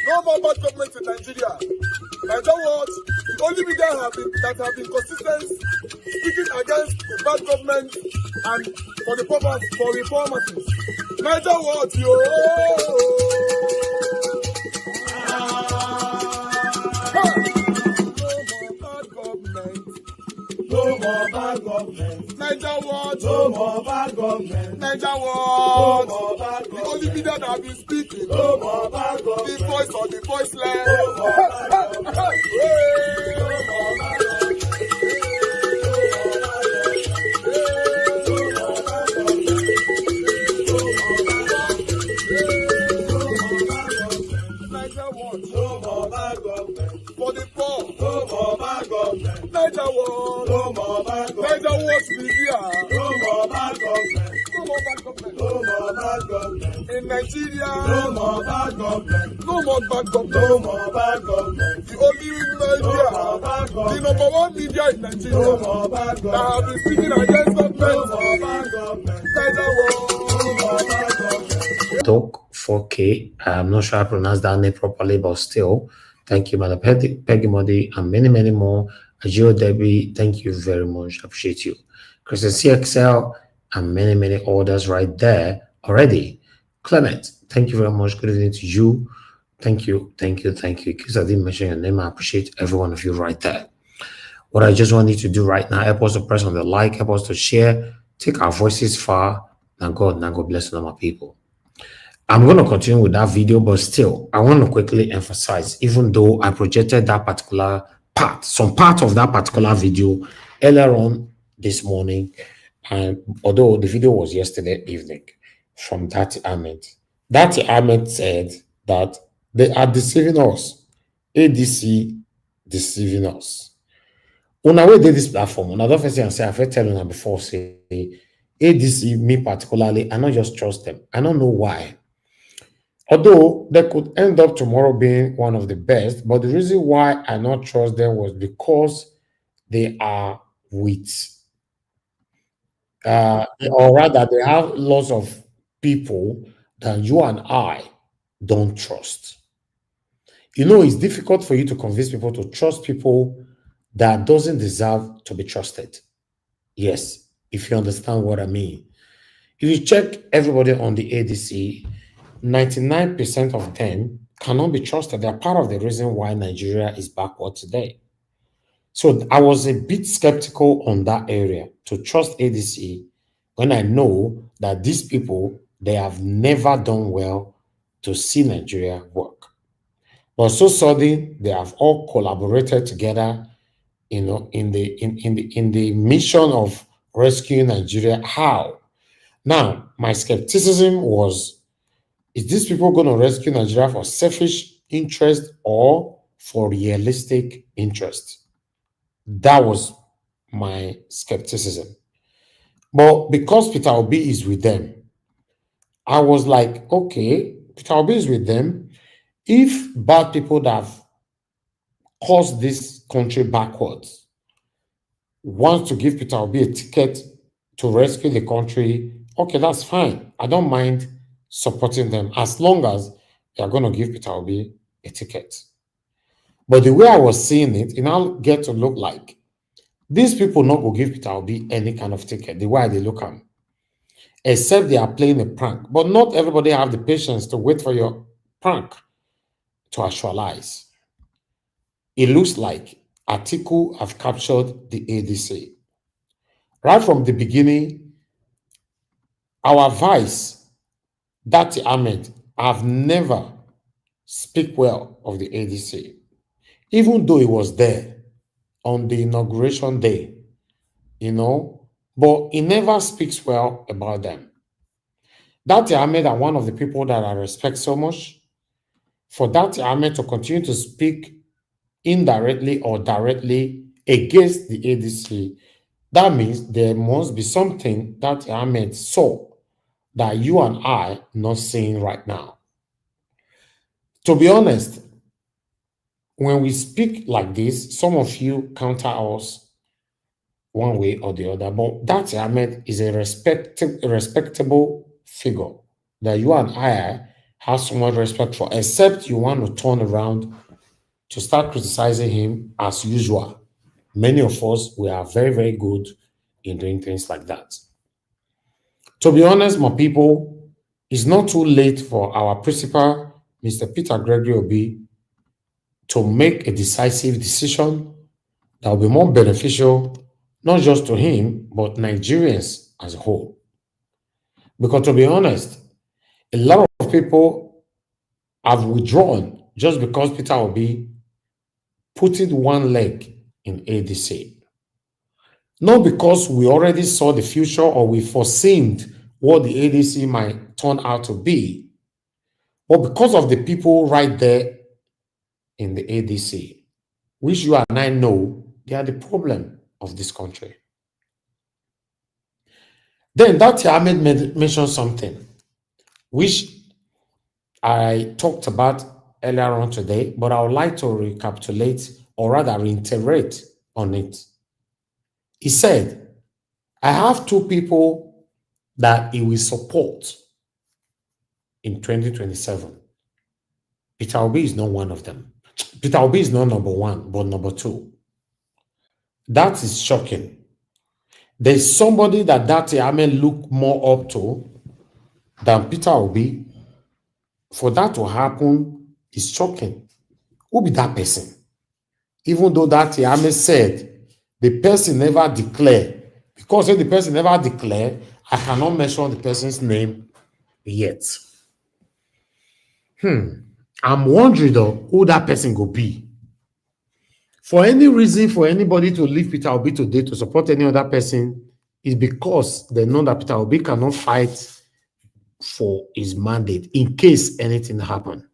No more bad government in Nigeria. Nigeria what? The only media that have been consistent speaking against the bad government and for the purpose for reformers. Nigeria what? Yo! No more bad government. Niger what? No more bad government. Niger what? No more bad government. The only media that have been speaking. No more bad government. The voice of the voiceless. No more bad government. No more bad government. Niger what? No more bad government. For the poor. No more bad government. Niger what? No more bad government. Niger what media? No more bad government. No more bad government. No more bad government. In Nigeria. No more bad government. No more bad government. No more bad government. The only media. No more bad government. The number one media in Nigeria. No more bad government. That have been speaking against government. No more bad government. Niger what? No more bad government. Doc 4K. I'm not sure I pronounced that name properly, but still, thank you, Madam Peggy Modi, and many, many more. Ajio Debbie, thank you very much. I appreciate you. Christian CXL, and many, many others right there already. Clement, thank you very much. Good evening to you. Thank you, thank you, thank you. Because I didn't mention your name, I appreciate every one of you right there. What I just want you to do right now, help us to press on the like, help us to share, take our voices far, and God bless all my people. I'm going to continue with that video, but still, I want to quickly emphasize, even though I projected that particular part, some part of that particular video earlier on this morning, and although the video was yesterday evening from Datti Ahmed. Datti Ahmed said that they are deceiving us. ADC deceiving us. When I did this platform, another person and say, I've telling them before, say, ADC, me particularly, I don't just trust them. I don't know why. Although they could end up tomorrow being one of the best, but the reason why I not trust them was because they are with, or rather, they have lots of people that you and I don't trust. You know, it's difficult for you to convince people to trust people that doesn't deserve to be trusted. Yes, if you understand what I mean. If you check everybody on the ADC, 99% of them cannot be trusted. They are part of the reason why Nigeria is backward today. So I was a bit skeptical on that area to trust ADC when I know that these people, they have never done well to see Nigeria work. But so suddenly they have all collaborated together, you know, in the mission of rescuing Nigeria. How? Now, my skepticism was, is these people going to rescue Nigeria for selfish interest or for realistic interest? That was my skepticism. But because Peter Obi is with them, I was like, okay, Peter Obi is with them. If bad people that have caused this country backwards want to give Peter Obi a ticket to rescue the country, okay, that's fine. I don't mind supporting them as long as they are going to give Peter Obi a ticket. But the way I was seeing it, it now get to look like these people not going to give Peter Obi any kind of ticket, the way they look at him, except they are playing a prank. But not everybody have the patience to wait for your prank to actualize. It looks like Atiku have captured the ADC. Right from the beginning, our vice, Datti Ahmed, have never speak well of the ADC, even though he was there on the inauguration day, you know, but he never speaks well about them. Datti Ahmed are one of the people that I respect so much. For Datti Ahmed to continue to speak indirectly or directly against the ADC, that means there must be something Datti Ahmed saw that you and I not seeing right now. To be honest, when we speak like this, some of you counter us one way or the other, but Datti Ahmed is a respectable figure that you and I have so much respect for, except you want to turn around to start criticizing him as usual. Many of us, we are very, very good in doing things like that. To be honest, my people, it's not too late for our principal, Mr. Peter Obi, to make a decisive decision that will be more beneficial, not just to him, but Nigerians as a whole. Because to be honest, a lot of people have withdrawn just because Peter Obi put it one leg in ADC. Not because we already saw the future or we foreseen what the ADC might turn out to be, but because of the people right there in the ADC, which you and I know they are the problem of this country. Then Datti Ahmed mentioned something which I talked about earlier on today, but I would like to recapitulate or rather reiterate on it. He said, I have two people that he will support in 2027. Peter Obi is not one of them. Peter Obi is not number one, but number two. That is shocking. There's somebody that Datti Ahmed look more up to than Peter Obi. For that to happen is shocking. Who be that person? Even though Datti Ahmed said the person never declared, because if the person never declared, I cannot mention the person's name yet. I'm wondering though who that person could be. For any reason for anybody to leave Peter Obi today to support any other person is because they know that Peter Obi cannot fight for his mandate in case anything happen.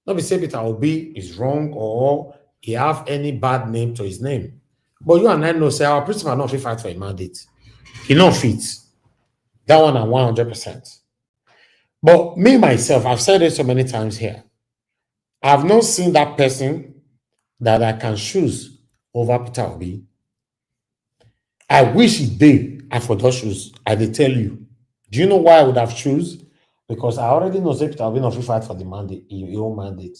Not be say Peter Obi is wrong or he have any bad name to his name. But you and I know say our principal not fit fight for a mandate. He not fit. That one at 100%. But me myself, I've said it so many times here. I've not seen that person that I can choose over Peter Obi. I wish he did. I for those choose. I did tell you. Do you know why I would have choose? Because I already know say Peter Obi not fit fight for the mandate, your own mandate.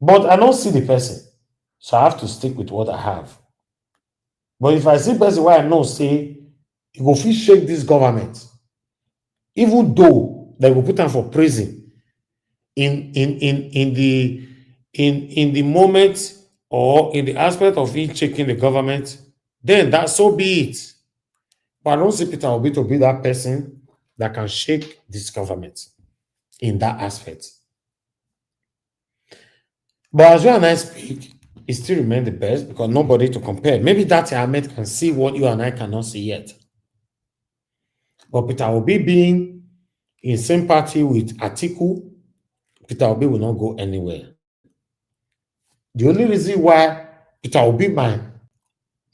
But I don't see the person, so I have to stick with what I have. But if I see person where I know say he go fit shake this government, even though they will put him for prison in the moment or in the aspect of him shaking the government, then that so be it. But I don't see Peter Obi to be that person that can shake this government in that aspect. But as you and I speak, it still remains the best because nobody to compare. Maybe Datti Ahmed can see what you and I cannot see yet. But Peter Obi being in same party with Atiku, Peter Obi will not go anywhere. The only reason why Peter Obi might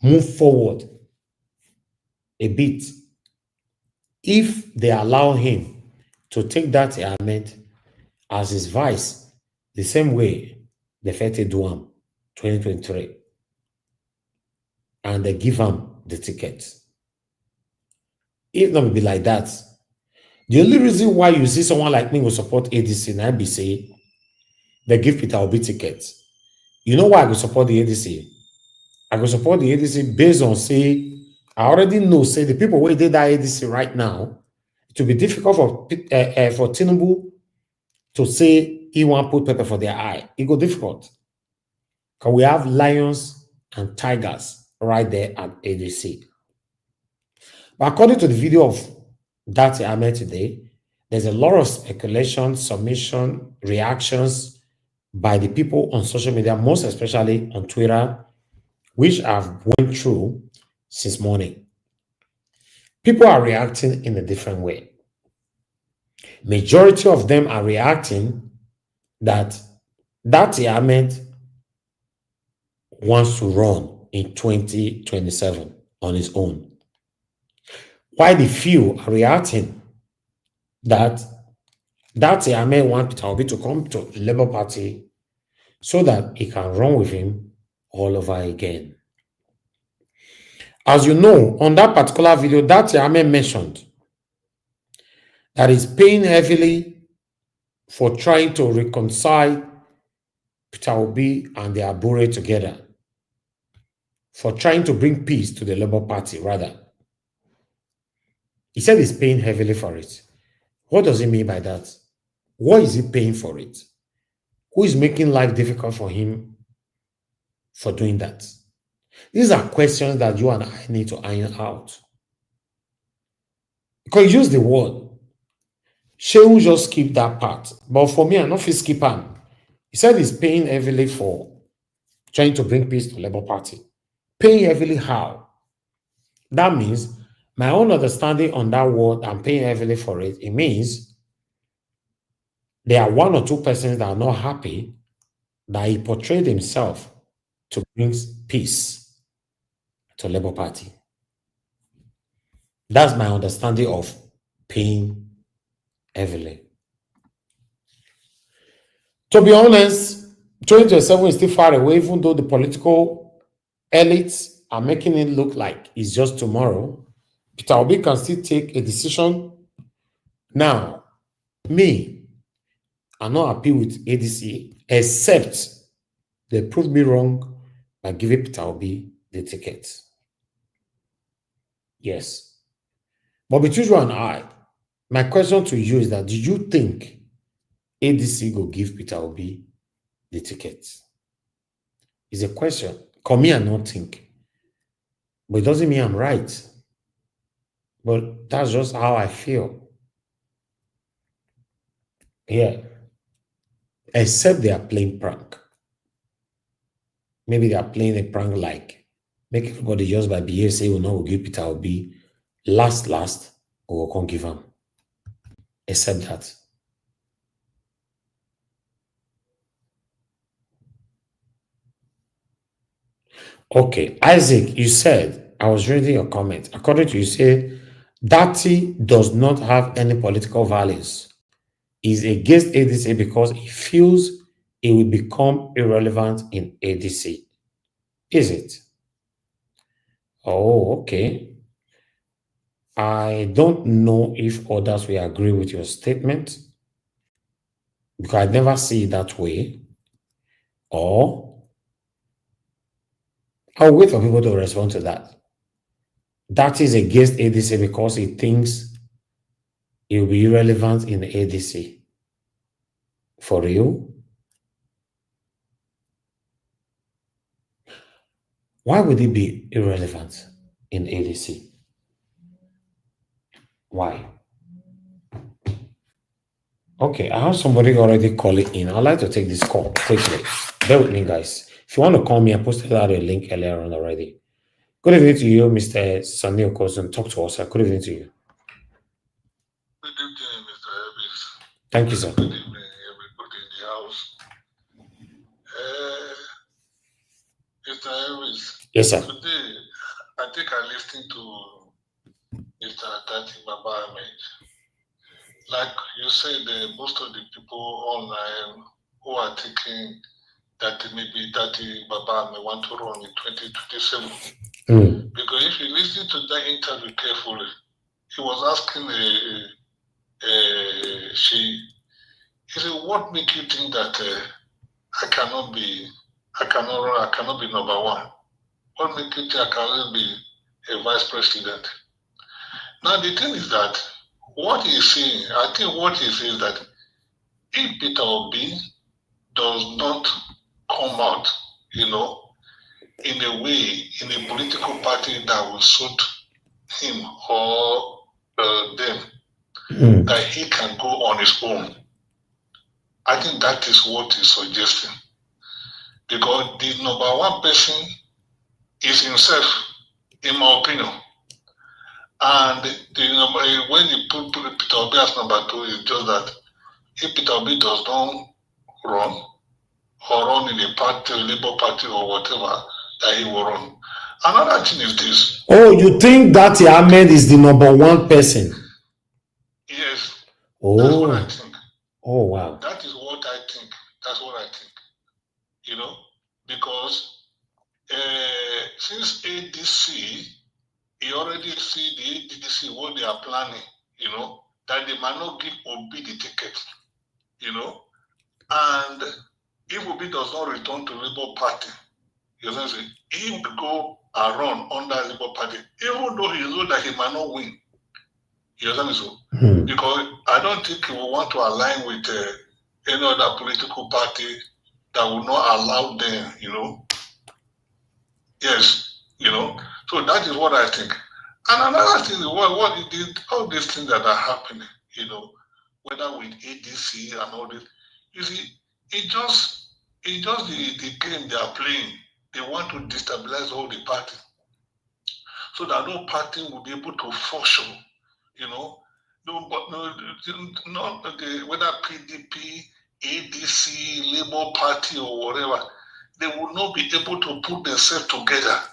move forward a bit, if they allow him to take Datti Ahmed as his vice, the same way they fed Duam 2023, and they give him the ticket. If not be like that, the only reason why you see someone like me will support ADC and be say they give Peter Obi tickets. You know why I will support the ADC? I will support the ADC based on say I already know say the people who did that ADC right now, it will be difficult for Tinubu to say he won't put pepper for their eye. It go difficult because we have lions and tigers right there at ADC. But according to the video of Datti Ahmed today, there's a lot of speculation, submission, reactions by the people on social media, most especially on Twitter, which I've went through since morning. People are reacting in a different way. Majority of them are reacting that Datti Ahmed wants to run in 2027 on his own. While the few are reacting that Datti Ahmed wants Peter Obi to come to the Labour Party so that he can run with him all over again. As you know, on that particular video, Datti Ahmed mentioned that he's paying heavily for trying to reconcile Peter Obi and the Abure together, for trying to bring peace to the Labour Party, rather. He said he's paying heavily for it. What does he mean by that? What is he paying for it? Who is making life difficult for him for doing that? These are questions that you and I need to iron out. Because you use the word. Shehu just skip that part. But for me, I don't feel skip him. He said he's paying heavily for trying to bring peace to the Labour Party. Paying heavily how? That means my own understanding on that word, I'm paying heavily for it. It means there are one or two persons that are not happy that he portrayed himself to bring peace to the Labour Party. That's my understanding of paying heavily. To be honest, 2027 is still far away, even though the political elites are making it look like it's just tomorrow. Peter Obi can still take a decision now. Me, I'm not happy with ADC, except they proved me wrong by giving Peter Obi the ticket. Yes. But between you and I, my question to you is that, do you think ADC will give Peter Obi the ticket? It's a question. Come me and not think. But it doesn't mean I'm right. But that's just how I feel. Yeah. Except they are playing prank. Maybe they are playing a prank like make everybody just by behave, say, we'll give Peter Obi. Last, we can't give him. Except that. Okay, Isaac, you said, I was reading your comment. According to you, say, Datti does not have any political values. He's against ADC because he feels it will become irrelevant in ADC. Is it? Oh, okay. I don't know if others will agree with your statement because I never see it that way. Or I'll wait for people to respond to that. That is against ADC because he thinks it will be irrelevant in the ADC. For you? Why would it be irrelevant in ADC? Why? Okay, I have somebody already calling in. I'd like to take this call quickly. Bear with me, guys. If you want to call me, I posted out a link earlier on already. Good evening to you, Mr. Sunny Okosun. Talk to us. Good evening to you. Good evening, Mr. Elvis. Thank you, sir. Good evening, everybody in the house. Mr. Elvis. Yes, sir. Today, I think I listened to Mr. Datti Baba-Ahmed. Like you said, most of the people online who are thinking that maybe Datti Baba-Ahmed want to run in 2027. Because if you listen to that interview carefully, he was asking he said, what make you think that I cannot be number one? What make you think I cannot be a vice president? Now the thing is that what he's saying, I think what he says that if Peter Obi does not come out, in a way, in a political party that will suit him or them, that he can go on his own. I think that is what he's suggesting. Because the number one person is himself, in my opinion. And when you put Peter Obi as number two, it's just that if Peter Obi does not run, or run in a party, Labour Party or whatever, that he will run. Another thing is this. Oh, you think Datti Ahmed is the number one person? Yes. Oh. That's what I think. Oh, wow. That is what I think. That's what I think. Because since ADC, he already see the ADC, what they are planning, that they might not give Obi the ticket. you know, and if Obi does not return to Labour Party, you know, he will go and run under Labour Party, even though he knows that he might not win. You understand so? Because I don't think he will want to align with any other political party that will not allow them, you know. Yes, you know. So that is what I think. And another thing is what he did, all these things that are happening, you know, whether with ADC and all this, you see, it just the game they are playing. They want to destabilize all the party, so that no party will be able to function, you know. No, but not the whether PDP, ADC, Labour Party, or whatever, they will not be able to put themselves together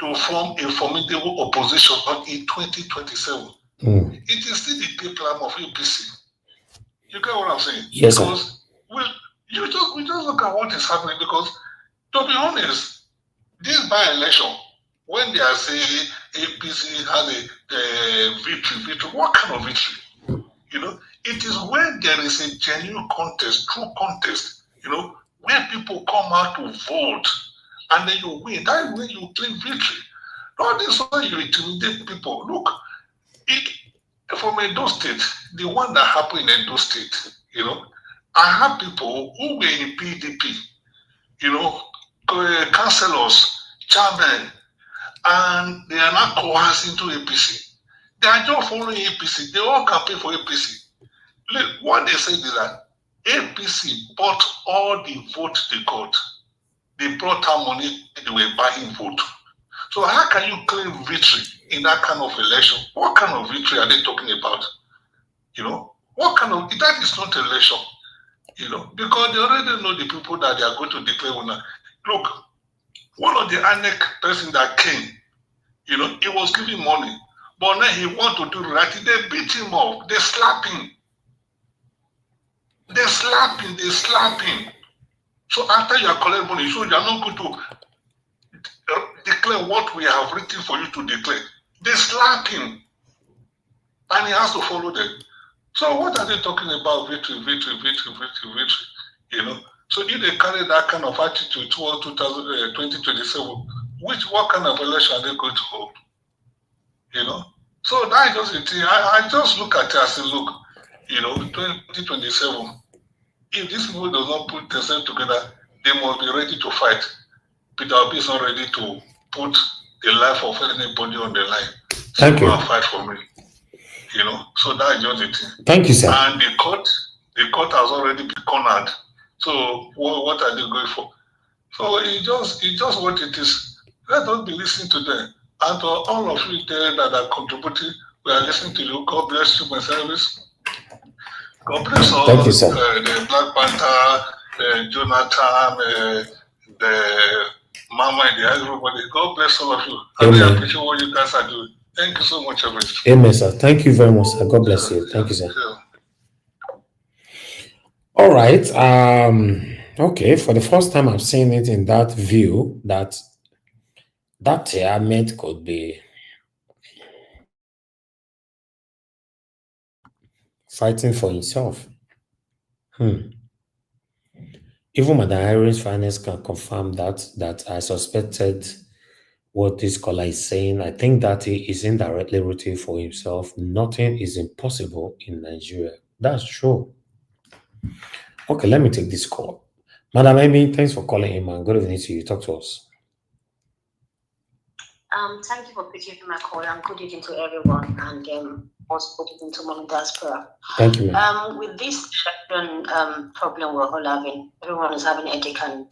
to form a formidable opposition in 2027. It is still the key plan of APC. You get what I'm saying? Yes, because we just look at what is happening. Because to be honest, this by-election, when they are saying APC has a victory, what kind of victory? You know, it is when there is a genuine contest, true contest, you know, where people come out to vote and then you win. That is when you claim victory. Not this way you intimidate people. Look, from Edo State, the one that happened in Edo State, you know, I have people who were in PDP, you know, councillors, chairmen, and they are not coerced into APC. They are just following APC. They all campaign for APC. Look, what they said is that APC bought all the votes they got. They brought our money, they were buying vote. So how can you claim victory in that kind of election? What kind of victory are they talking about? You know, what kind of, that is not election, you know, because they already know the people that they are going to declare winner. Look, one of the INEC person that came, you know, he was giving money, but now he want to do right. They beat him up, they slap him. They slap him. So after you are collecting money, so you are not going to declare what we have written for you to declare. They slap him, and he has to follow them. So what are they talking about? Victory, you know? So if they carry that kind of attitude towards 2027, what kind of election are they going to hold? You know? So that is just the thing. I just look at it as a look, you know, 2027. If these people do not put themselves together, they must be ready to fight. Peter Obi is not ready to put the life of anybody on the line. So Thank you. Fight for me. You know, so that's just the thing. Thank you, sir. And the court has already been cornered. So what are they going for? So it's just what it is. Let us be listening to them. And to all of you there that are contributing, we are listening to you. God bless you, my service. God bless all. Thank you, sir. The Black Panther, Jonathan, the Mama, everybody. God bless all of you. Amen. I appreciate what you guys are doing. Thank you so much, everybody. Amen, sir. Thank you very much, sir. God bless you. Thank you, sir. All right. Okay. For the first time, I'm seeing it in that view that Datti Ahmed could be fighting for himself. Even Madam Irene Finance can confirm that I suspected what this caller is saying. I think that he is indirectly rooting for himself. Nothing is impossible in Nigeria. That's true. Okay, let me take this call. Madam Amy, thanks for calling in, man. Good evening to you. Talk to us. Thank you for picking my call, and good evening to everyone, and also good evening to Mama Diaspora. Thank you, ma'am. With this problem we're all having, everyone is having a headache, and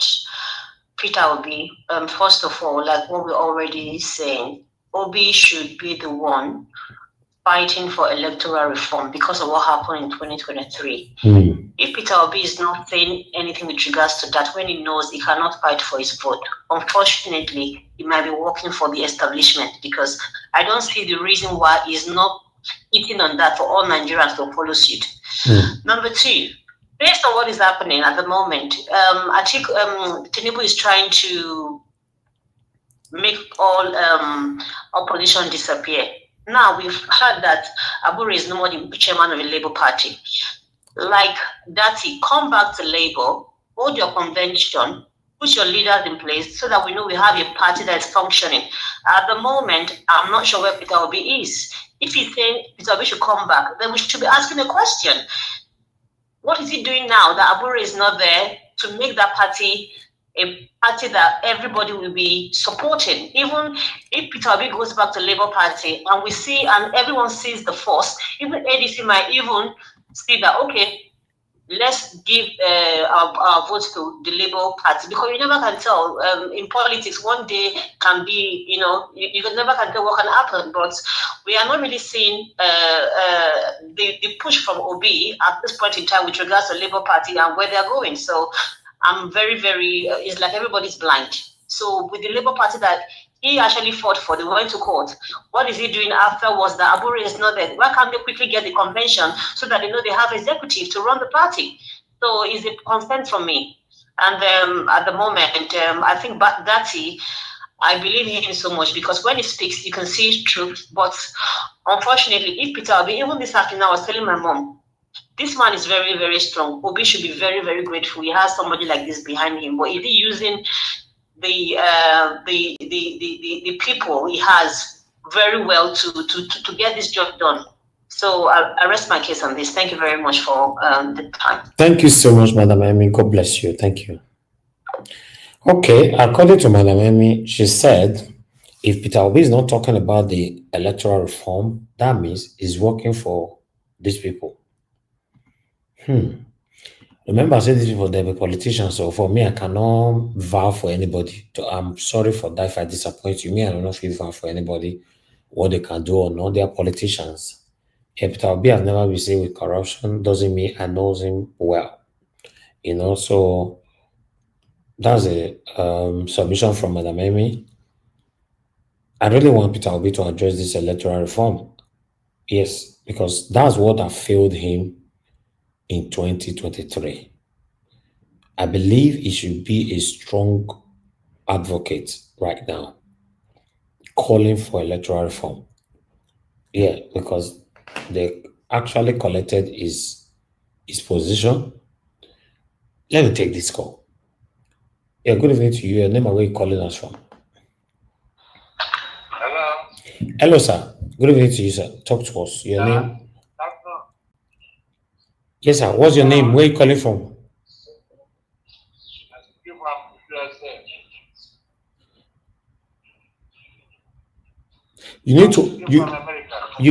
Peter Obi, first of all, like what we're already saying, Obi should be the one fighting for electoral reform because of what happened in 2023. If Peter Obi is not saying anything with regards to that, when he knows he cannot fight for his vote, unfortunately, he might be working for the establishment, because I don't see the reason why he's not hitting on that for all Nigerians to follow suit. Number two, based on what is happening at the moment, I think Tinubu is trying to make all opposition disappear. Now we've heard that Abure is no more the chairman of the Labour Party. like Datti, come back to Labour, hold your convention, put your leaders in place so that we know we have a party that is functioning. At the moment, I'm not sure where Peter Obi is. If he's saying Peter Obi should come back, then we should be asking a question. What is he doing now that Abure is not there to make that party a party that everybody will be supporting? Even if Peter Obi goes back to Labour Party and we see and everyone sees the force, even ADC might even see that, okay, let's give our votes to the Labour Party, because you never can tell. In politics, one day can be, you never can tell what can happen. But we are not really seeing the push from Obi at this point in time with regards to Labour Party and where they're going. So I'm very, very, it's like everybody's blind. So with the Labour Party that he actually fought for, they went to court. What is he doing afterwards? The Abure is not there. Why can't they quickly get the convention so that they know they have executive to run the party? So it's a consent from me. And at the moment, I think Datti, I believe in him so much because when he speaks, you can see his truth. But unfortunately, if Peter Obi, even this afternoon, I was telling my mom, this man is very, very strong. Obi should be very, very grateful. He has somebody like this behind him. But is he using the people he has very well to get this job done? So I rest my case on this. Thank you very much for the time. Thank you so much, Madam Emi. God bless you. Thank you. Okay, according to Madam Emi, she said, if Peter Obi is not talking about the electoral reform, that means he's working for these people. Remember, I said these people, they're the politicians. So for me, I cannot vow for anybody. I'm sorry for that if I disappoint you. Me, I don't know if you vow for anybody what they can do or not. They are politicians. If Peter Obi has never been seen with corruption, doesn't mean I know him well. So that's a submission from Madam Emi. I really want Peter Obi to address this electoral reform. Yes, because that's what have failed him in 2023. I believe he should be a strong advocate right now, calling for electoral reform. Yeah, because they actually collected his position. Let me take this call. Yeah, good evening to you. Your name and where you calling us from? Hello. Hello, sir. Good evening to you, sir. Talk to us. Your name? Yes, sir. What's your name? Where are you calling from? You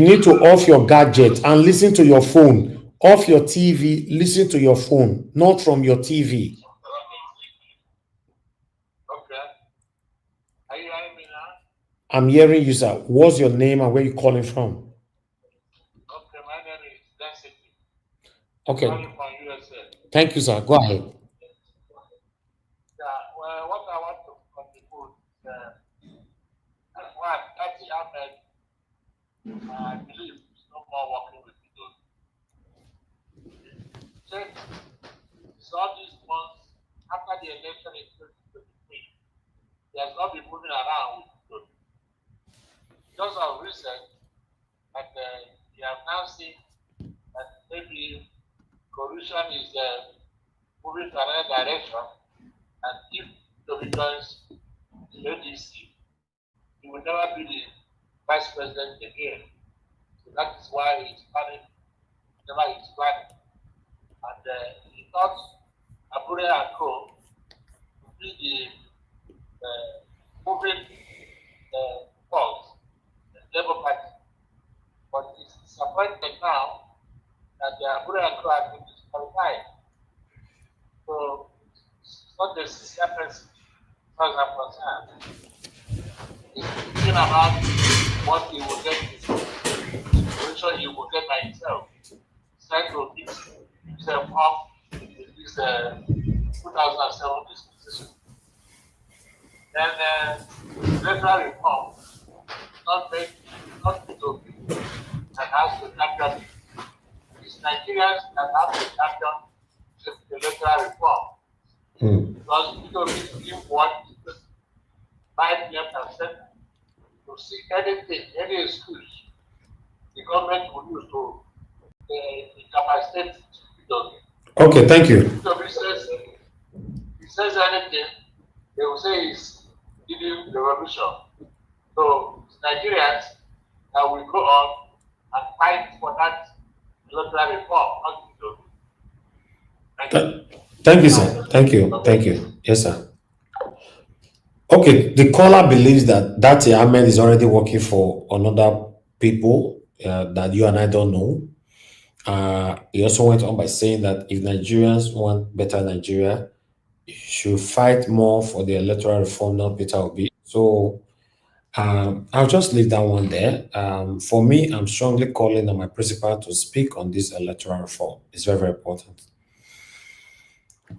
need to off your gadget and listen to your phone. Off your TV, listen to your phone, not from your TV. Okay. Are you hearing me now? I'm hearing you, sir. What's your name and where you calling from? Okay, my name is Datti. Okay. Calling from USA. Thank you, sir. Go ahead. Well, what I want to contribute one, Datti Ahmed, I believe is no more working with people. Since all these months after the election in 2023, he has not been moving around with people. Just of recent, and we have now seen that maybe corruption is moving to another direction, and if Obi joins the ADC, he will never be the vice president again. So that is why he's planning whatever he's planning. And he thought Abure and Co. would be the moving force, the Labour Party. But he's disappointed now that the Abure and Co. have been disqualified. So it's not the sincere person, as far as I'm concerned. He's thinking about what he will get, the position he will get by himself. He's trying to mix himself up with this 2007 disposition. Then electoral reform, not to be that has to champion. It's Nigerians that have to champion the electoral reform. Because people didn't want 5 left and center to see anything, any excuse the government will use to incapacitate Okay, thank you. So if he says anything, they will say he's leading the revolution. So it's Nigerians that will go on and fight for that electoral reform, not Thank you, sir. Thank you. Thank you. Yes, sir. Okay, the caller believes that Datti Ahmed is already working for another people that you and I don't know. He also went on by saying that if Nigerians want better Nigeria, you should fight more for the electoral reform, not Peter Obi. So I'll just leave that one there. For me, I'm strongly calling on my principal to speak on this electoral reform. It's very, very important.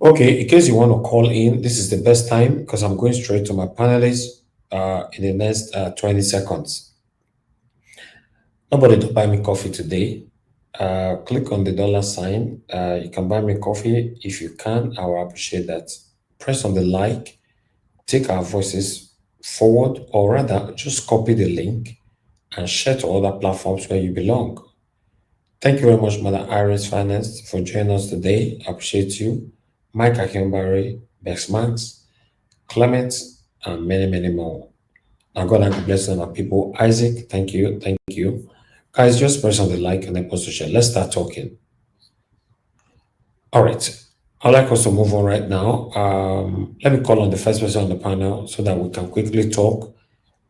Okay, in case you want to call in, this is the best time because I'm going straight to my panelists in the next 20 seconds. Nobody to buy me coffee today. Click on the dollar sign. You can buy me coffee. If you can, I will appreciate that. Press on the like, take our voices forward, or rather, just copy the link and share to other platforms where you belong. Thank you very much, Mother Iris Finance, for joining us today. I appreciate you. Mike Akimbari, Bex Max, Clement, and many, many more. Now, God and bless our people. Isaac, thank you. Thank you. Guys, just press on the like and then post to share. Let's start talking. All right. I'd like us to move on right now. Let me call on the first person on the panel so that we can quickly talk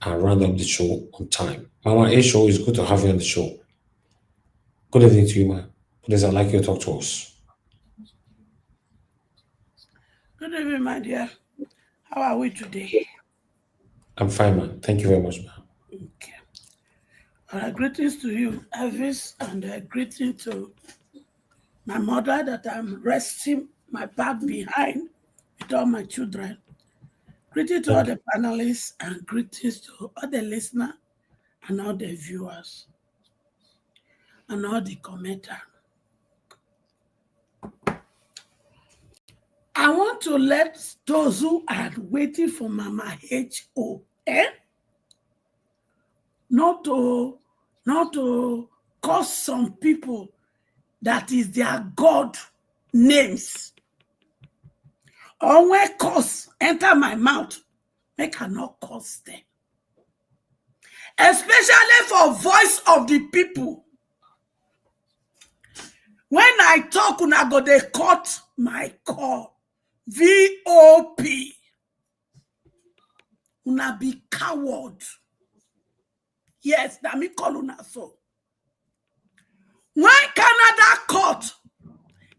and round up the show on time. Mama A Show, it's good to have you on the show. Good evening to you, man. Please, I'd like you to talk to us. Good evening, my dear. How are we today? I'm fine, man. Thank you very much, man. Okay. All right, greetings to you, Elvis, and greeting to my mother that I'm resting my back behind with all my children. Greetings to all the panelists and greetings to all the listeners and all the viewers and all the commenters. I want to let those who are waiting for Mama H.O.N. not to cause some people that is their God names. Or when curse enter my mouth, make I not curse them. Especially for voice of the people. When I talk, una go they cut my call. VOP. Una be coward. Yes, that me call una so. When Canada court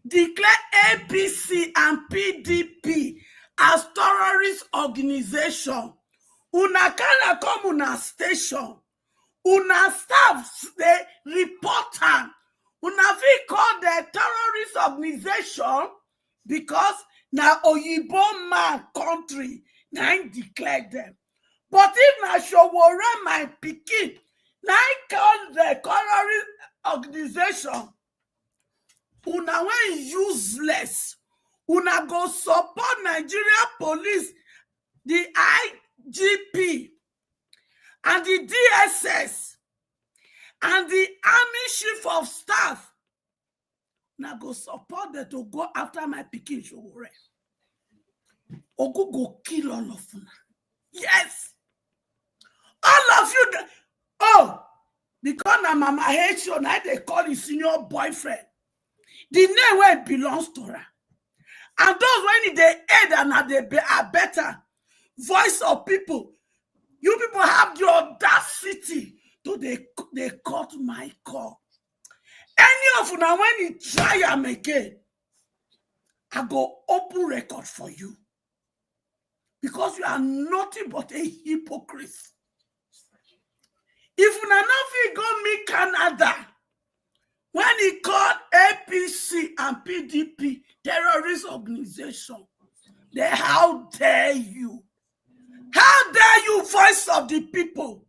declare APC and PDP as terrorist organization, una can come una station, una staff they report am, una fit call the terrorist organization because na Oyibo man country na im declare them. But if na Showore my pikin na im call the terrorist organization, una when useless, una go support Nigeria police, the IGP and the DSS and the army chief of staff. Una go support them to go after my pikin Showore. Ogu go kill all of una. Yes. All of you. Oh, because na Mama H.O. now they call his senior boyfriend. The name where it belongs to her. And those when they aid and they are better voice of people. You people have the audacity to they cut my call. Any of you now when you try them again, I go open record for you. Because you are nothing but a hypocrite. If you are not go meet Canada, when he called APC and PDP terrorist organization, then how dare you? How dare you, voice of the people?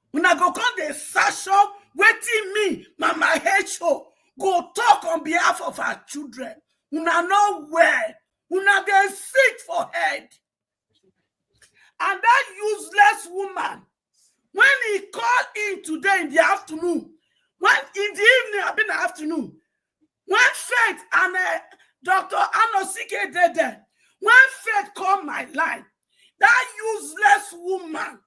When I go come the session, waiting me, Mama H.O. go talk on behalf of our children. Una know where. Una get sick for head. And that useless woman, when he called in today in the afternoon, when in the evening, I've been in the afternoon, When Faith and Dr. Anosike did there, when Faith called my line, that useless woman,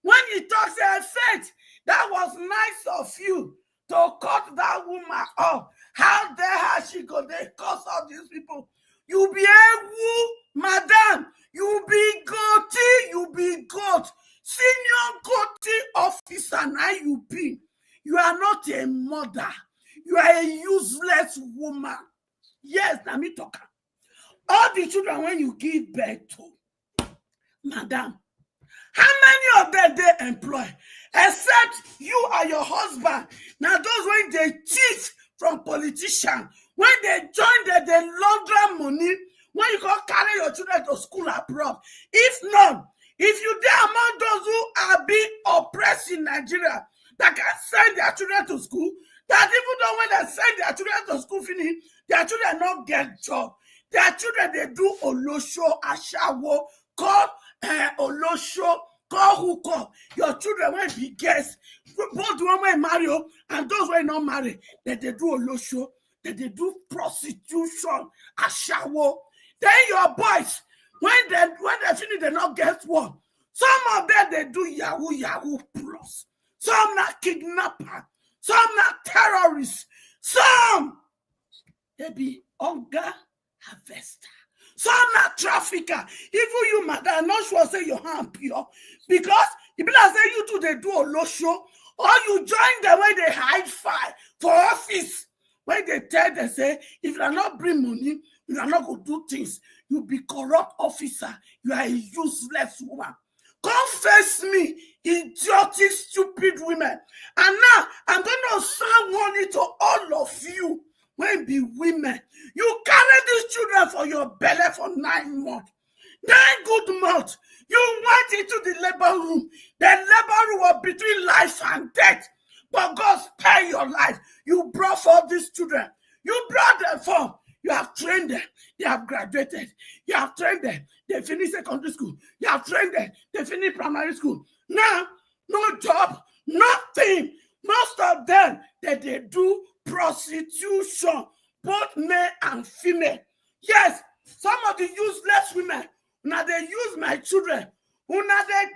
when he talks about Faith, that was nice of you to cut that woman off. How dare her she go there cause all these people? You be a woo, madam. You be goatee, you be goat. Senior goatee officer, now you be. You are not a mother. You are a useless woman. Yes, let me talk. All the children when you give birth to, madam, how many of them they employ? Except you and your husband. Now those when they cheat from politicians, when they join them, they launder money, when you go carry your children to school abroad. If not, if you are among those who are being oppressed in Nigeria, that can send their children to school, that even though when they send their children to school finish, their children not get job. Their children, they do olosho, ashawo, call olosho, call who call. Your children will be guests. Both the one will marry and those will not marry. That they do olosho, that they do prostitution, ashawo. Then your boys, when they finish, they not get one. Some of them they do yahoo plus. Some not kidnapper. Some not terrorists. Some they be hunger harvester. Some not trafficker. Even you, madam, I'm not sure say your hand pure. Because if I say you two, they do a low show, or you join them when they hide fire for office. When they tell they say, if you are not bring money, you are not going to do things. You be corrupt officer. You are a useless woman. Confess me, idiotic, stupid women. And now I'm going to sound warning to all of you. When be women, you carry these children for your belly for 9 months. 9 good months. You went into the labor room. The labor room was between life and death. But God spare your life. You brought forth these children. You brought them forth. You have trained them. They have graduated. You have trained them. They finished secondary school. You have trained them. They finished primary school. Now, no job, nothing. Most of them that they do prostitution, both male and female. Yes, some of the useless women, now they use my children. Una they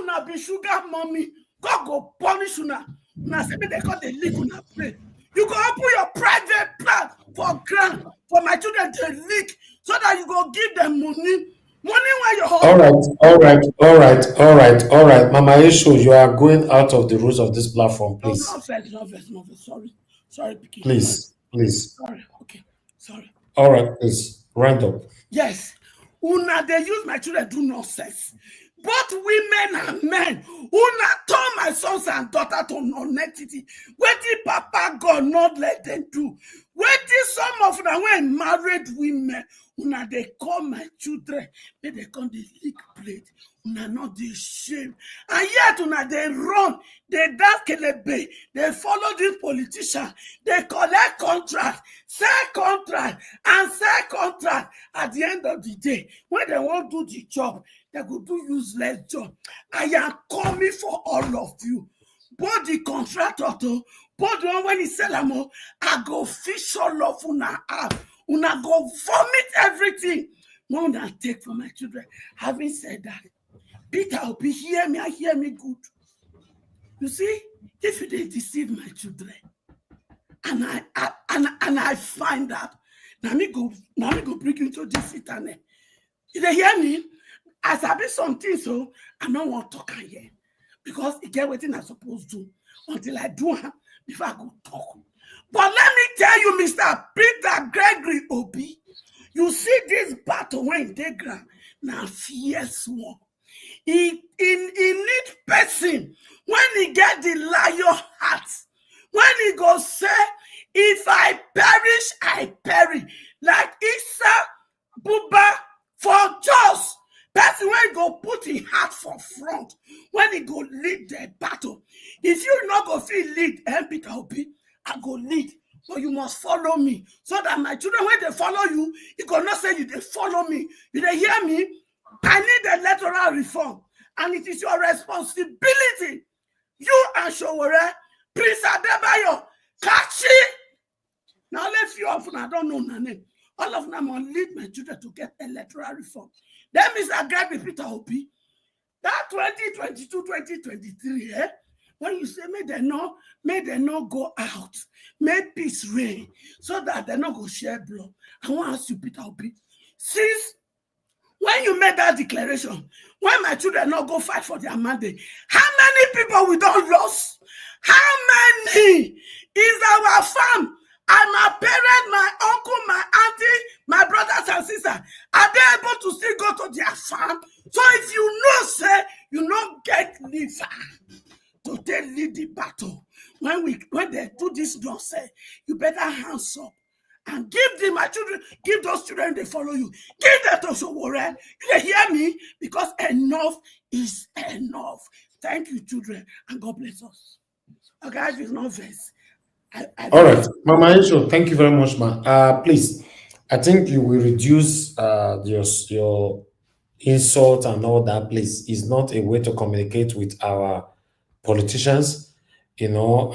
una be sugar mommy. God go punish una. Una say they call the leak una pray. You go open your private plant for grant for my children to leak so that you go give them money. Money where your home. All right. Mama Isho, you are going out of the rules of this platform, please. No, Sorry, Piki. Please. Sorry, okay. Sorry. All right, please. Round up. Yes. Una, they use my children do nonsense. Both women and men. Una turn my sons and daughters to non-entity. What did Papa God not let them do? What did some of them when married women? Una they call my children, but they come the leak plate. Una not the shame. And yet una they run, they dark kelebe, they follow this politician, they collect contract, sell contract. At the end of the day, when they won't do the job, they go do useless job. I am coming for all of you. Both the contractor, both the one when he sell them, I go fish all of una out. Una go vomit everything. No one take for my children. Having said that, Peter Obi, hear me good. You see, if you did deceive my children, and I find out, now me go bring you to this internet. You they hear me? As I be something, so I don't want to talk again. Because it get what I'm supposed to until I do it before I go talk. But let me tell you, Mr. Peter Gregory Obi, you see this battle when they ground now fierce one. He need person when he get the lion heart. When he go say, if I perish, I perish. Like Issa Buba for just. Person when he go put his heart for front. When he go lead the battle. If you not go feel lead, Peter Obi, I go lead. But you must follow me. So that my children, when they follow you, you cannot say you they follow me. You they hear me? I need electoral reform. And it is your responsibility. You and Showore, Prince Adebayo, Kachi, Now, only few of them, I don't know their name. All of them will lead my children to get electoral reform. Then Mr. Greg Peter Obi, that 2022, 2023, when you say may they not go out, make peace reign, so that they not go share blood. I want to ask you, Peter Obi, since when you made that declaration, when my children not go fight for their mandate, how many people we don't lose? How many is our farm? And my parents, my uncle, my auntie, my brothers and sisters, are they able to still go to their farm? So if you know, say, you don't get liver to take lead the battle. When they do this, don't say, you better hands up and give them my children, give those children they follow you. Give them to Showore. You hear me? Because enough is enough. Thank you, children, and God bless us. Okay, it's not verse. All right, Mama Aisha, thank you very much, ma. Please, I think you will reduce your insult and all that. Please, is not a way to communicate with our politicians. You know,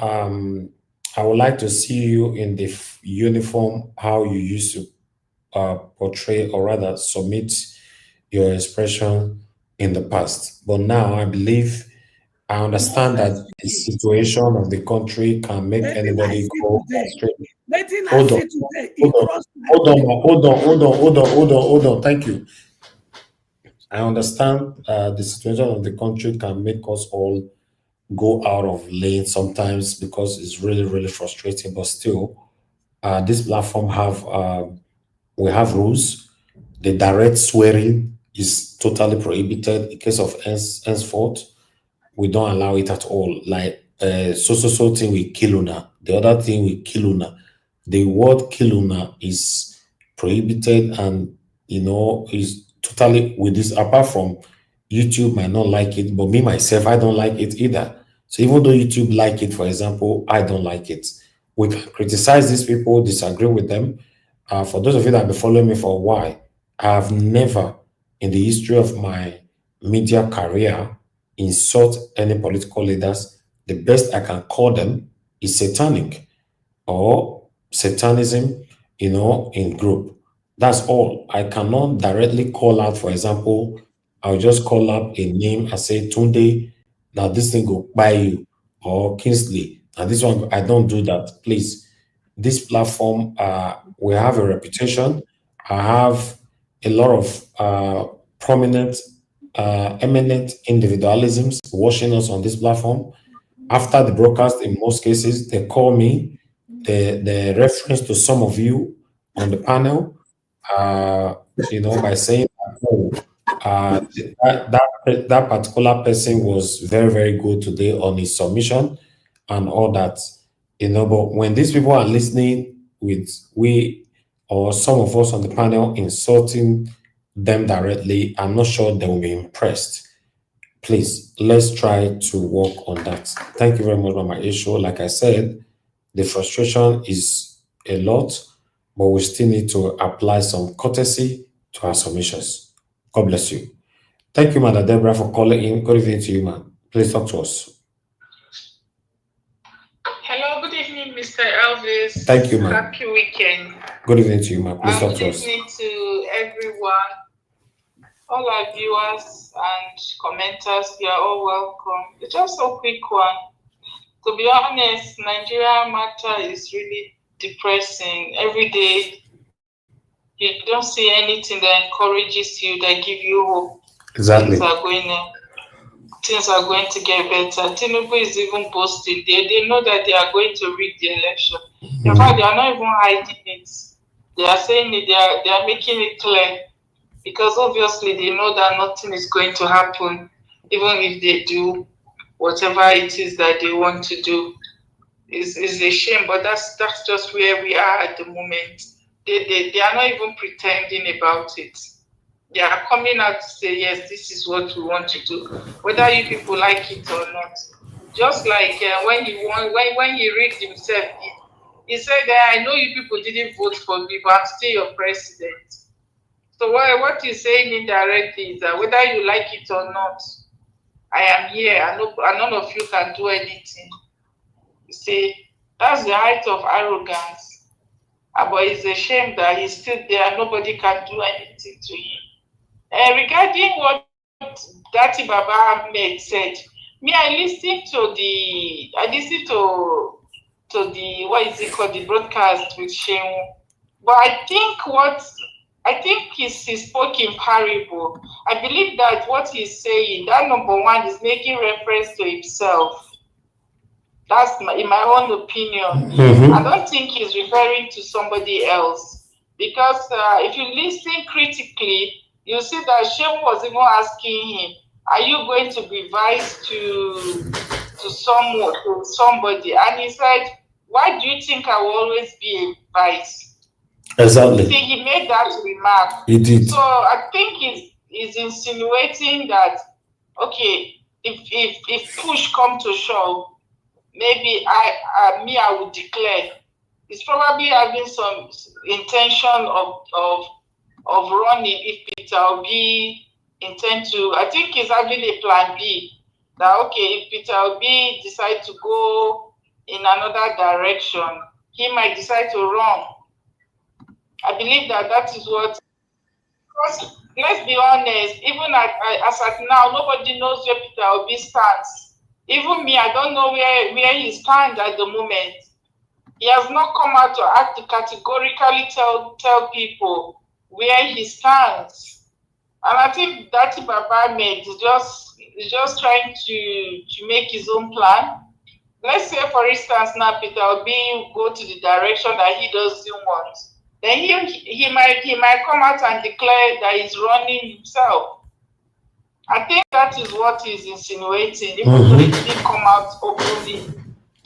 I would like to see you in the uniform how you used to portray or rather submit your expression in the past. But now I believe I understand that the situation of the country can make anybody go astray. Hold on, hold on. Thank you. I understand the situation of the country can make us all go out of lane sometimes because it's really, really frustrating. But still, this platform we have rules. The direct swearing is totally prohibited. In case of henceforth, we don't allow it at all. Like so thing with kiluna, the other thing with kiluna. The word kiluna is prohibited and is totally with this, apart from YouTube might not like it, but me myself, I don't like it either. So even though YouTube like it, for example, I don't like it. We can criticize these people, disagree with them. For those of you that have been following me for a while, I have never in the history of my media career insult any political leaders. The best I can call them is satanic or satanism, in group. That's all. I cannot directly call out, for example, I'll just call up a name and say, Tunde, now this thing go by you, or Kingsley. And this one, I don't do that. Please. This platform, we have a reputation. I have a lot of prominent, eminent individualisms watching us on this platform. After the broadcast, in most cases, they call me. The reference to some of you on the panel, by saying, "Oh, that particular person was very, very good today on his submission and all that." But when these people are listening with we or some of us on the panel insulting them directly, I'm not sure they will be impressed. Please, let's try to work on that. Thank you very much, Mama Isho. Like I said, the frustration is a lot, but we still need to apply some courtesy to our submissions. God bless you. Thank you, Mother Deborah, for calling in. Good evening to you, man. Please talk to us. Hello, good evening, Mr. Elvis. Thank you, ma'am. Happy weekend. Good evening to you, ma'am. Please talk to us. Good evening to everyone, all our viewers and commenters. You are all welcome. It's just a quick one. To be honest, Nigeria matter is really depressing. Every day, you don't see anything that encourages you, that give you hope. Exactly. Things are going to get better. Tinubu is even boasting. They know that they are going to rig the election. In fact, they are not even hiding it. They are saying it, they are making it clear. Because obviously they know that nothing is going to happen, even if they do whatever it is that they want to do. It's a shame, but that's just where we are at the moment. They are not even pretending about it. They are coming out to say, yes, this is what we want to do, whether you people like it or not. Just like when he rigged himself, he said that I know you people didn't vote for me, but I'm still your president. So what he's saying indirectly is that whether you like it or not, I am here, and none of you can do anything. You see, that's the height of arrogance. But it's a shame that he's still there. Nobody can do anything to him. Regarding what Datti Baba-Ahmed said, I listened to the what is it called, the broadcast with Shehu. But I think he spoke in parable. I believe that what he's saying, that number one, is making reference to himself. That's in my own opinion. I don't think he's referring to somebody else, because if you listen critically, you see that Shehu was even asking him, "Are you going to be vice to somebody?" And he said, "Why do you think I will always be a vice?" Exactly. See, he made that remark. He did. So I think he's insinuating that, okay, if push come to shove, maybe I will declare. He's probably having some intention of running if Peter Obi intend to. I think he's having a plan B. That, okay, if Peter Obi decide to go in another direction, he might decide to run. I believe that is what. Because let's be honest, even as at now, nobody knows where Peter Obi stands. Even me, I don't know where he stands at the moment. He has not come out to categorically tell people where he stands. And I think Datti Baba-Ahmed is just trying to make his own plan. Let's say, for instance, now Peter Obi go to the direction that he doesn't want. Then he might come out and declare that he's running himself. I think that is what he's insinuating, even though he didn't come out openly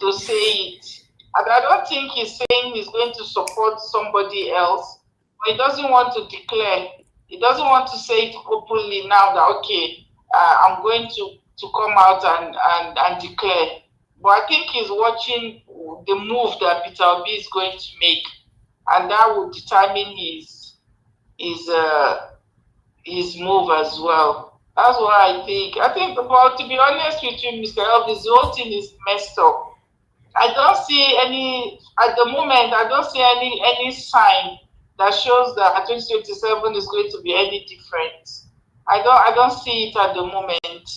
to say it. And I don't think he's saying he's going to support somebody else, but he doesn't want to declare. He doesn't want to say it openly now that, okay, I'm going to come out and declare. But I think he's watching the move that Peter Obi is going to make, and that will determine his move as well. That's what I think. But to be honest with you, Mr. Elvis, the whole thing is messed up. I don't see any, at the moment, I don't see any sign that shows that 2027 is going to be any different. I don't see it at the moment.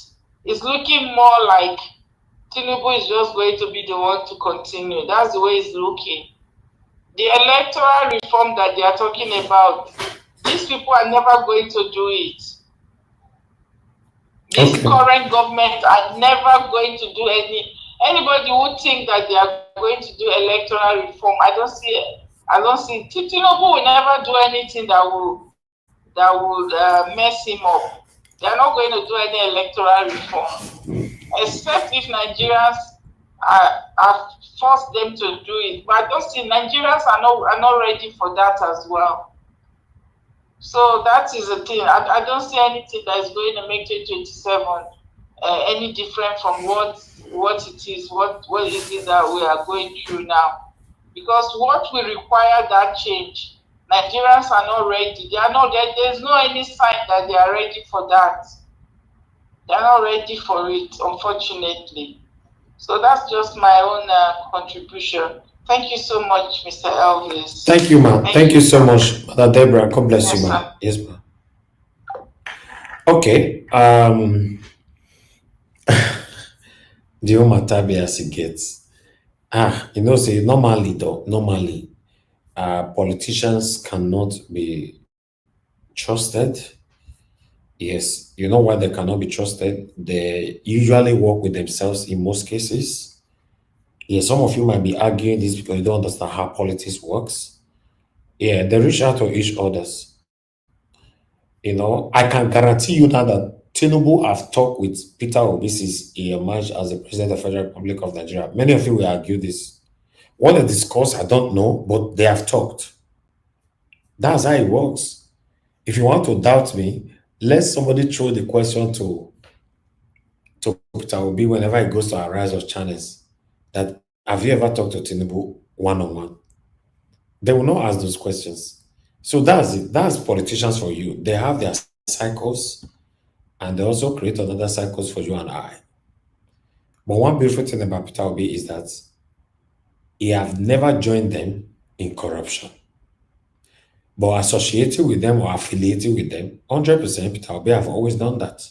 It's looking more like Tinubu is just going to be the one to continue. That's the way it's looking. The electoral reform that they are talking about, these people are never going to do it. This current government are never going to do anybody who think that they are going to do electoral reform. I don't see Tinubu will never do anything that would mess him up. They are not going to do any electoral reform, except if Nigerians are forced them to do it. But I don't see Nigerians are not ready for that as well. So that is the thing. I don't see anything that is going to make 2027 any different from what it is. What is it that we are going through now? Because what will require that change, Nigerians are not ready. They are not. There's no any sign that they are ready for that. They are not ready for it, unfortunately. So that's just my own contribution. Thank you so much, Mr. Elvis. Thank you, ma'am. Thank you so much, Mother Deborah. God bless you, ma'am. Yes, ma'am. Okay. The old Matabi as it gets. Say normally, politicians cannot be trusted. Yes, you know why they cannot be trusted? They usually work with themselves in most cases. Yes, some of you might be arguing this because you don't understand how politics works. Yeah, they reach out to each others. I can guarantee you now that Tinubu have talked with Peter Obi since he emerged as the President of the Federal Republic of Nigeria. Many of you will argue this. What they discuss, I don't know, but they have talked. That's how it works. If you want to doubt me, let somebody throw the question to Peter Obi whenever he goes to our Rise of Channels. That have you ever talked to Tinubu one-on-one? They will not ask those questions. So that's it. That's politicians for you. They have their cycles, and they also create another cycles for you and I. But one beautiful thing about Peter Obi is that he have never joined them in corruption. But associating with them or affiliating with them, 100%, Peter Obi have always done that.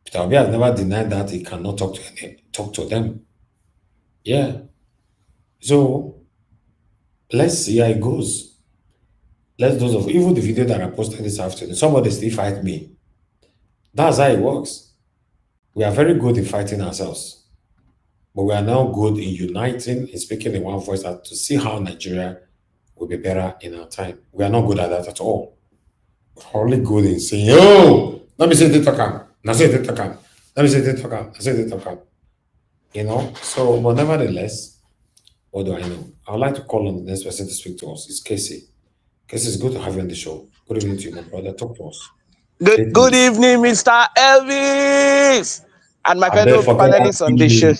Peter Obi has never denied that he cannot talk to them. Yeah. So let's see how it goes. Even the video that I posted this afternoon, somebody still fight me. That's how it works. We are very good in fighting ourselves, but we are now good in uniting, in speaking in one voice to see how Nigeria will be better in our time. We are not good at that at all. We're only good in saying, yo, let me say the talk. Let me say the talk. Let me say the talk. Let me say the talk. You know, so, but nevertheless, what do I know? I would like to call on the next person to speak to us. It's Casey. Casey, it's good to have you on the show. Good evening to you, my brother. Talk to us. Good evening, Mr. Elvis, and my fellow panelists on this show.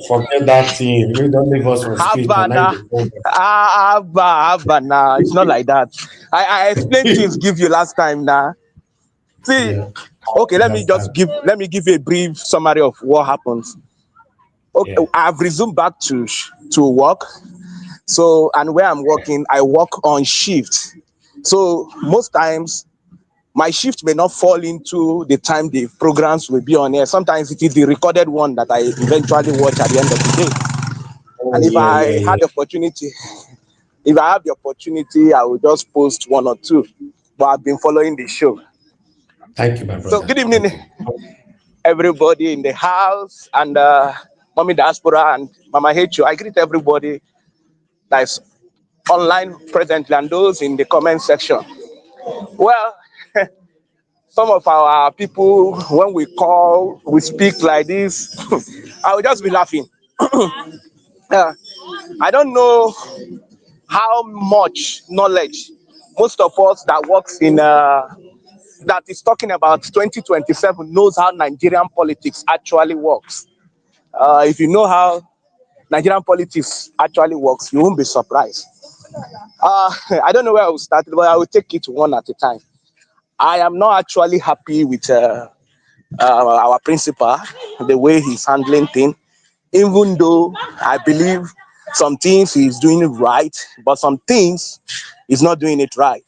Forget that team. You don't leave us for speech. Habana, nah. It's not like that. I explained things give you last time now. See, Yeah. okay, let me give you a brief summary of what happens. Okay, yeah. I've resumed back to work. So, and where I'm working, I work on shift. So most times my shift may not fall into the time the programs will be on air. Sometimes it is the recorded one that I eventually watch at the end of the day. And if I have the opportunity, I will just post one or two. But I've been following the show. Thank you, my brother. So good evening, everybody in the house, and Mommy Diaspora and Mama Hecho. I greet everybody that's online presently and those in the comment section. Well, some of our people, when we speak like this, I will just be laughing. I don't know how much knowledge most of us that works in that is talking about 2027 knows how Nigerian politics actually works. If you know how Nigerian politics actually works, you won't be surprised. I don't know where I will start, but I will take it one at a time. I am not actually happy with our principal, the way he's handling things, even though I believe some things he's doing it right, but some things he's not doing it right.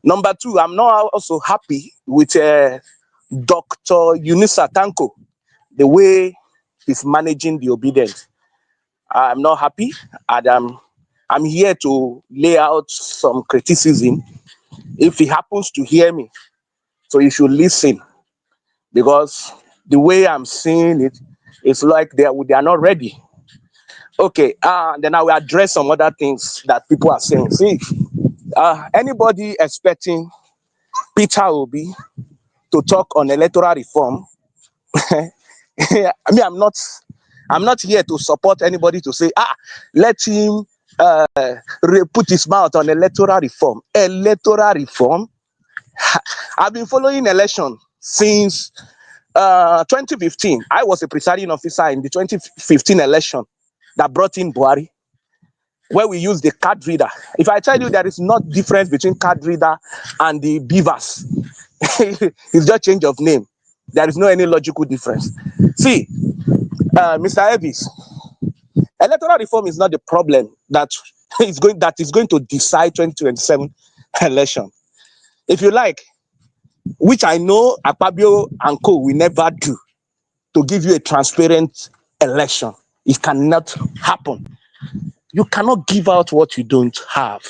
Number two, I'm not also happy with Dr. Yunisa Tanko, the way he's managing the obedience. I'm not happy, and I'm here to lay out some criticism. If he happens to hear me, so you should listen, because the way I'm seeing it, it's like they are not ready. Okay, then I will address some other things that people are saying. See, anybody expecting Peter Obi to talk on electoral reform? I mean, I'm not here to support anybody to say, let him put his mouth on electoral reform. Electoral reform? I've been following election since 2015. I was a presiding officer in the 2015 election that brought in Buhari, where we used the card reader. If I tell you there is not difference between card reader and the beavers, it's just change of name. There is no any logical difference. See, Mr. Elvis, electoral reform is not the problem that is going to decide 2027 election. If you like, which I know Akpabio and co will never do, to give you a transparent election. It cannot happen. You cannot give out what you don't have.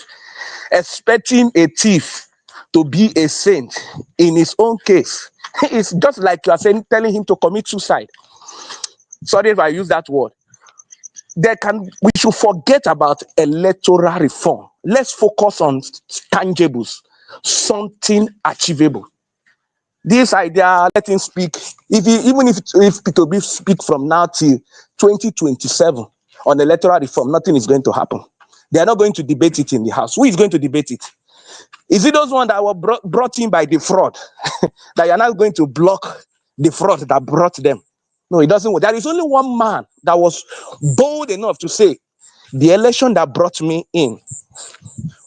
Expecting a thief to be a saint in his own case, it's just like you are telling him to commit suicide. Sorry if I use that word. We should forget about electoral reform. Let's focus on tangibles, something achievable. This idea, let him speak. Even if Peter Obi speak from now till 2027 on electoral reform, nothing is going to happen. They are not going to debate it in the House. Who is going to debate it? Is it those ones that were brought in by the fraud that you are not going to block the fraud that brought them? No, it doesn't. There is only one man that was bold enough to say, the election that brought me in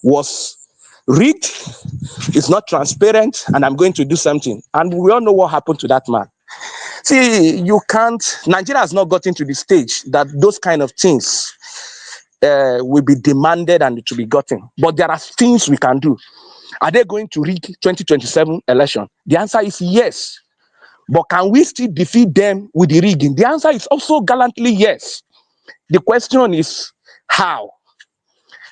was rigged, it's not transparent, and I'm going to do something. And we all know what happened to that man. See, Nigeria has not gotten to the stage that those kind of things will be demanded and to be gotten. But there are things we can do. Are they going to rig 2027 election? The answer is yes. But can we still defeat them with the rigging? The answer is also gallantly yes. The question is how.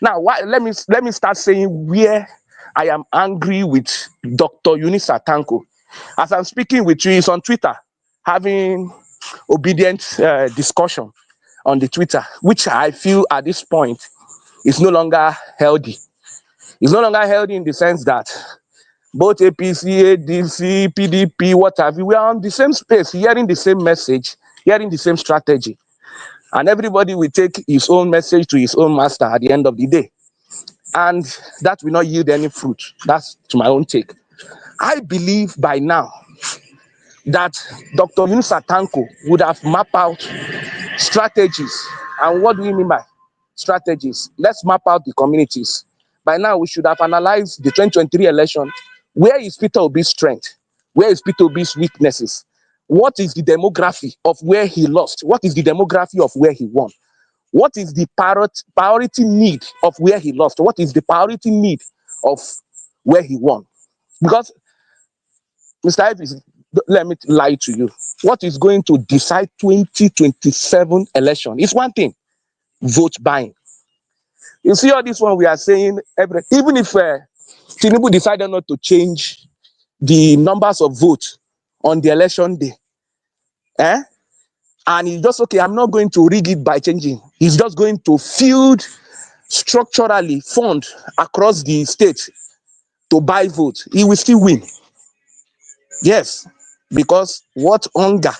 Now, let me start saying where I am angry with Dr. Eunice Tanko. As I'm speaking with you, he's on Twitter, having obedient discussion on the Twitter, which I feel at this point is no longer healthy. It's no longer healthy in the sense that both APC, ADC, PDP, what have you, we are on the same space, hearing the same message, hearing the same strategy. And everybody will take his own message to his own master at the end of the day. And that will not yield any fruit. That's to my own take. I believe by now that Dr. Yunus Tanko would have mapped out strategies. And what do we mean by strategies? Let's map out the communities. By now, we should have analyzed the 2023 election. Where is Peter Obi's strength? Where is Peter Obi's weaknesses? What is the demography of where he lost? What is the demography of where he won? What is the priority need of where he lost? What is the priority need of where he won? Because, Mr. Evans, let me lie to you. What is going to decide 2027 election is one thing: vote buying. You see all this one we are saying, even if Tinubu decided not to change the numbers of votes on the election day, and he's just, okay, I'm not going to rig it by changing. He's just going to field structurally fund across the state to buy votes. He will still win. Yes, because what hunger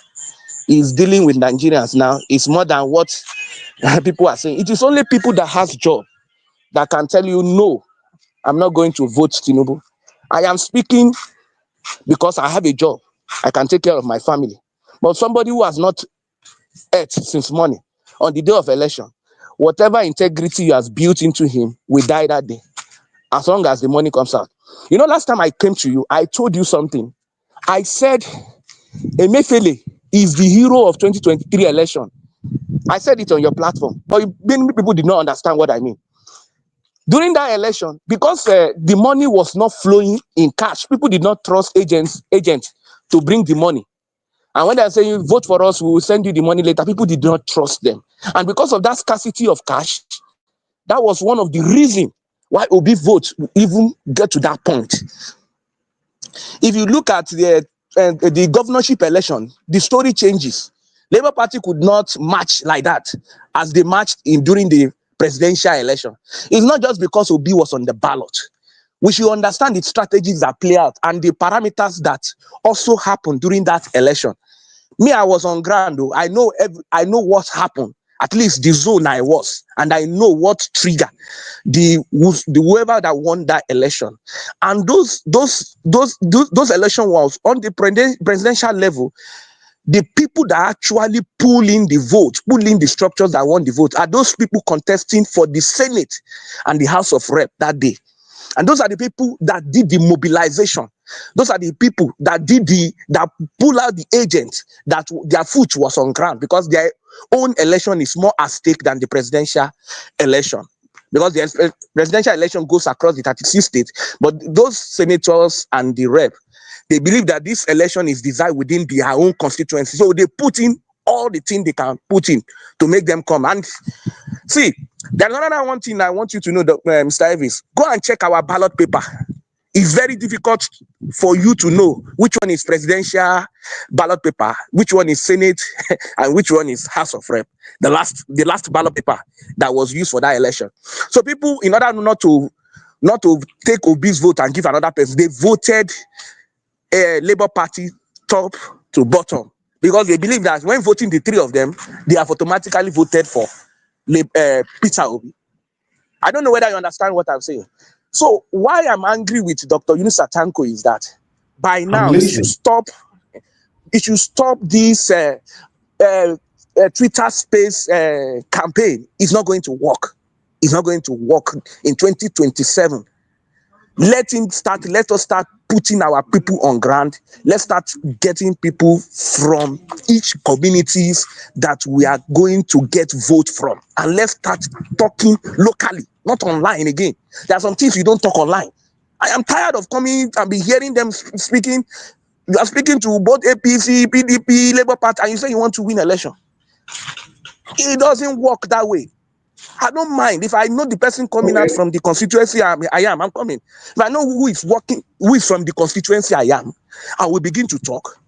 is dealing with Nigerians now is more than what people are saying. It is only people that has job that can tell you, no, I'm not going to vote Tinubu. I am speaking because I have a job. I can take care of my family. But somebody who has not ate since morning, on the day of election, whatever integrity you has built into him will die that day, as long as the money comes out. You know, last time I came to you, I told you something. I said Emefiele is the hero of 2023 election. I said it on your platform, but many people did not understand what I mean. During that election, because the money was not flowing in cash, people did not trust agents to bring the money. And when they're saying, vote for us, we will send you the money later, people did not trust them. And because of that scarcity of cash, that was one of the reasons why Obi vote even get to that point. If you look at the governorship election, the story changes. Labour Party could not march like that as they marched during the presidential election. It's not just because Obi was on the ballot. We should understand the strategies that play out and the parameters that also happened during that election. Me, I was on ground, though. I know what happened. At least the zone I was, and I know what triggered the whoever that won that election. And those election was on the presidential level. The people that actually pull in the vote, pull in the structures that won the vote, are those people contesting for the Senate and the House of Rep that day. And those are the people that did the mobilization. Those are the people that that pull out the agents that their foot was on ground, because their own election is more at stake than the presidential election. Because the presidential election goes across the 36 states, but those senators and the rep, they believe that this election is designed within their own constituency. So they put in all the things they can put in to make them come. And see, there's another one thing I want you to know, Mr. Evans. Go and check our ballot paper. It's very difficult for you to know which one is presidential ballot paper, which one is Senate, and which one is House of Rep. The last ballot paper that was used for that election. So people, in order not to take Obi's vote and give another person, they voted Labour Party top to bottom, because they believe that when voting the three of them, they have automatically voted for Peter Obi. I don't know whether you understand what I'm saying. So why I'm angry with Dr. Yunus Tanko is that by now it should stop this Twitter space campaign. It's not going to work. It's not going to work in 2027. Let us start putting our people on ground. Let's start getting people from each communities that we are going to get vote from. And let's start talking locally, not online again. There are some things you don't talk online. I am tired of coming and be hearing them speaking. You are speaking to both APC, PDP, Labour Party, and you say you want to win election. It doesn't work that way. I don't mind if I know the person coming out from the constituency I'm coming. If I know who is from the constituency I will begin to talk.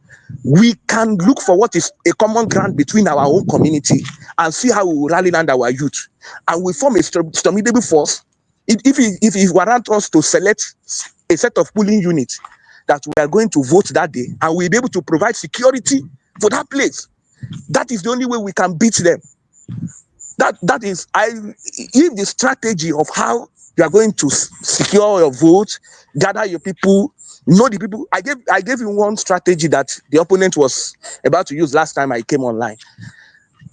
We can look for what is a common ground between our own community and see how we will rally around our youth. And we form a formidable force. If it warrant us to select a set of polling units that we are going to vote that day, and we'll be able to provide security for that place. That is the only way we can beat them. That is, if the strategy of how you are going to secure your vote, gather your people, know the people. I gave you one strategy that the opponent was about to use last time I came online.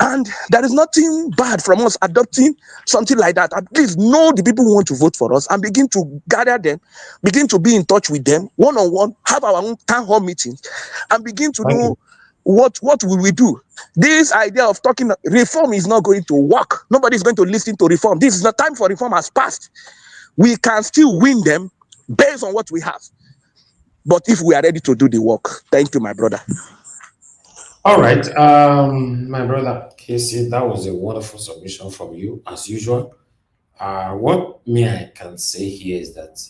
And there is nothing bad from us adopting something like that. At least know the people who want to vote for us and begin to gather them, begin to be in touch with them, one-on-one, have our own town hall meetings, and begin to know what will we do. This idea of talking reform is not going to work. Nobody is going to listen to reform. This is the time for reform has passed. We can still win them based on what we have. But if we are ready to do the work, thank you, my brother. All right, my brother Casey, that was a wonderful submission from you, as usual. What I can say here is that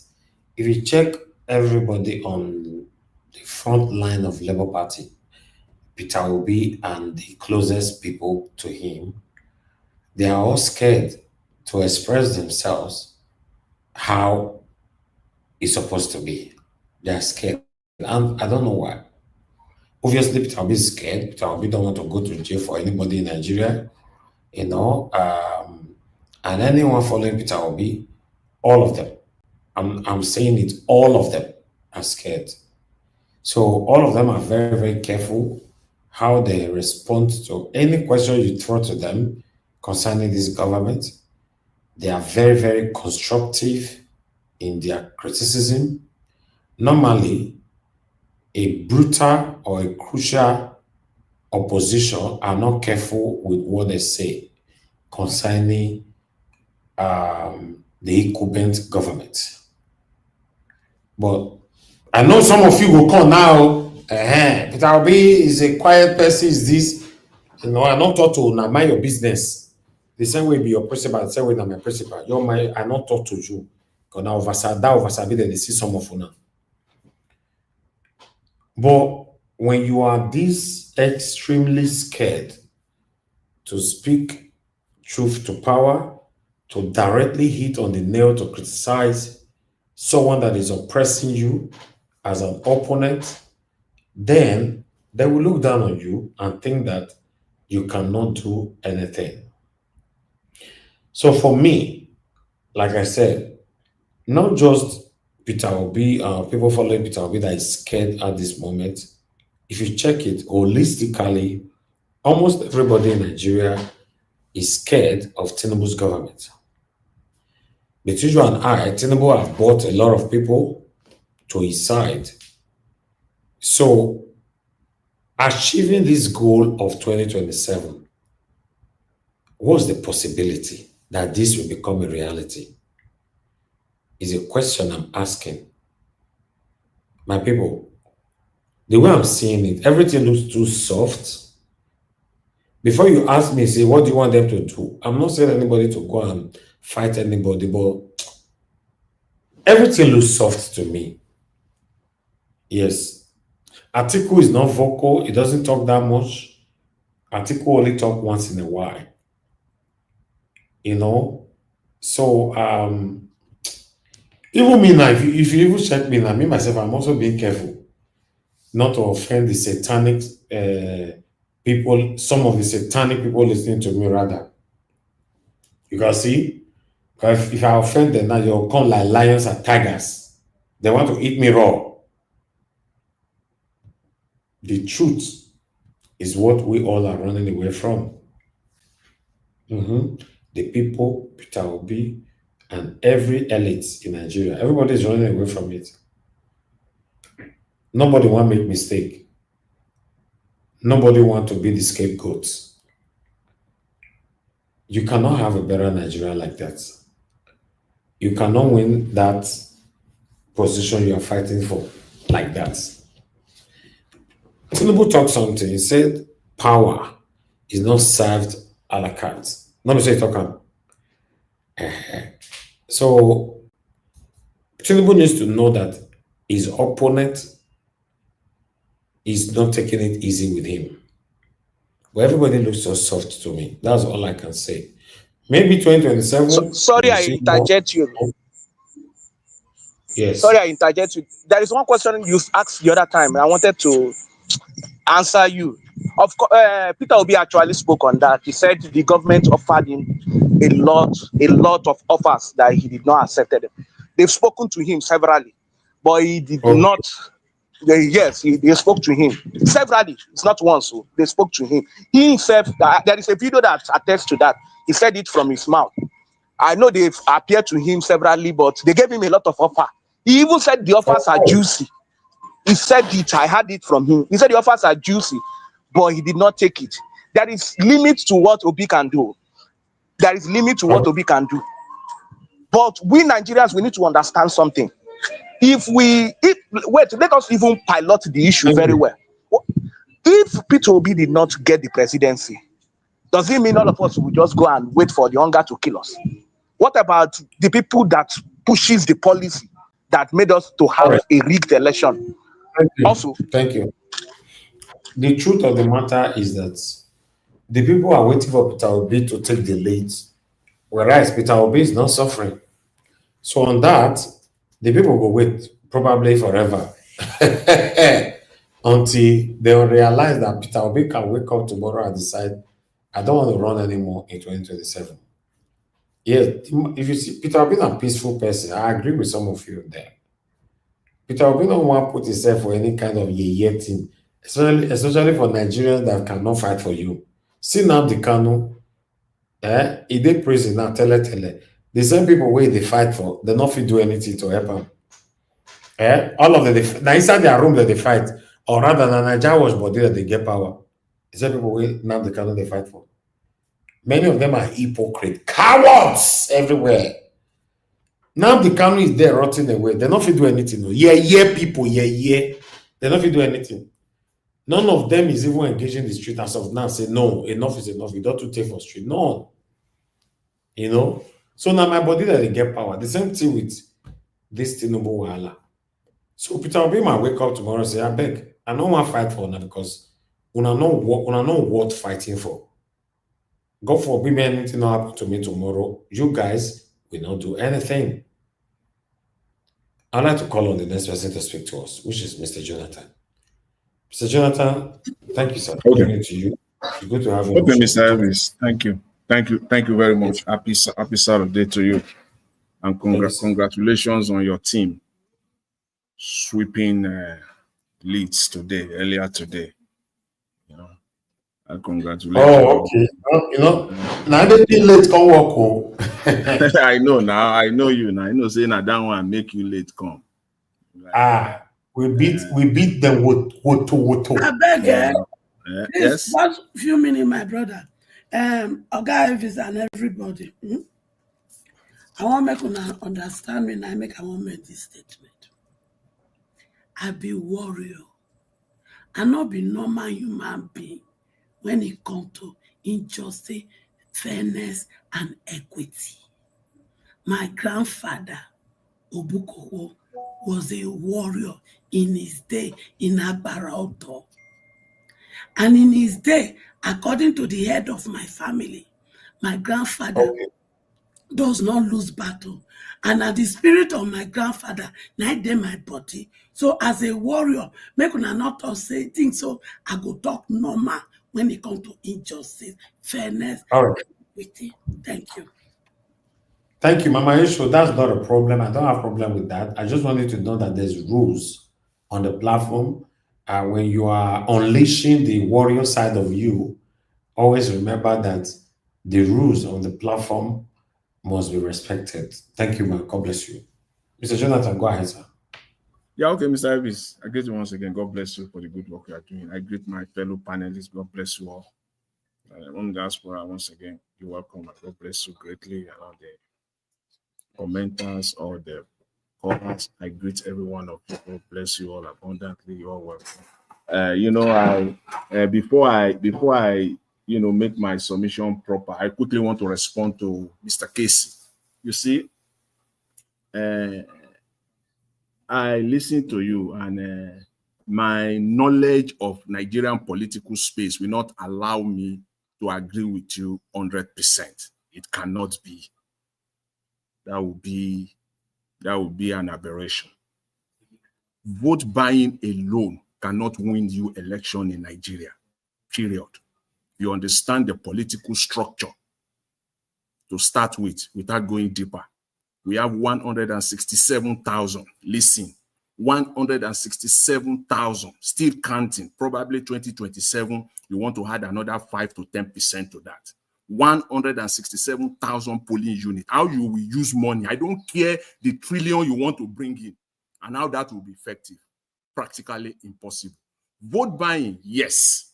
if you check everybody on the front line of Labour Party, Peter Obi and the closest people to him, they are all scared to express themselves how it's supposed to be. They're scared. And I don't know why. Obviously, Peter Obi is scared. Peter Obi don't want to go to jail for anybody in Nigeria, and anyone following Peter Obi, all of them, I'm saying it, all of them are scared. So all of them are very, very careful how they respond to any question you throw to them concerning this government. They are very, very constructive in their criticism. Normally, a brutal or a crucial opposition are not careful with what they say concerning the incumbent government. But I know some of you will come now. Peter Obi is a quiet person, is this? I'm not taught to now mind your business. The same way be your principal, the same way not my principal. I'm not taught to you. Because now oversabi they see some of you now. But when you are this extremely scared to speak truth to power, to directly hit on the nail, to criticize someone that is oppressing you as an opponent, then they will look down on you and think that you cannot do anything. So for me, like I said, not just Peter Obi, people following Peter Obi that is scared at this moment. If you check it holistically, almost everybody in Nigeria is scared of Tinubu's government. Between you and I, Tinubu have brought a lot of people to his side. So achieving this goal of 2027, what's the possibility that this will become a reality? Is a question I'm asking. My people, the way I'm seeing it, everything looks too soft. Before you ask me, say, what do you want them to do? I'm not saying anybody to go and fight anybody, but everything looks soft to me. Yes. Atiku is not vocal. He doesn't talk that much. Atiku only talk once in a while. So even me now, if you even check me now, me myself, I'm also being careful not to offend the satanic people, some of the satanic people listening to me rather. You can see, if I offend them now, they'll come like lions and tigers. They want to eat me raw. The truth is what we all are running away from. The people, Peter Obi, And every elite in Nigeria, everybody is running away from it. Nobody want to make mistake. Nobody want to be the scapegoat. You cannot have a better Nigeria like that. You cannot win that position you are fighting for like that. Tinubu talked something. He said power is not served a la carte. Let me say talking. So Tinubu needs to know that his opponent is not taking it easy with him. But everybody looks so soft to me. That's all I can say. Maybe 2027. Sorry, I interject you. Yes. Sorry, I interject you. There is one question you asked the other time. I wanted to answer you. Of course, Peter Obi actually spoke on that. He said the government offered him a lot of offers that he did not accept them. They've spoken to him severally, but he did not. Yes, they spoke to him severally. It's not once. So they spoke to him. He himself, there is a video that attests to that. He said it from his mouth. I know they've appeared to him severally, but they gave him a lot of offer. He even said the offers are juicy. He said it. I heard it from him. He said the offers are juicy, but he did not take it. There is limit to what Obi can do. There is limit to what Obi can do. But we Nigerians, we need to understand something. Wait, let us even pilot the issue very well. If Peter Obi did not get the presidency, does it mean all of us will just go and wait for the hunger to kill us? What about the people that pushes the policy that made us to have a rigged election? Thank you. The truth of the matter is that the people are waiting for Peter Obi to take the lead, whereas Peter Obi is not suffering. So on that, the people will wait probably forever until they will realize that Peter Obi can wake up tomorrow and decide, I don't want to run anymore in 2027. Yes, if you see, Peter Obi is a peaceful person. I agree with some of you there. Peter Obi don't want to put himself for any kind of yeye thing, especially for Nigerians that cannot fight for you. See now the Kanu, he did prison now, tele. The same people where they fight for, they not fit do anything to help them. All of them, now inside their room that they fight, or rather than Nigeria was body that they get power. The same people where now the Kanu they fight for. Many of them are hypocrite, cowards everywhere. Now the Kanu is there rotting away. They not fit do anything. No. People. They not fit do anything. None of them is even engaging the street as of now. Say no, enough is enough. You don't take for street. No. You know. So now my body that they get power. The same thing with this Tinubu wahala. So Peter Obi might wake up tomorrow and say, I beg, I don't want to fight for now because una know what fighting for. God forbid anything not happen to me tomorrow. You guys will not do anything. I'd like to call on the next person to speak to us, which is Mr. Jonathan. Mr. Jonathan, thank you, sir. Okay. To you. It's good to have you. Okay, Mr. Elvis. Thank you. Thank you very much. Happy Saturday to you. And congratulations on your team sweeping leads earlier today. You know, and congratulations. Oh, okay. You know, now they did late come work. I know now. I know you now. I know saying I don't want to make you late come. Like, we beat them with. I beg yes. Just a few minutes, my brother. Oga Elvis and everybody. I want to make una understand me and I want to make this statement. I be warrior. I not be normal human being when it comes to injustice, fairness, and equity. My grandfather, Obukowo, was a warrior in his day in Abarauto. And in his day, according to the head of my family, my grandfather does not lose battle. And at the spirit of my grandfather, night day my body. So as a warrior, make una not talk say things so I go talk normal when it comes to injustice, fairness, equity. Thank you. Thank you, Mama Yusho. That's not a problem. I don't have a problem with that. I just wanted to know that there's rules on the platform. When you are unleashing the warrior side of you, always remember that the rules on the platform must be respected. Thank you, man. God bless you. Mr. Jonathan, go ahead, sir. Yeah, okay, Mr. Elvis. I greet you once again. God bless you for the good work you are doing. I greet my fellow panelists. God bless you all. On diaspora, once again, you're welcome. God bless you greatly. And all the commenters, all the callers, I greet every one of you. God bless you all abundantly. You're all welcome. Before I make my submission proper, I quickly want to respond to Mr. Casey. You see, I listened to you, and my knowledge of Nigerian political space will not allow me to agree with you 100%. It cannot be. That would be an aberration. Vote buying alone cannot win you election in Nigeria, period. You understand the political structure to start with without going deeper. We have 167,000. Listen, 167,000, still counting. Probably 2027, you want to add another 5 to 10% to that. 167,000 polling units. How you will use money, I don't care the trillion you want to bring in and how that will be effective. Practically impossible. Vote buying, yes,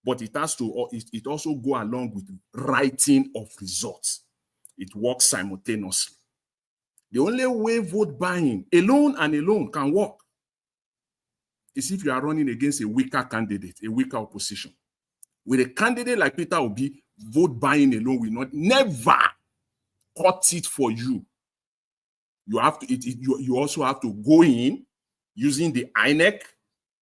but it has to. It also go along with writing of results. It works simultaneously. The only way vote buying alone can work is if you are running against a weaker candidate, a weaker opposition. With a candidate like Peter Obi, vote buying alone will never cut it for you. You have to. You also have to go in using the INEC,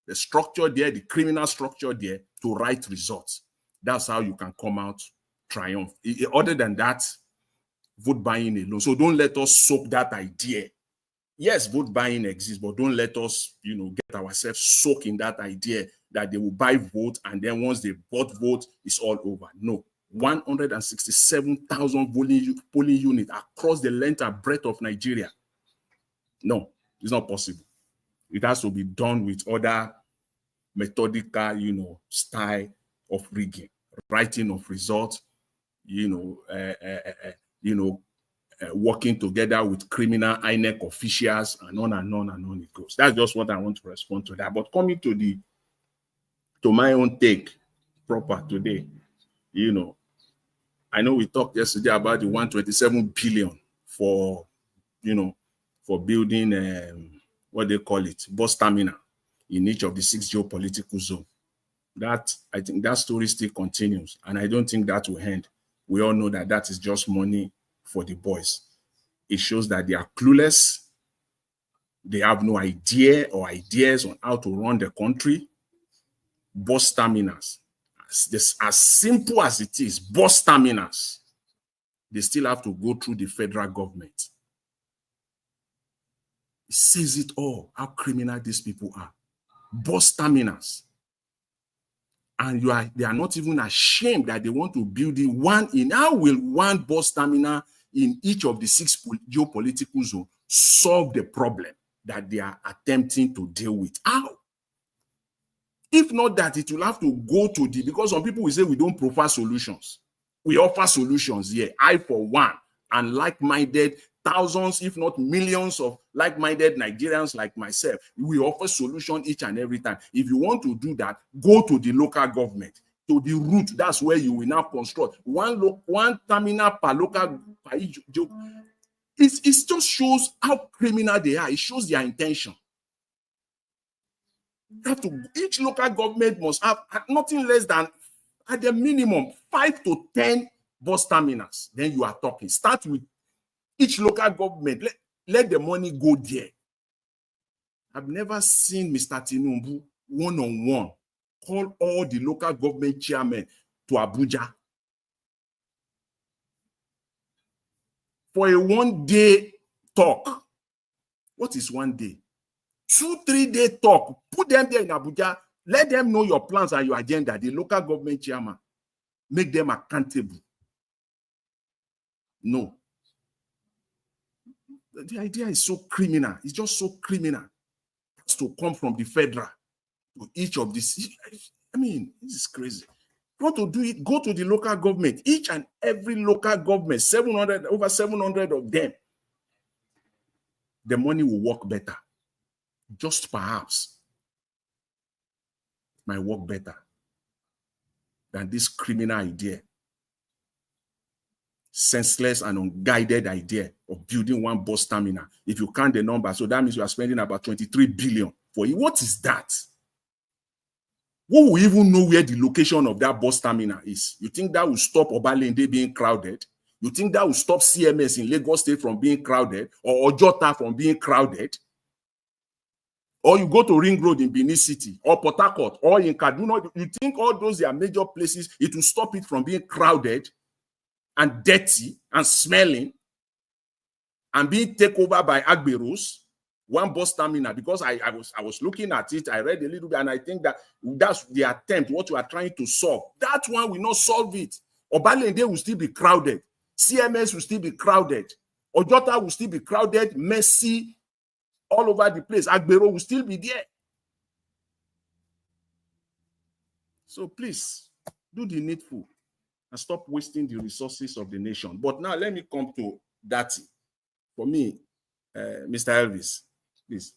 the structure there, the criminal structure there, to write results. That's how you can come out triumph. Other than that, vote buying alone. So don't let us soak that idea. Yes, vote buying exists, but don't let us, get ourselves soaked in that idea that they will buy vote and then once they bought vote, it's all over. No. 167,000 polling units across the length and breadth of Nigeria. No, it's not possible. It has to be done with other methodical, style of rigging, writing of results, working together with criminal INEC officials, and on and on and on it goes. That's just what I want to respond to that. But coming to my own take proper today, I know we talked yesterday about the 127 billion for building what they call it, bus terminal in each of the 6 geopolitical zones. I think that story still continues, and I don't think that will end. We all know that is just money for the boys. It shows that they are clueless. They have no idea or ideas on how to run the country. Bus terminals, as simple as it is, bus terminals, they still have to go through the federal government. It says it all, how criminal these people are. Bus terminals. And they are not even ashamed that they want to build it one in. How will one bus terminal in each of the 6 geopolitical zones solve the problem that they are attempting to deal with? How? If not that, it will have to go to because some people will say we don't prefer solutions. We offer solutions here. I, for one, and like-minded thousands, if not millions of like-minded Nigerians like myself, we offer solution each and every time. If you want to do that, go to the local government, to the root. That's where you will now construct one terminal per local. It just shows how criminal they are. It shows their intention. Each local government must have nothing less than, at the minimum, 5 to 10 bus terminals. Then you are talking. Start with each local government. Let the money go there. I've never seen Mr. Tinubu one-on-one call all the local government chairmen to Abuja for a one-day talk. What is one day? 2-3 day talk. Put them there in Abuja. Let them know your plans and your agenda. The local government chairman. Make them accountable. No. The idea is so criminal. It's just so criminal. It has to come from the federal to each of these. I mean, this is crazy. You want to do it, go to the local government. Each and every local government, 700, over 700 of them, the money will work better. Just perhaps might work better than this criminal idea, senseless and unguided idea of building one bus terminal. If you count the number, so that means you are spending about 23 billion for it. What is that? Who will even know where the location of that bus terminal is? You think that will stop Obalende being crowded? You think that will stop CMS in Lagos State from being crowded, or Ojota from being crowded? Or you go to Ring Road in Benin City, or Port Harcourt, or in Kaduna, you think all those are major places, it will stop it from being crowded and dirty and smelling and being taken over by Agberos? One bus terminal, because I was looking at it, I read a little bit, and I think that that's the attempt, what you are trying to solve. That one will not solve it. Obalende will still be crowded. CMS will still be crowded. Ojota will still be crowded. Messi all over the place. Agbero will still be there. So please, do the needful and stop wasting the resources of the nation. But now let me come to Datti. For me, Mr. Elvis, please,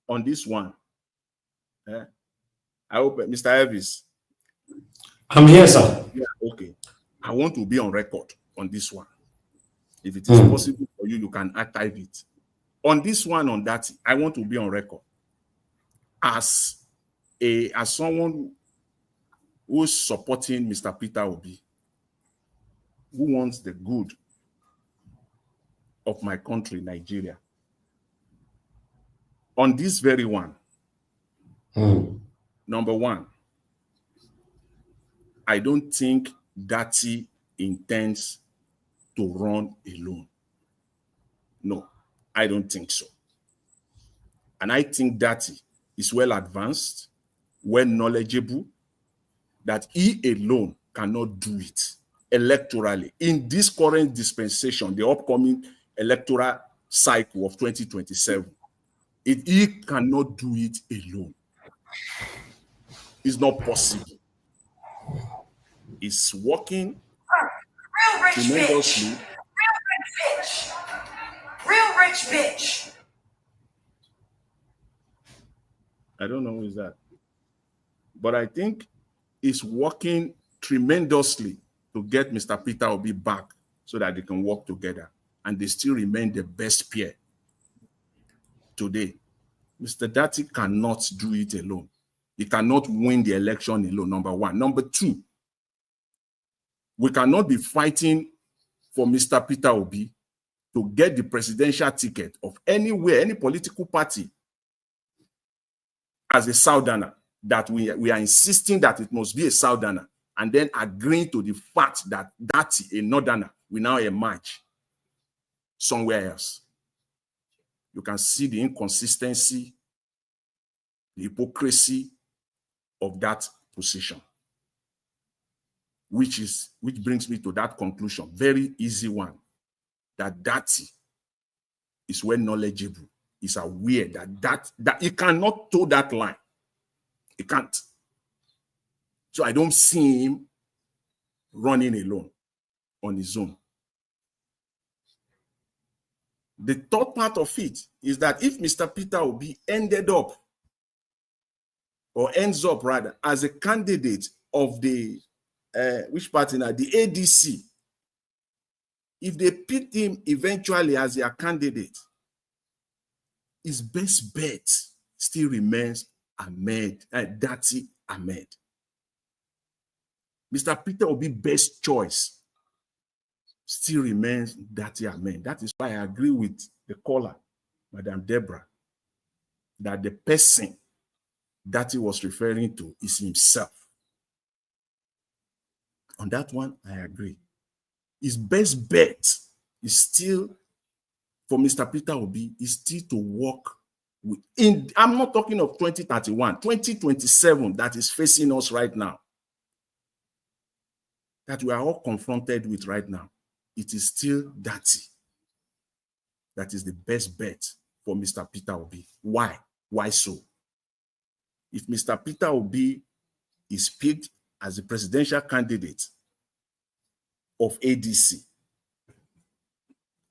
on this one, I hope, Mr. Elvis. I'm here, sir. Yeah, okay. I want to be on record on this one. If it is possible for you, you can archive it. On this one, on that, I want to be on record as someone who is supporting Mr. Peter Obi, who wants the good of my country, Nigeria. On this very one, number one, I don't think Datti intends to run alone. No, I don't think so. And I think Datti is well advanced, well knowledgeable, that he alone cannot do it electorally. In this current dispensation, the upcoming electoral cycle of 2027, he cannot do it alone. It's not possible. It's working tremendously. Real rich bitch. I don't know who is that. But I think it's working tremendously to get Mr. Peter Obi back so that they can work together. And they still remain the best pair today. Mr. Datti cannot do it alone. He cannot win the election alone, number one. Number two, we cannot be fighting for Mr. Peter Obi to get the presidential ticket of anywhere, any political party, as a Southerner, that we are insisting that it must be a Southerner, and then agreeing to the fact that Datti, a Northerner, will now emerge somewhere else. You can see the inconsistency, the hypocrisy of that position, which brings me to that conclusion, very easy one, that Datti is well knowledgeable, is aware that he cannot toe that line. He can't. So I don't see him running alone on his own. The third part of it is that if Mr. Peter Obi ends up rather as a candidate of the which party now? The ADC. If they pick him eventually as their candidate, his best bet still remains Datti Ahmed. Mr. Peter Obi's best choice still remains Datti Ahmed. That is why I agree with the caller, Madam Deborah, that the person Datti was referring to is himself. On that one, I agree. His best bet is still, for Mr. Peter Obi, is still to work with, I'm not talking of 2031, 2027 that is facing us right now, that we are all confronted with right now. It is still Datti that is the best bet for Mr. Peter Obi. Why? Why so? If Mr. Peter Obi is picked as the presidential candidate of ADC,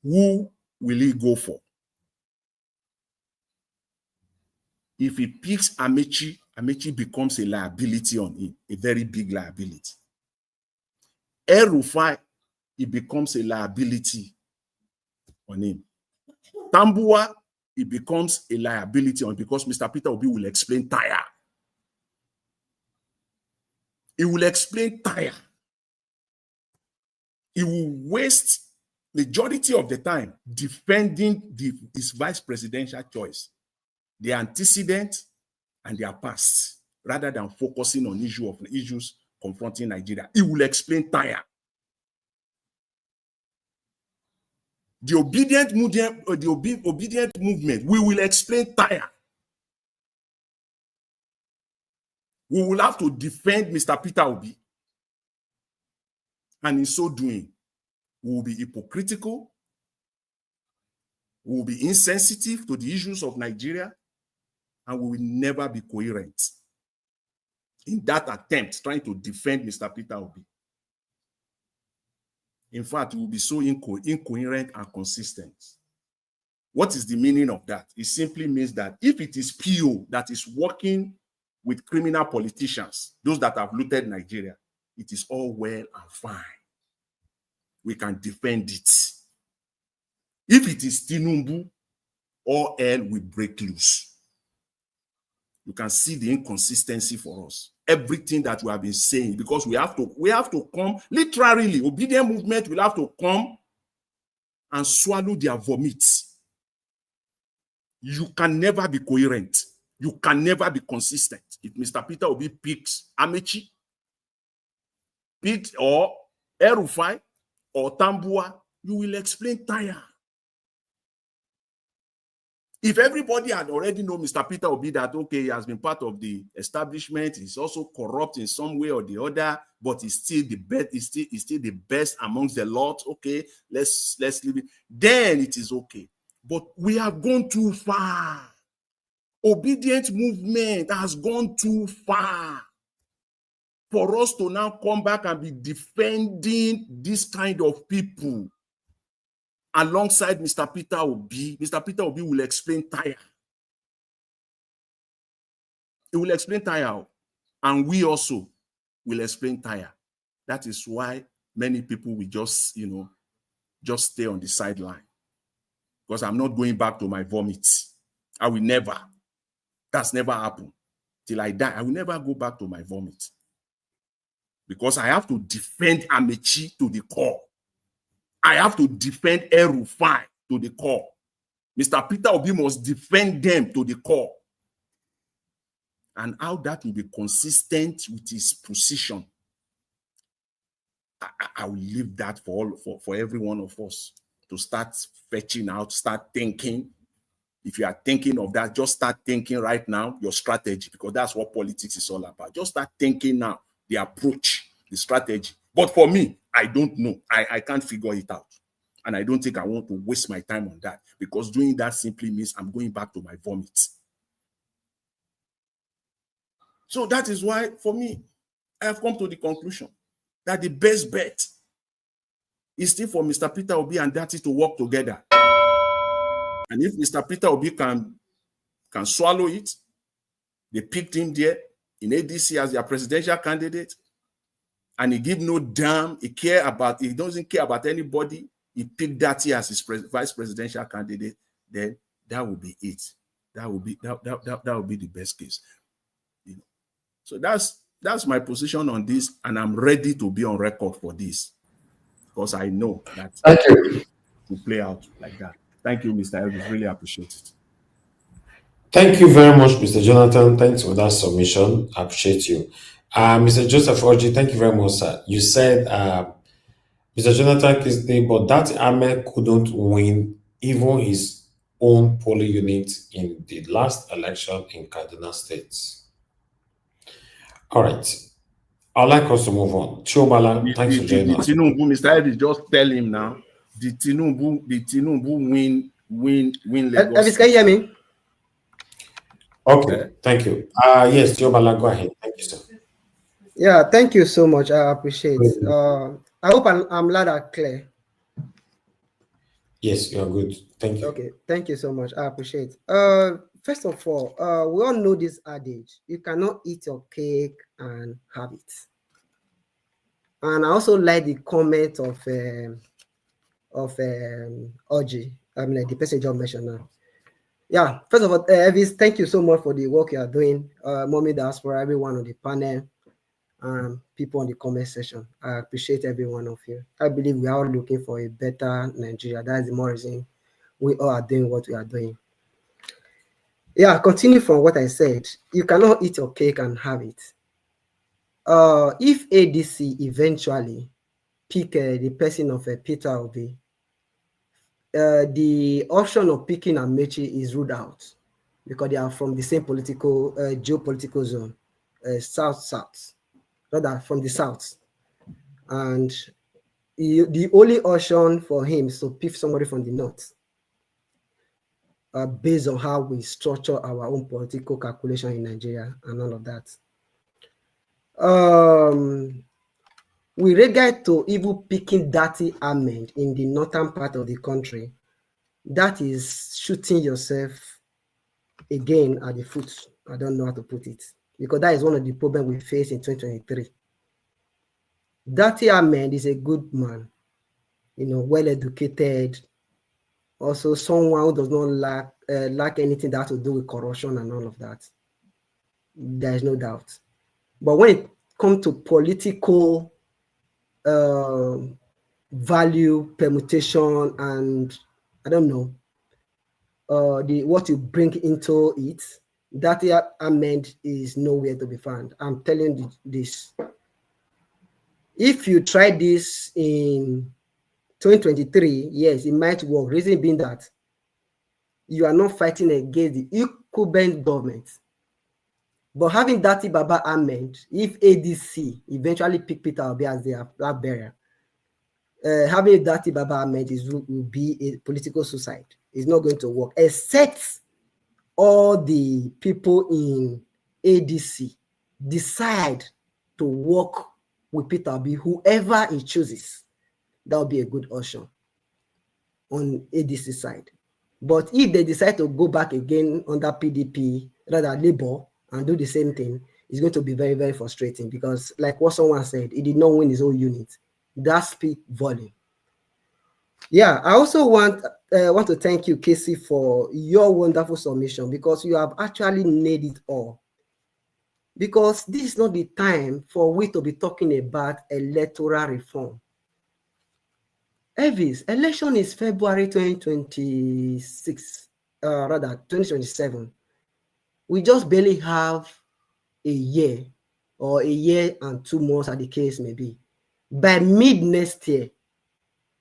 who will he go for? If he picks Amechi, Amechi becomes a liability on him, a very big liability. El-Rufai, it becomes a liability on him. Tambuwa, it becomes a liability on, because Mr. Peter Obi will explain tire. He will explain tire. He will waste majority of the time defending his vice presidential choice, their antecedent and their past, rather than focusing on issues confronting Nigeria. He will explain tire. The obedient movement, we will explain tire. We will have to defend Mr. Peter Obi. And in so doing, we will be hypocritical, we will be insensitive to the issues of Nigeria, and we will never be coherent in that attempt trying to defend Mr. Peter Obi. In fact, we will be so incoherent and consistent. What is the meaning of that? It simply means that if it is PO that is working with criminal politicians, those that have looted Nigeria, it is all well and fine. We can defend it. If it is Tinubu, all hell will break loose. You can see the inconsistency for us. Everything that we have been saying, because we have to come, literally, obedient movement will have to come and swallow their vomit. You can never be coherent. You can never be consistent. If Mr. Peter Obi picks Amechi, or El-Rufai, or Tambuwa, you will explain tire. If everybody had already known Mr. Peter Obi that, okay, he has been part of the establishment, he's also corrupt in some way or the other, but he's still the best, he's still the best amongst the lot, okay, let's leave it. Then it is okay. But we have gone too far. Obedient movement has gone too far for us to now come back and be defending this kind of people alongside Mr. Peter Obi. Mr. Peter Obi will explain tire. He will explain tire, and we also will explain tire. That is why many people will just stay on the sideline. Because I'm not going back to my vomit. I will never. That's never happened. Till I die, I will never go back to my vomit. Because I have to defend Amechi to the core. I have to defend El-Rufai to the core. Mr. Peter Obi must defend them to the core. And how that will be consistent with his position, I will leave that for every one of us to start fetching out, start thinking. If you are thinking of that, just start thinking right now your strategy, because that's what politics is all about. Just start thinking now the approach, the strategy. But for me, I don't know. I can't figure it out. And I don't think I want to waste my time on that, because doing that simply means I'm going back to my vomit. So that is why, for me, I have come to the conclusion that the best bet is still for Mr. Peter Obi and Datti to work together. And if Mr. Peter Obi can swallow it, they picked him there in ADC as their presidential candidate, and he give no damn, he doesn't care about anybody. He picked Datti as his vice presidential candidate, then that will be it. That will be the best case. So that's my position on this, and I'm ready to be on record for this, because I know that it will play out like that. Thank you, Mr. Elvis. Really appreciate it. Thank you very much, Mr. Jonathan. Thanks for that submission. I appreciate you. Mr. Joseph Oji, thank you very much, sir. You said, Mr. Jonathan Kisney, but Datti Ahmed couldn't win even his own polling unit in the last election in Kaduna State. All right. I'd like us to move on. Chiobala, thanks for joining us. Tinubu, Mr. Elvis, just tell him now. The Tinubu win Lagos. Elvis, can you hear me? Okay, thank you. Yes, Chiobala, go ahead. Thank you, sir. Yeah, thank you so much. I appreciate. I hope I'm loud and clear. Yes, you are good. Thank you. Okay, thank you so much. I appreciate. First of all, we all know this adage: you cannot eat your cake and have it. And I also like the comment of Oji. I mean, like the person just mentioned now. Yeah, first of all, Elvis, thank you so much for the work you are doing. Mommy Diaspora, everyone on the panel, people on the comment section. I appreciate every one of you. I believe we are all looking for a better Nigeria. That is the more reason we all are doing what we are doing. Yeah, continue from what I said. You cannot eat your cake and have it. If ADC eventually pick the person of Peter Obi, the option of picking Amechi is ruled out because they are from the same political, geopolitical zone, south, rather from the south. And the only option for him is to pick somebody from the north, based on how we structure our own political calculation in Nigeria and all of that. With regard to even picking Datti Ahmed in the northern part of the country, that is shooting yourself again at the foot. I don't know how to put it, because that is one of the problems we face in 2023. Datti Ahmed is a good man, well-educated, also someone who does not lack anything that has to do with corruption and all of that. There is no doubt. But when it comes to political value, permutation, and I don't know, what you bring into it, Datti Ahmed is nowhere to be found. I'm telling you this. If you try this in 2023, yes, it might work. Reason being that you are not fighting against the incumbent government. But having Datti Baba-Ahmed, if ADC eventually pick Peter Obi as their flag bearer, having Datti Baba-Ahmed will be a political suicide. It's not going to work, except all the people in ADC decide to work with Peter Obi, whoever he chooses. That would be a good option on ADC side. But if they decide to go back again under PDP, rather Labour, and do the same thing, it's going to be very, very frustrating, because like what someone said, he did not win his own unit. That speaks volume. Yeah, I also want to thank you, Casey, for your wonderful submission, because you have actually nailed it all. Because this is not the time for we to be talking about electoral reform. Elvis, election is February 2026, rather 2027. We just barely have a year, or a year and 2 months, as the case may be. By mid next year,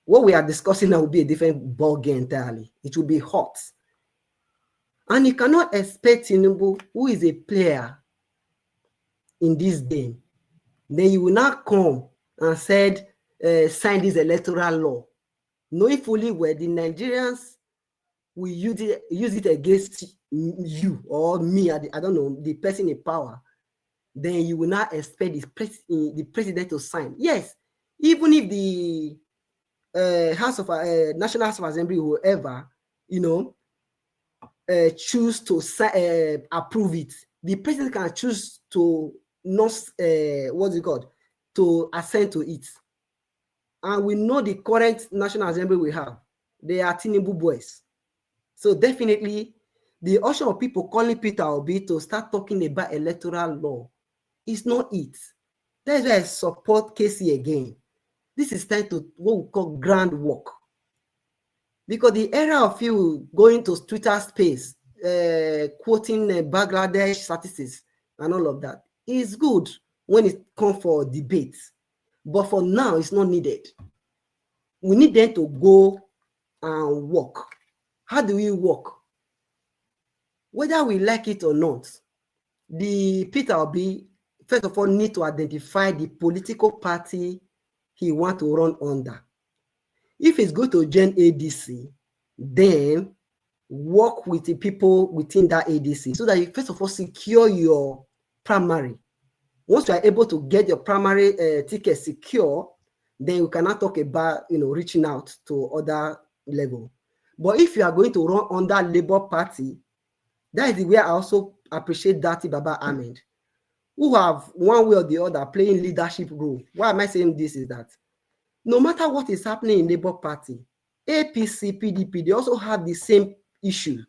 what we are discussing now will be a different ballgame entirely. It will be hot. And you cannot expect Tinubu, who is a player in this game, then you will not come and said, sign this electoral law, knowing fully well the Nigerians will use it against you or me, I don't know, the person in power. Then you will not expect the president to sign. Yes, even if the National House of Assembly, whoever, choose to approve it, the president can choose to not, to assent to it. And we know the current National Assembly we have, they are Tinubu boys. So definitely, the option of people calling Peter Obi to start talking about electoral law is not it. That's why I support Casey again. This is time to what we call groundwork. Because the era of you going to Twitter space, quoting Bangladesh statistics and all of that is good when it comes for debate. But for now, it's not needed. We need them to go and work. How do we work? Whether we like it or not, the Peter Obi, first of all, need to identify the political party he wants to run under. If he's going to join ADC, then work with the people within that ADC so that you first of all secure your primary. Once you are able to get your primary ticket secure, then we cannot talk about reaching out to other level. But if you are going to run under Labour Party, that is the way I also appreciate Datti Baba-Ahmed, who have one way or the other playing leadership role. Why am I saying this is that no matter what is happening in Labour Party, APC, PDP, they also have the same issue.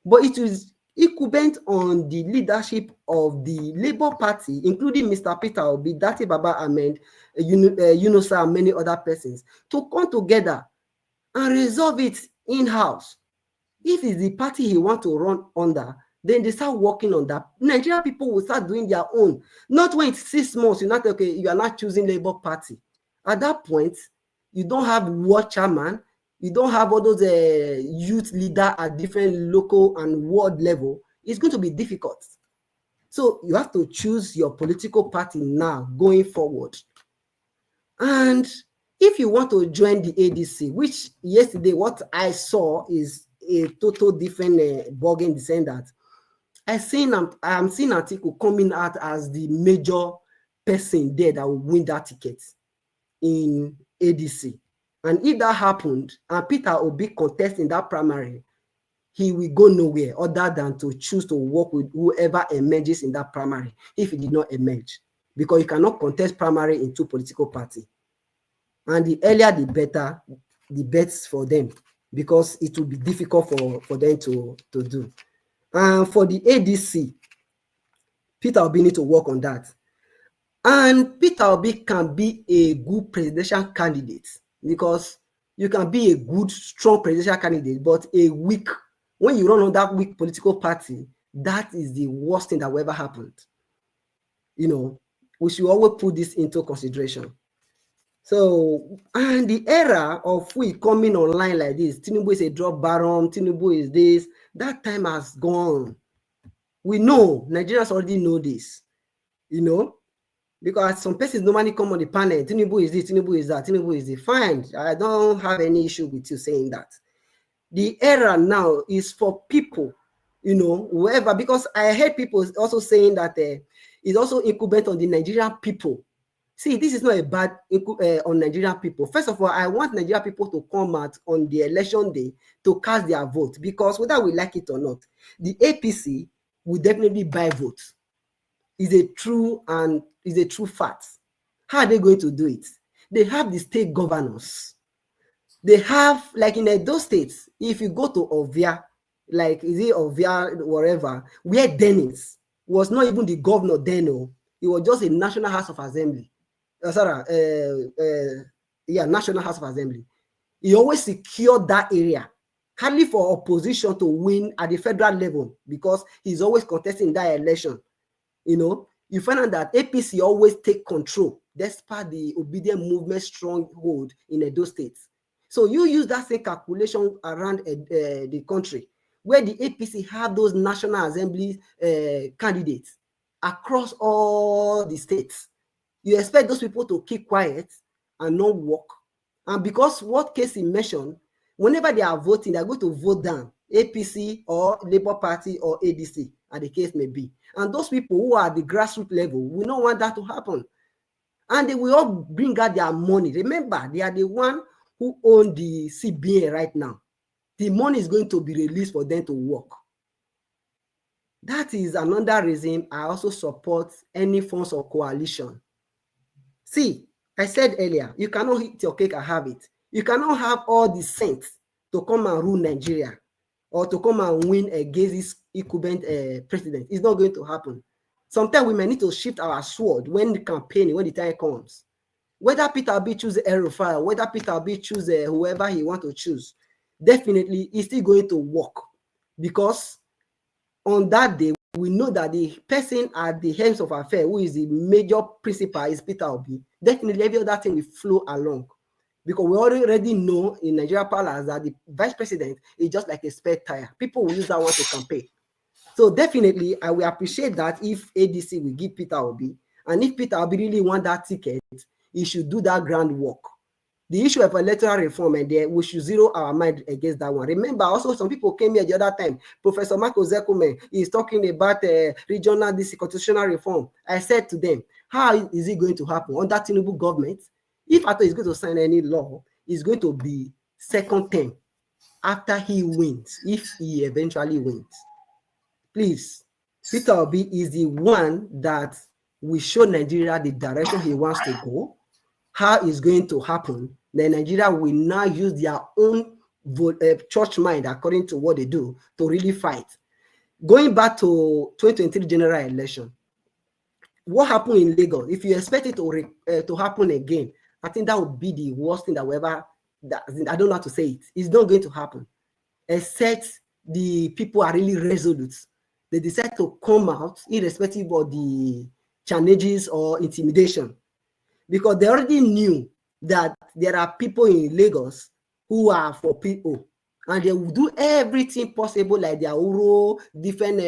But it is incumbent on the leadership of the Labour Party, including Mr. Peter Obi, Datti Baba-Ahmed, Yunusa, and many other persons, to come together and resolve it in-house. If it's the party he wants to run under, then they start working on that. Nigerian people will start doing their own. Not when it's 6 months, you're not okay, you are not choosing Labour Party. At that point, you don't have ward chairman, you don't have all those youth leader at different local and ward level. It's going to be difficult. So you have to choose your political party now going forward. And if you want to join the ADC, which yesterday what I saw is a total different bargain, the saying that I'm seeing Atiku coming out as the major person there that will win that ticket in ADC. And if that happened, and Peter Obi contests in that primary, he will go nowhere other than to choose to work with whoever emerges in that primary if he did not emerge. Because you cannot contest primary in 2 political parties. And the earlier the better, the best for them, because it will be difficult for them to do. And for the ADC, Peter Obi need to work on that. And Peter Obi can be a good presidential candidate, because you can be a good, strong presidential candidate, but when you run on that weak political party, that is the worst thing that will ever happen. We should always put this into consideration. So, and the era of we coming online like this, Tinubu is a drop baron, Tinubu is this, that time has gone. We know, Nigerians already know this, because some persons normally come on the panel, Tinubu is this, Tinubu is that, Tinubu is the fine. I don't have any issue with you saying that. The era now is for people, whoever, because I heard people also saying that it's also incumbent on the Nigerian people. See, this is not a bad on Nigerian people. First of all, I want Nigerian people to come out on the election day to cast their vote, because whether we like it or not, the APC will definitely buy votes. Is a true fact. How are they going to do it? They have the state governors. They have, like in those states, if you go to Ovia, like is it Ovia, wherever, where Dennis was not even the governor then, he was just a National House of Assembly. National House of Assembly. He always secured that area, hardly for opposition to win at the federal level, because he's always contesting that election. You find out that APC always take control, despite the obedient movement stronghold in those states. So you use that same calculation around the country, where the APC have those National Assembly candidates across all the states. You expect those people to keep quiet and not work. And because what case he mentioned, whenever they are voting, they're going to vote down APC or Labour Party or ADC, as the case may be. And those people who are at the grassroots level, we don't want that to happen. And they will all bring out their money. Remember, they are the one who own the CBN right now. The money is going to be released for them to work. That is another reason I also support any forms of coalition. See, I said earlier, you cannot eat your cake and have it. You cannot have all the saints to come and rule Nigeria or to come and win against this incumbent president. It's not going to happen. Sometimes we may need to shift our sword when the campaign, when the time comes. Whether Peter Obi choose El-Rufai, whether Peter Obi choose whoever he wants to choose, definitely it's still going to work. Because on that day, we know that the person at the helm of affairs, who is the major principal, is Peter Obi. Definitely every other thing will flow along. Because we already know in Nigeria Palace that the vice president is just like a spare tire. People will use that one to campaign. So definitely, I will appreciate that if ADC will give Peter Obi. And if Peter Obi really want that ticket, he should do that groundwork. The issue of electoral reform, and we should zero our mind against that one. Remember, also some people came here the other time. Professor Michael Zekume is talking about regional constitutional reform. I said to them, how is it going to happen under Tinubu government? If Ato is going to sign any law, it's going to be second term after he wins, if he eventually wins. Please, Peter Obi is the one that will show Nigeria the direction he wants to go, how it's going to happen. Then Nigeria will now use their own church mind, according to what they do, to really fight. Going back to 2023 general election, what happened in Lagos, if you expect it to happen again, I think that would be the worst thing that will ever, I don't know how to say it. It's not going to happen, except the people are really resolute. They decide to come out irrespective of the challenges or intimidation, because they already knew that there are people in Lagos who are for people, and they will do everything possible, like their Uro, different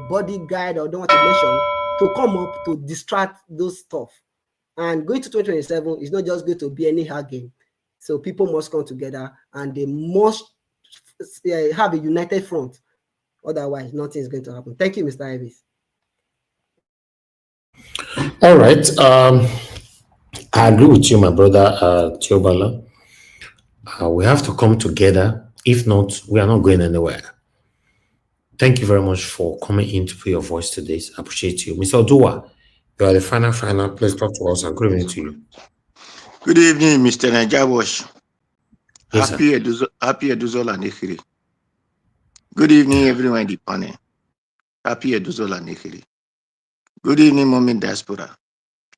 bodyguard, or don't want to mention, to come up to distract those stuff. And going to 2027 is not just going to be any hard game. So people must come together and they must have a united front. Otherwise, nothing is going to happen. Thank you, Mr. Ivis. All right. I agree with you, my brother Tiobala. We have to come together. If not, we are not going anywhere. Thank you very much for coming in to put your voice today. I appreciate you. Mr. Odua, you are the final. Please talk to us and good evening to you. Good evening, Mr. Najawash. Yes, Happy Eduzola Nekiri. Good evening, everyone in the panel. Happy Eduzola Nekiri. Good evening, Moment Diaspora.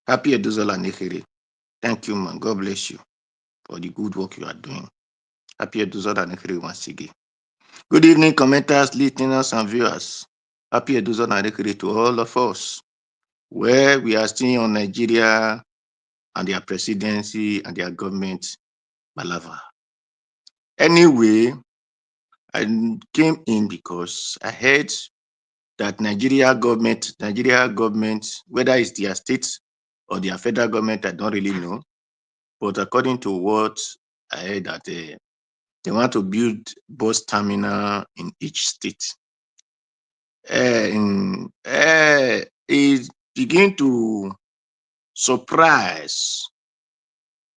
Happy Eduzola Nekiri. Thank you, man. God bless you for the good work you are doing. Happy Eduzola Nekiri once again. Good evening, commenters, listeners, and viewers. Happy Eduzola Nekiri to all of us, where we are still on Nigeria and their presidency and their government balava. Anyway, I came in because I heard that Nigeria government, whether it's their state or their federal government, I don't really know. But according to what I heard, that they want to build bus terminal in each state. It begin to surprise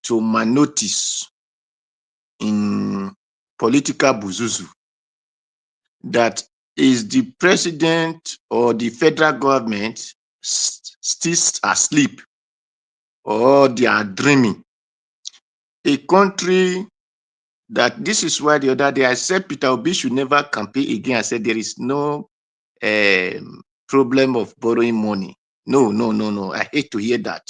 to my notice in political buzuzu that is the president or the federal government still asleep or they are dreaming. A country that, this is why the other day I said Peter Obi should never campaign again. I said there is no problem of borrowing money. No. I hate to hear that,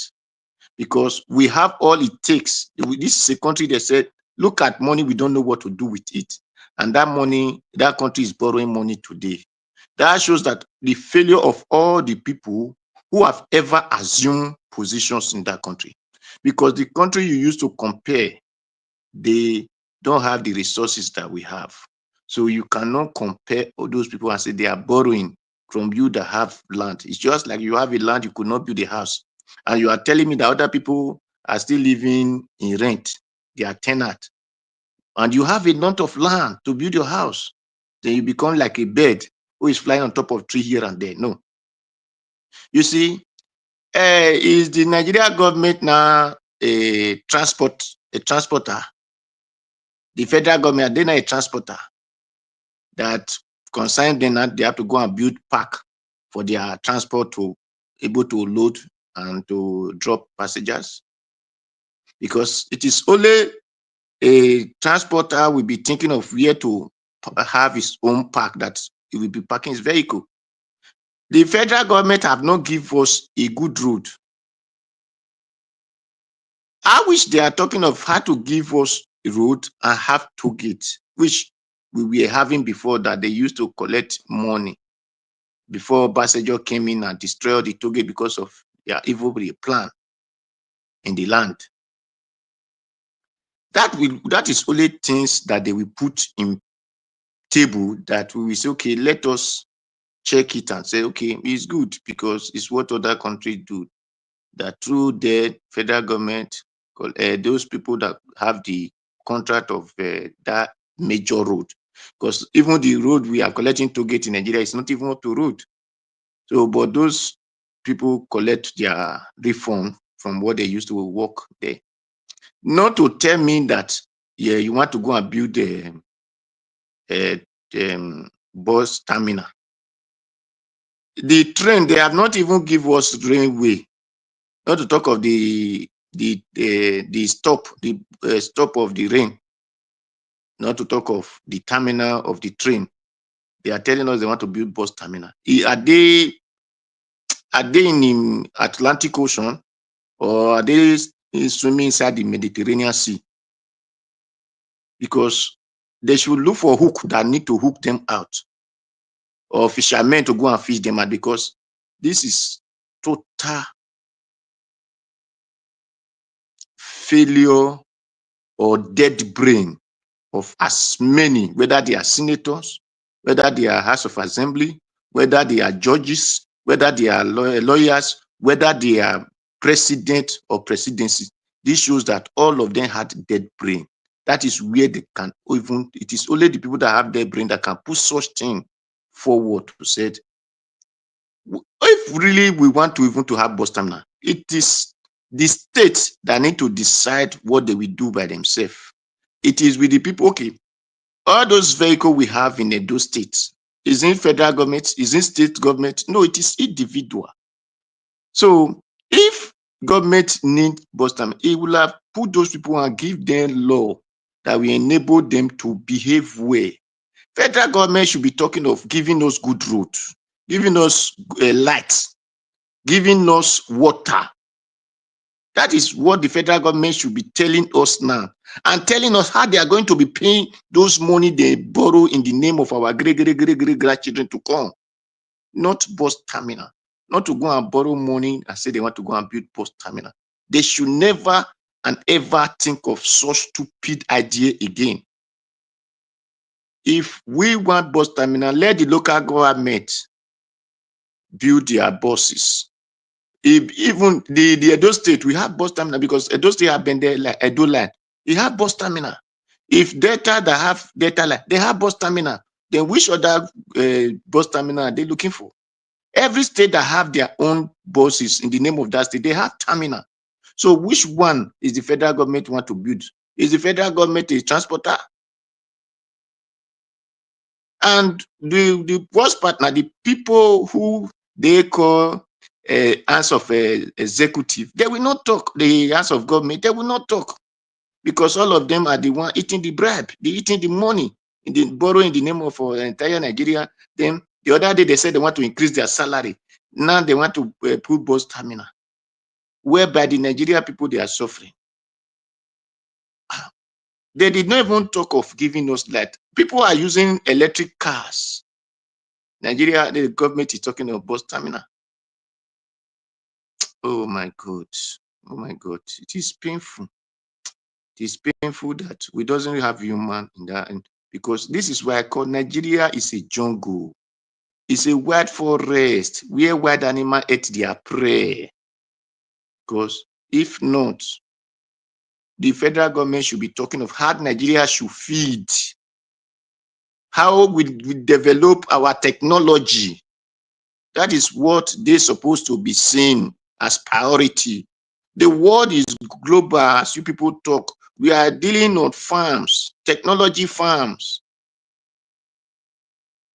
because we have all it takes. This is a country that said, look at money, we don't know what to do with it. And that money, that country is borrowing money today. That shows that the failure of all the people who have ever assumed positions in that country. Because the country you used to compare, they don't have the resources that we have. So you cannot compare all those people and say they are borrowing from you that have land. It's just like you have a land, you could not build a house. And you are telling me that other people are still living in rent. They are tenant. And you have a lot of land to build your house. Then you become like a bird who is flying on top of tree here and there. No. You see, is the Nigeria government now a transporter? The federal government, they're not a transporter that consign them that they have to go and build park for their transport to able to load and to drop passengers. Because it is only a transporter will be thinking of where to have his own park, that he will be parking his vehicle. The federal government have not given us a good road. I wish they are talking of how to give us a road and have toll gates, which we were having before, that they used to collect money before Basejo came in and destroyed the toll gate because of their evil plan in the land. That is only things that they will put in table that we will say, okay, let us check it and say, okay, it's good because it's what other countries do. That through the federal government those people that have the contract of that major road, because even the road we are collecting to get in Nigeria is not even up to road. So, but those people collect their refund from what they used to work there. Not to tell me that, yeah, you want to go and build a bus terminal. The train, they have not even give us railway. Not to talk of the stop of the rain. Not to talk of the terminal of the train. They are telling us they want to build bus terminal. Are they in the Atlantic Ocean, or are they swimming inside the Mediterranean Sea? Because they should look for hook that need to hook them out, or fishermen to go and fish them out, because this is total failure or dead brain of as many, whether they are senators, whether they are House of Assembly, whether they are judges, whether they are lawyers, whether they are president or presidency. This shows that all of them had dead brain. That is where they can even, it is only the people that have dead brain that can put such thing forward to say, if really we want to even to have bus terminal, it is the states that need to decide what they will do by themselves. It is with the people. Okay, all those vehicles we have in those states, is in federal government, is in state government? No, it is individual. So if government need bus terminal, it will have put those people and give them law that will enable them to behave well. Federal government should be talking of giving us good roads, giving us lights, giving us water. That is what the federal government should be telling us now, and telling us how they are going to be paying those money they borrow in the name of our great grandchildren to come. Not bus terminal. Not to go and borrow money and say they want to go and build bus terminal. They should never and ever think of such stupid idea again. If we want bus terminal, let the local government build their buses. If even the Edo State, we have bus terminal, because Edo State have been there, like Edo line. They have bus terminal. If Delta that have Delta line, they have bus terminal. Then which other bus terminal are they looking for? Every state that have their own buses in the name of that state, they have terminal. So which one is the federal government want to build? Is the federal government a transporter? And the worst part now, the people who they call hands of executive, they will not talk. The hands of government, they will not talk, because all of them are the one eating the bribe, they eating the money, in the borrowing in the name of entire Nigeria. Then the other day they said they want to increase their salary. Now they want to put bus terminal, whereby the Nigeria people, they are suffering. They did not even talk of giving us light. People are using electric cars. Nigeria, the government is talking about bus terminal. Oh my God. Oh my God. It is painful. It is painful that we doesn't have human in that end, because this is why I call Nigeria is a jungle. It's a wild forest where wild animals ate their prey. Because if not, the federal government should be talking of how Nigeria should feed, how we develop our technology. That is what they're supposed to be seen as priority. The world is global, as you people talk. We are dealing on farms, technology farms,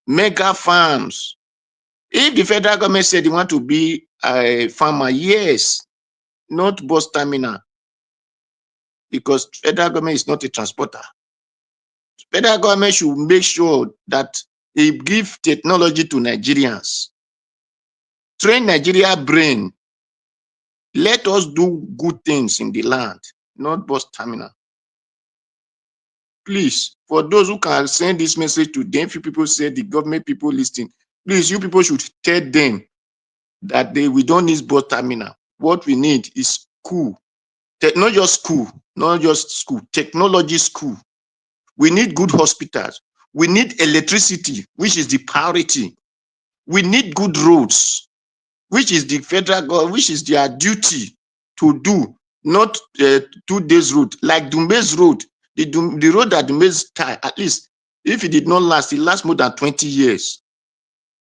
mega farms. If the federal government said they want to be a farmer, yes, not bus terminal, because federal government is not a transporter. Federal government should make sure that they give technology to Nigerians. Train Nigeria brain. Let us do good things in the land, not bus terminal. Please, for those who can send this message to them, few people say the government people listening, please, you people should tell them that we don't need bus terminal. What we need is school. Not just school, technology school. We need good hospitals. We need electricity, which is the priority. We need good roads, which is the federal government, which is their duty to do. not 2 days road, like Dumbe's road. The road that Dumbe's tie, at least, if it did not last, it lasts more than 20 years.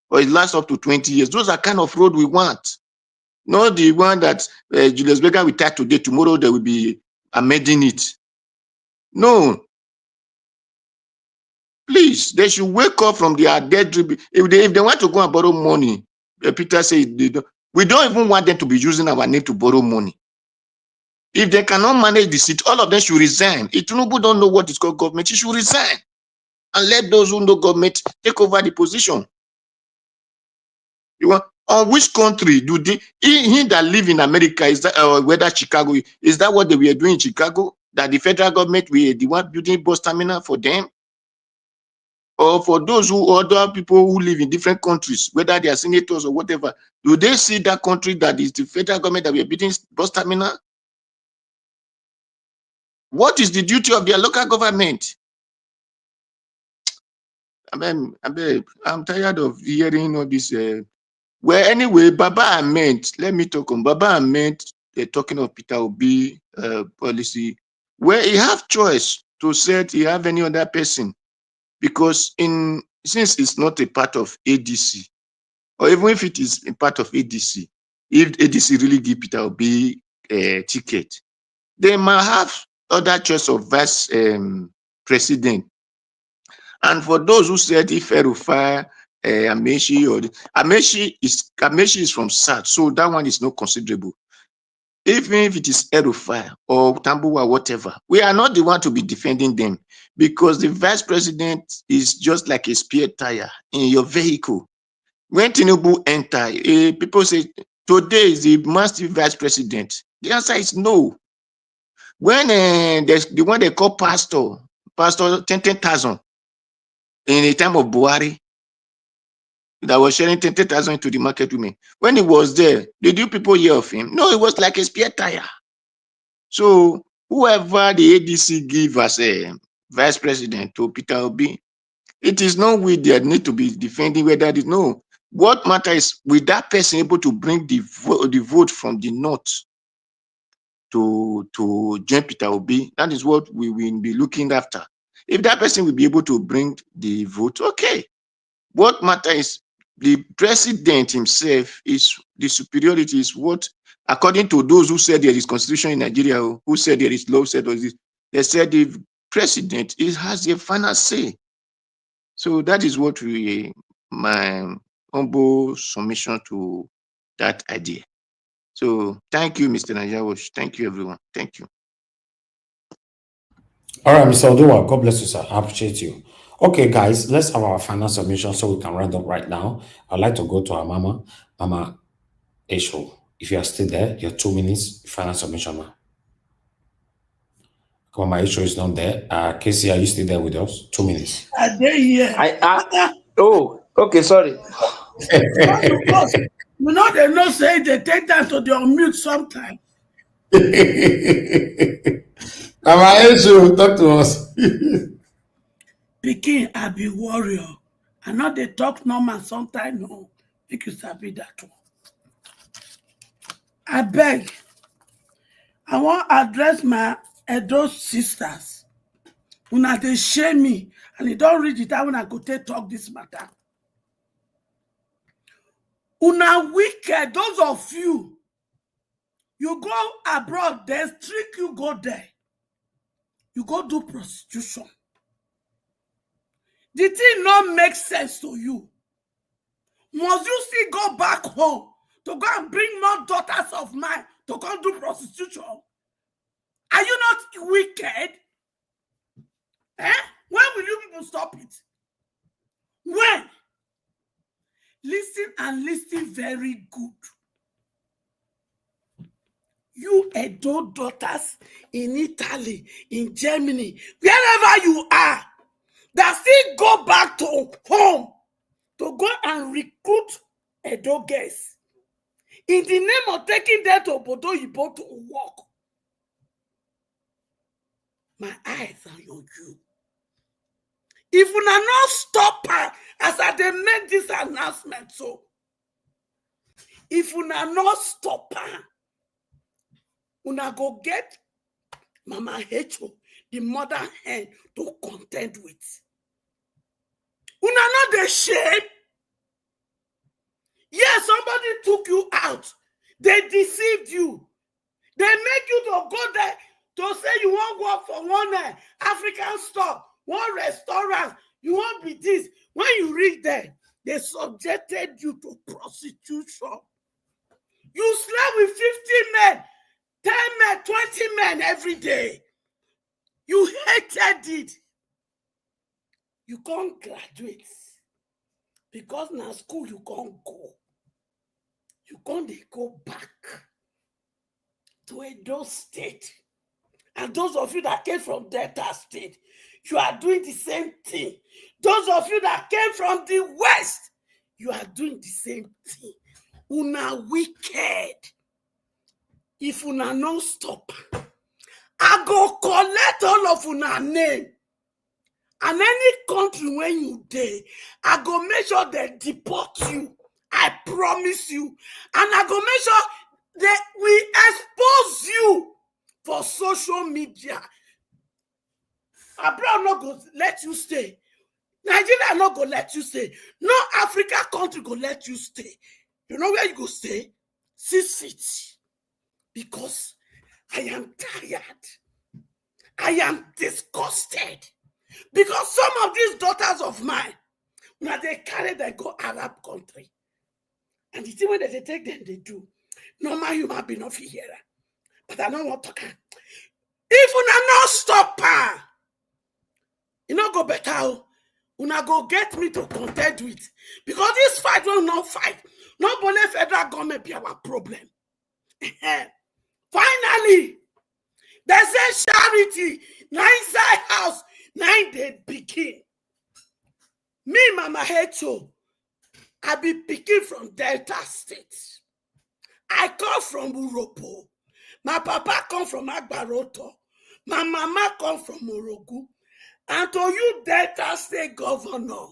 Or it lasts up to 20 years. Those are kind of road we want. Not the one that Julius Berger will tie today, tomorrow they will be amending it. No. Please, they should wake up from their dead dream. If they want to go and borrow money, Peter said, we don't even want them to be using our name to borrow money. If they cannot manage the seat, all of them should resign. If Tinubu don't know what is called government, he should resign. And let those who know government take over the position. You want, on which country do they, he that live in America, is that, whether Chicago, is that what they were doing in Chicago? That the federal government were the one building bus terminal for them? Or for those other people who live in different countries, whether they are senators or whatever, do they see that country that is the federal government that we are building bus terminal? What is the duty of their local government? I'm tired of hearing all this. Well, anyway, Baba-Ahmed, let me talk on Baba-Ahmed. They're talking of Peter Obi policy, where he have choice to say he have any other person, because since it's not a part of ADC, or even if it is a part of ADC, if ADC really give Peter Obi a ticket, they might have other choice of vice president. And for those who said if Erufai, Amechi is from South, so that one is not considerable. Even if it is Erufai or Tambuwa, whatever, we are not the one to be defending them, because the vice president is just like a spare tire in your vehicle. When Tinubu enter, people say, today is the massive vice president. The answer is no. When there's the one they call pastor 10,000 in the time of Buhari, that was sharing 10,000 to the market women. When he was there, did you people hear of him? No, it was like a spare tire. So whoever the ADC give as a vice president to Peter Obi, it is not we that need to be defending whether it is no. What matters is, with that person able to bring the vote from the north to join Peter Obi? That is what we will be looking after. If that person will be able to bring the vote, okay. What matters is the president himself, is the superiority is what, according to those who said there is constitution in Nigeria, who said there is law, said this, they said the president has a final say. So that is what my humble submission to that idea. So thank you, Mr. Najawosh. Thank you, everyone. Thank you. All right, Mr. Oduwa, God bless you, sir. I appreciate you. Okay, guys, let's have our final submission so we can round up right now. I'd like to go to our Mama Esho. If you are still there, your 2 minutes, final submission, ma. Mama Esho is not there. Casey, are you still there with us? 2 minutes. Are they here? Oh, okay, sorry. You know, they not say they take that to the unmute sometime. Mama Esho, talk to us. Pikin, I be warrior. I know they talk normal sometimes, no. Make you sabi that one. I beg. I want to address my Edo sisters. Una they shame me, and you don't read it out when I go to talk this matter. Una wicked, those of you go abroad, they trick you go there. You go do prostitution. The thing not make sense to you. Must you still go back home to go and bring more daughters of mine to come do prostitution? Are you not wicked? Eh? When will you people stop it? When? Listen and listen very good. You Edo daughters in Italy, in Germany, wherever you are, that still go back to home to go and recruit Edo girls in the name of taking them to Obodo Yibo to work. My eyes are on you. If you are not stop her, as I they make this announcement, so if you are not stop her, una go get Mama Hecho, the mother hen, to contend with. Una not the shame. Yes, somebody took you out. They deceived you. They make you to go there to say you won't work for one African store, one restaurant. You won't be this. When you reach there, they subjected you to prostitution. You slept with 50 men, 10 men, 20 men every day. You hated it. You can't graduate. Because now school you can't go. You can't go back to Edo State. And those of you that came from Delta State, you are doing the same thing. Those of you that came from the West, you are doing the same thing. Una wicked. If una no stop, I go collect all of una name. And any country when you dey, I go make sure they deport you. I promise you. And I go make sure that we expose you for social media. Abroad not go let you stay. Nigeria not go let you stay. No Africa country go let you stay. You know where you go stay? 6 feet. Because I am tired. I am disgusted. Because some of these daughters of mine, now they carry them go Arab country. And the thing when they take them, they do. Normal human being of here. But I don't want to talk. If una not stop her, you know go better. Una go get me to contend with. Because this fight will not fight. Nobody federal government be our problem. Finally, they say charity, now inside house, now they begin. Me, Mama Hecho, I be picking from Delta State. I come from Uropo. My papa come from Agbaroto. My mama come from Morogu. And to you, Delta State governor,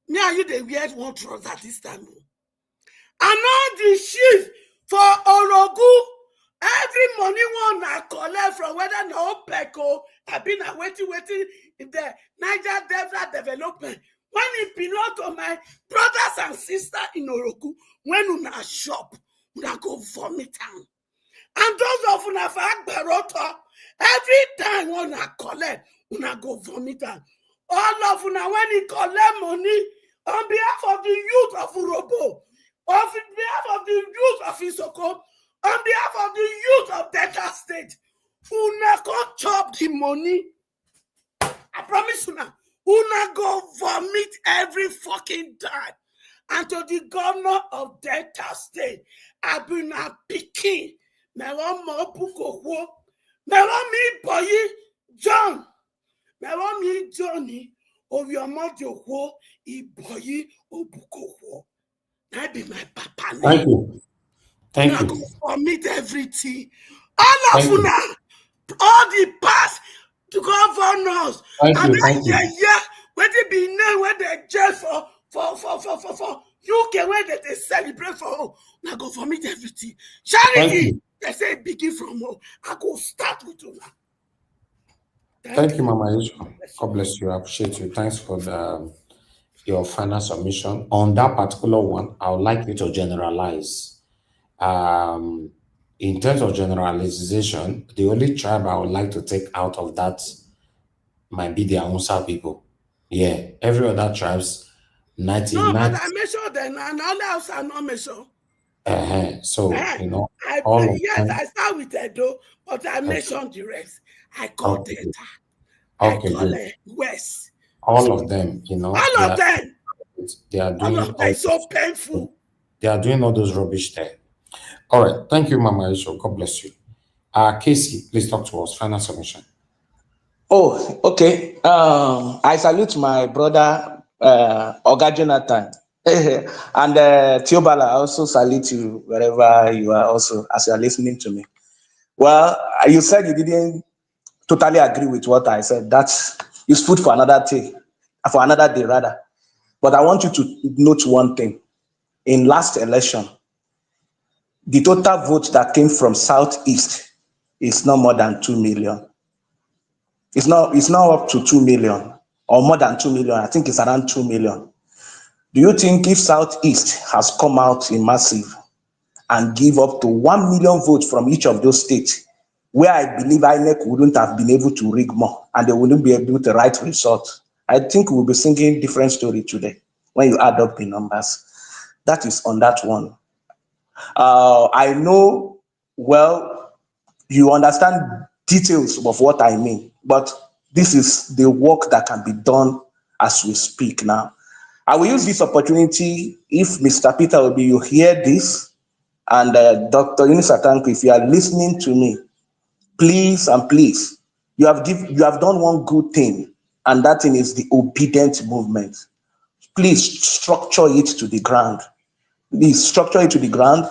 me and you, they wear one trouser this time. And all the chief for Orogu, every money one I collect from whether no Peko, I've been waiting in the Niger Delta development. When it belong to my brothers and sisters in Orogu, when una shop, una go vomit down. And those of una for Agbaroto, every time una collect, una go vomit down. All of una when he collect money on behalf of the youth of Urobo, on behalf of the youth of Isoko, on behalf of the youth of Delta State, una go chop the money. I promise una go vomit every fucking time. And to the governor of Delta State, I've been a picking. Me want more buko wo. Me want me boy John. Me want me Johnny. Of your mouth your wo. I boy o buko wo. That be my papa name. Thank you. Thank you. Go vomit everything. All of una, all the past to governors. Thank And you. then Thank you. when they be named, when they jail for UK, when they celebrate for home, now go vomit everything. Charity, they say begin from home. I go start with you now. Thank you, Mama Yusuf. God bless you. I appreciate you. Thanks for your final submission. On that particular one, I would like you to generalize. In terms of generalization, the only tribe I would like to take out of that might be the Hausa people. Yeah, every other tribes, 99. No, but I mentioned them, and all else are not mentioned. So, you know, all of them. I start with Edo, but I mentioned the rest. I call Delta. Okay, I call good. West. All of them, you know. All of them. They are doing all of them so painful. They are doing all those rubbish there. All right. Thank you, Mama Isho. God bless you. Casey, please talk to us. Final submission. Oh, okay. I salute my brother, Oga Jonathan. And Theobala, I also salute you wherever you are also, as you are listening to me. Well, you said you didn't totally agree with what I said. That's is food for another day, rather. But I want you to note one thing. In last election, the total vote that came from Southeast is not more than 2 million. It's not up to 2 million or more than 2 million. I think it's around 2 million. Do you think if Southeast has come out in massive and give up to 1 million votes from each of those states, where I believe INEC wouldn't have been able to rig more and they wouldn't be able to write results, I think we'll be singing different story today when you add up the numbers. That is on that one. I know, well, you understand details of what I mean, but this is the work that can be done as we speak now. I will use this opportunity, if Mr. Peter Obi, you hear this, and Dr. Eunice Atanku, if you are listening to me, please and please, you have done one good thing, and that thing is the obedient movement. Please structure it to the ground. Please structure it to the ground.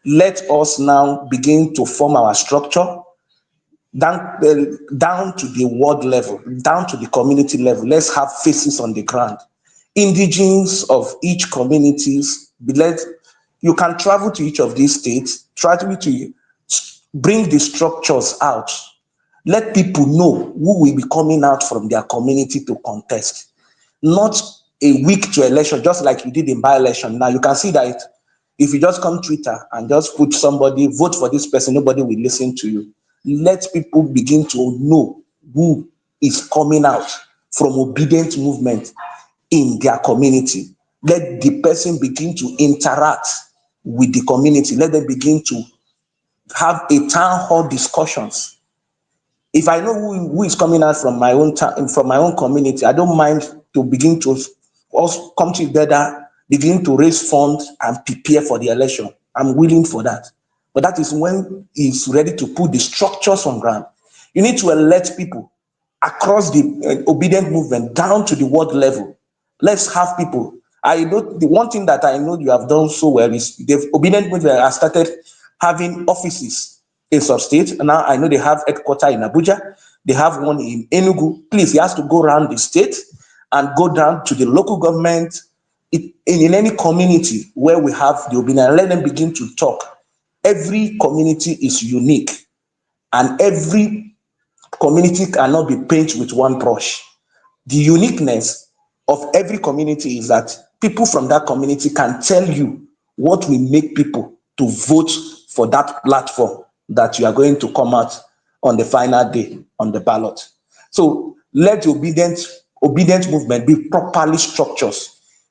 Let us now begin to form our structure down to the ward level, down to the community level. Let's have faces on the ground. Indigenes of each communities, you can travel to each of these states, try to bring the structures out. Let people know who will be coming out from their community to contest. Not a week to election, just like you did in by-election. Now you can see that if you just come Twitter and just put somebody, vote for this person, nobody will listen to you. Let people begin to know who is coming out from obedient movement in their community. Let the person begin to interact with the community. Let them begin to have a town hall discussions. If I know who is coming out from my own community, I don't mind to begin to also come together, begin to raise funds and prepare for the election. I'm willing for that. But that is when it's ready to put the structures on ground. You need to elect people across the obedient movement down to the ward level. Let's have people. I know the one thing that I know you have done so well is the obedient movement has started having offices in some states. Now I know they have headquarters in Abuja. They have one in Enugu. Please, he has to go around the state and go down to the local government in any community where we have the obedient. Let them begin to talk. Every community is unique, and every community cannot be painted with one brush. The uniqueness of every community is that people from that community can tell you what will make people to vote for that platform that you are going to come out on the final day on the ballot. So let the obedient movement be properly structured.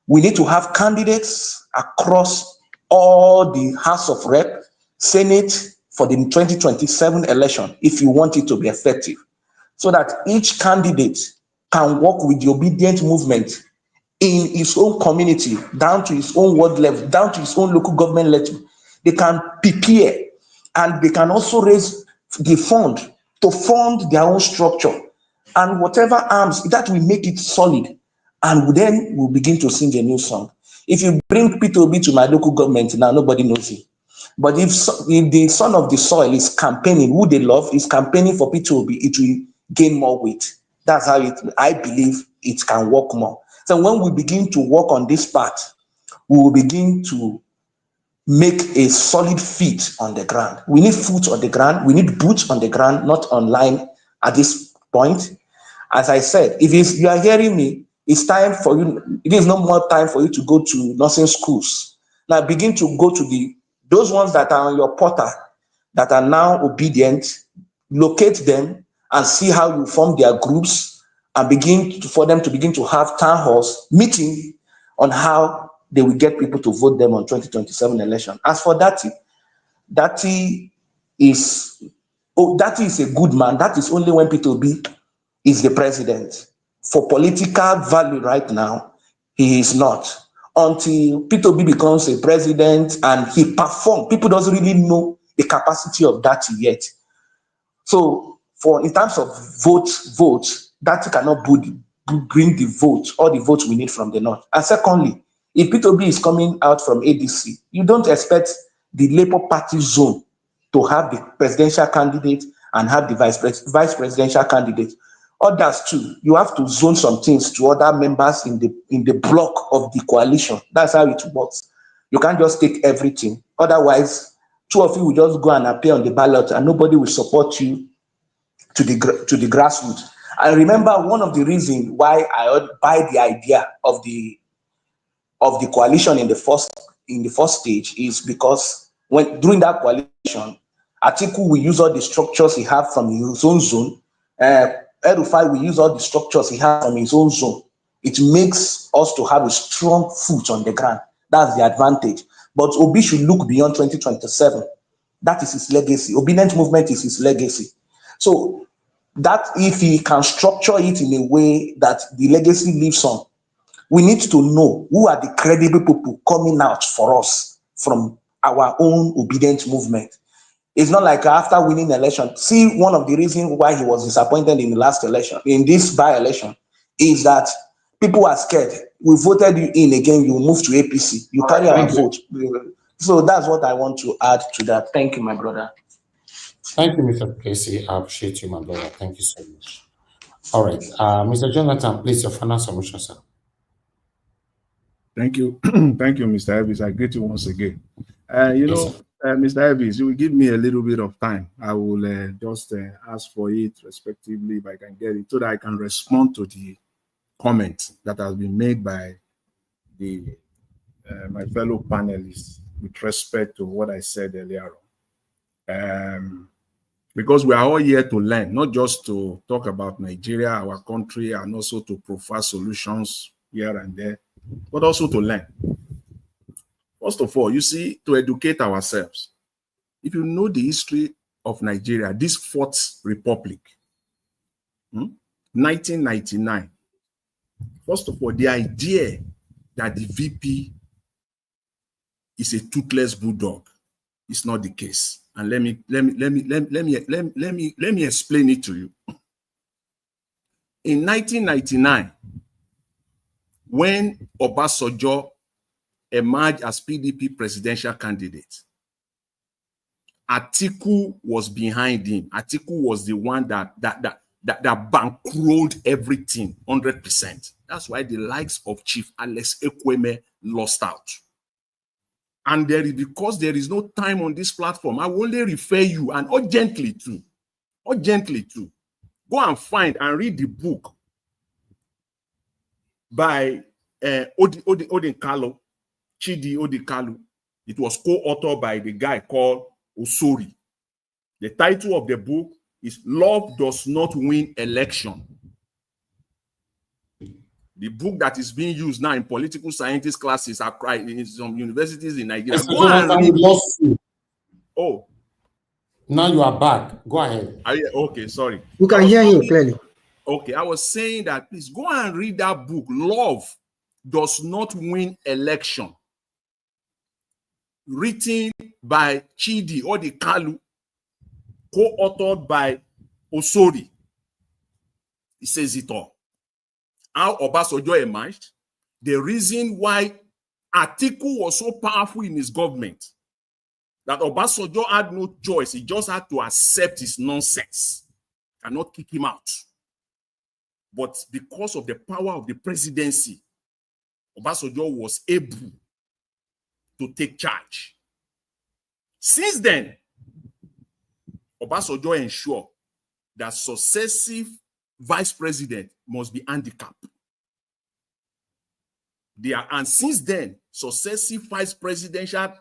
We need to have candidates across all the House of Rep, Senate for the 2027 election if you want it to be effective, so that each candidate can work with the obedient movement in his own community, down to his own ward level, down to his own local government level. They can prepare, and they can also raise the fund to fund their own structure, and whatever arms that will make it solid, and then we'll begin to sing a new song. If you bring Peter Obi to my local government now, nobody knows him. But if the son of the soil is campaigning, who they love is campaigning for Peter Obi, it will gain more weight. That's how I believe it can work more. So when we begin to work on this part, we will begin to make a solid feet on the ground. We need foot on the ground. We need boots on the ground, not online at this point. As I said, if you are hearing me, it's time for you. It is no more time for you to go to nursing schools. Now begin to go to those ones that are on your portal, that are now obedient, locate them and see how you form their groups, and for them to begin to have town halls, meeting on how they will get people to vote them on 2027 election. As for Datti is a good man. That is only when Peter Obi is the president. For political value right now, he is not. Until Peter Obi becomes a president and he performs, people don't really know the capacity of Datti yet. So in terms of votes, Datti cannot bring the vote, all the votes we need from the north. And secondly, if Peter Obi is coming out from ADC, you don't expect the Labour Party zone to have the presidential candidate and have the vice presidential candidate. Others too, you have to zone some things to other members in the block of the coalition. That's how it works. You can't just take everything. Otherwise, two of you will just go and appear on the ballot and nobody will support you to the grassroots. I remember one of the reasons why I buy the idea of the coalition in the first stage is because during that coalition, Atiku will use all the structures he had from his own zone. El-Rufai will use all the structures he had from his own zone. It makes us to have a strong foot on the ground. That's the advantage. But Obi should look beyond 2027. That is his legacy. Obedient movement is his legacy. So that if he can structure it in a way that the legacy lives on, we need to know who are the credible people coming out for us from our own obedient movement. It's not like after winning the election. See, one of the reasons why he was disappointed in the last election, in this by-election, is that people are scared. We voted you in again, you move to APC. You carry our vote. So that's what I want to add to that. Thank you, my brother. Thank you, Mr. Casey. I appreciate you, my brother. Thank you so much. All right. Mr. Jonathan, please, your final submission, sir. Thank you. Thank you, Mr. Evis. I greet you once again. Mr. Evis, you will give me a little bit of time. I will just ask for it respectively if I can get it so that I can respond to the comment that has been made by my fellow panelists with respect to what I said earlier on. Because we are all here to learn, not just to talk about Nigeria, our country, and also to provide solutions here and there, but also to learn. First of all, you see, to educate ourselves. If you know the history of Nigeria, this Fourth Republic, 1999, first of all, the idea that the VP is a toothless bulldog is not the case. And let me explain it to you. In 1999, when Obasanjo emerged as PDP presidential candidate, Atiku was behind him. Atiku was the one that bankrolled everything 100%. That's why the likes of Chief Alex Ekweme lost out. And because there is no time on this platform, I will only refer you, and urgently too, go and find and read the book by Odinkalu, Chidi Odinkalu. It was co-authored by the guy called Osori. The title of the book is Love Does Not Win Election. The book that is being used now in political scientist classes in some universities in Nigeria. Go and read. Oh. Now you are back. Go ahead. Okay, sorry. You can hear him clearly. Okay, I was saying that please go and read that book, Love Does Not Win Election. Written by Chidi Odinkalu, co-authored by Osori. He says it all. How Obasanjo emerged, the reason why Atiku was so powerful in his government, that Obasanjo had no choice. He just had to accept his nonsense and not kick him out. But because of the power of the presidency, Obasanjo was able to take charge. Since then, Obasanjo ensured that successive vice president must be handicapped. And since then, successive vice presidential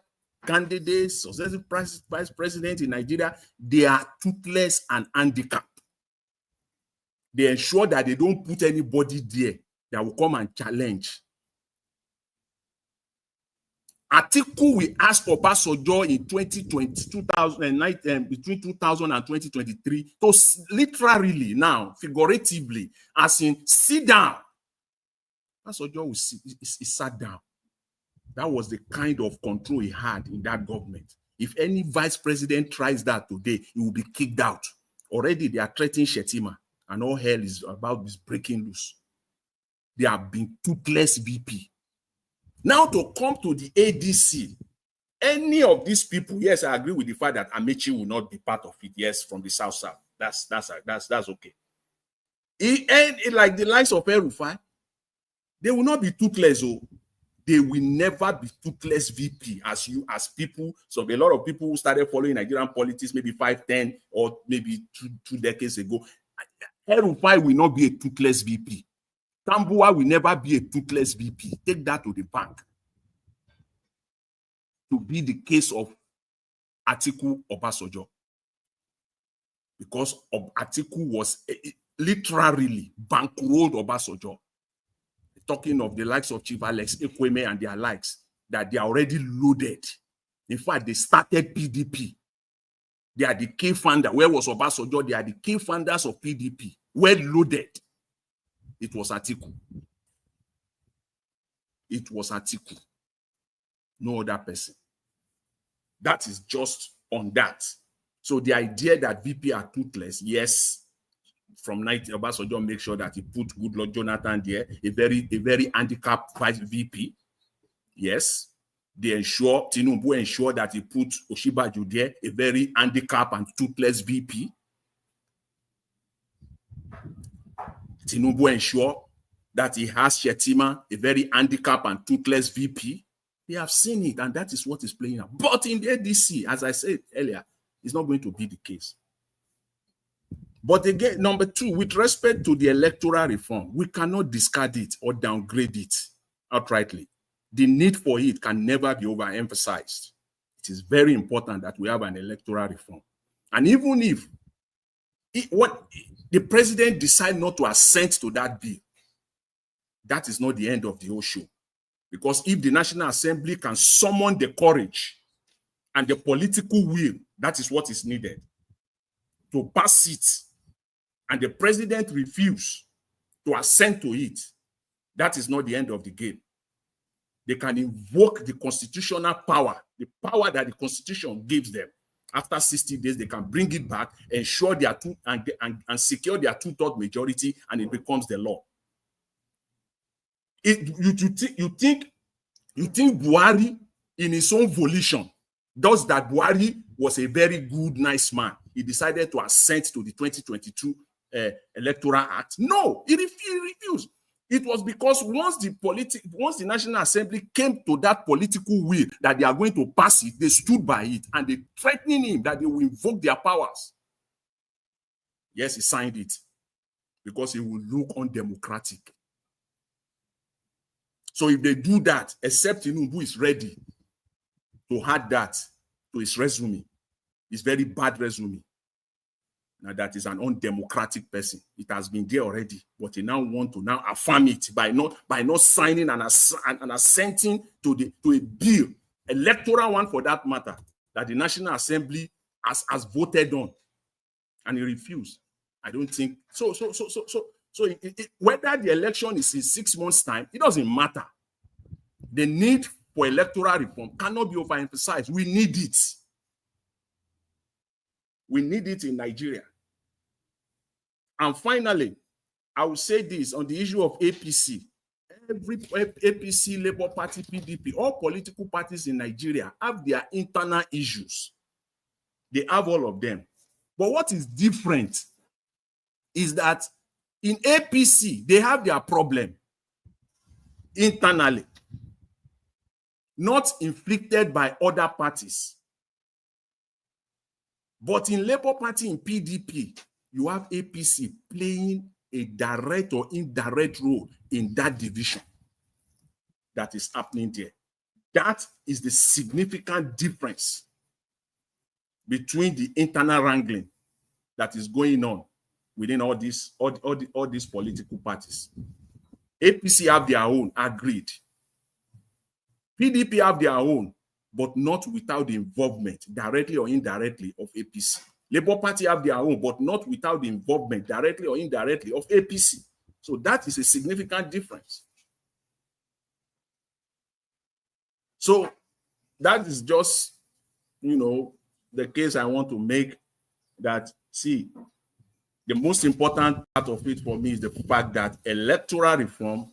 candidates, successive vice president in Nigeria, they are toothless and handicapped. They ensure that they don't put anybody there that will come and challenge. Atiku will ask Obasanjo in 2009, between 2000 and 2023, to literally now, figuratively, as in sit down. Obasanjo he sat down. That was the kind of control he had in that government. If any vice president tries that today, he will be kicked out. Already they are threatening Shetima, and all hell is about this breaking loose. They have been toothless VP. Now to come to the ADC, any of these people, yes, I agree with the fact that Amechi will not be part of it. Yes, from the South. That's okay. And like the likes of El-Rufai, they will not be toothless. They will never be toothless VP as people. So a lot of people who started following Nigerian politics maybe 5, 10, or maybe two decades ago. El-Rufai will not be a toothless VP. Tambuwa will never be a toothless VP. Take that to the bank. To be the case of Atiku Obasanjo. Because Atiku was literally bankrolled Obasanjo. Talking of the likes of Chief Alex Ekweme and their likes, that they are already loaded. In fact, they started PDP. They are the key founder. Where was Obasanjo? They are the key founders of PDP. Well loaded. It was Atiku. It was Atiku. No other person. That is just on that. So the idea that VP are toothless, yes, from 90, Obasanjo make sure that he put Goodluck Jonathan there, a very handicapped vice VP. Yes. Tinubu ensure that he put Osinbajo there, a very handicapped and toothless VP. Tinubu ensure that he has Shetima, a very handicapped and toothless VP. They have seen it, and that is what is playing out. But in the ADC, as I said earlier, it's not going to be the case. But again, number two, with respect to the electoral reform, we cannot discard it or downgrade it outrightly. The need for it can never be overemphasized. It is very important that we have an electoral reform. And even if the president decides not to assent to that bill, that is not the end of the whole show. Because if the National Assembly can summon the courage and the political will, that is what is needed to pass it, and the president refuses to assent to it, that is not the end of the game. They can invoke the constitutional power, the power that the Constitution gives them. After 60 days, they can bring it back, ensure their and secure their 2/3 majority, and it becomes the law. You think Buhari, in his own volition, does that Buhari was a very good, nice man? He decided to assent to the 2022 Electoral Act. No, he refused. It was because once the National Assembly came to that political will that they are going to pass it, they stood by it and they threatened him that they will invoke their powers. Yes, he signed it because it will look undemocratic. So if they do that, except Tinubu is ready to add that to his resume, his very bad resume. Now that is an undemocratic person. It has been there already, but he now want to now affirm it by not signing and assenting to a bill, electoral one for that matter, that the National Assembly has voted on, and he refused. I don't think so. Whether the election is in 6 months' time, it doesn't matter. The need for electoral reform cannot be overemphasized. We need it. We need it in Nigeria. And finally, I will say this on the issue of APC. Every APC, Labour Party, PDP, all political parties in Nigeria have their internal issues. They have all of them. But what is different is that in APC, they have their problem internally, not inflicted by other parties. But in Labour Party, in PDP, you have APC playing a direct or indirect role in that division that is happening there. That is the significant difference between the internal wrangling that is going on within all these political parties. APC have their own, agreed. PDP have their own, but not without the involvement, directly or indirectly, of APC. Labour Party have their own, but not without the involvement, directly or indirectly, of APC. So that is a significant difference. So that is just, the case I want to make, that, see, the most important part of it for me is the fact that electoral reform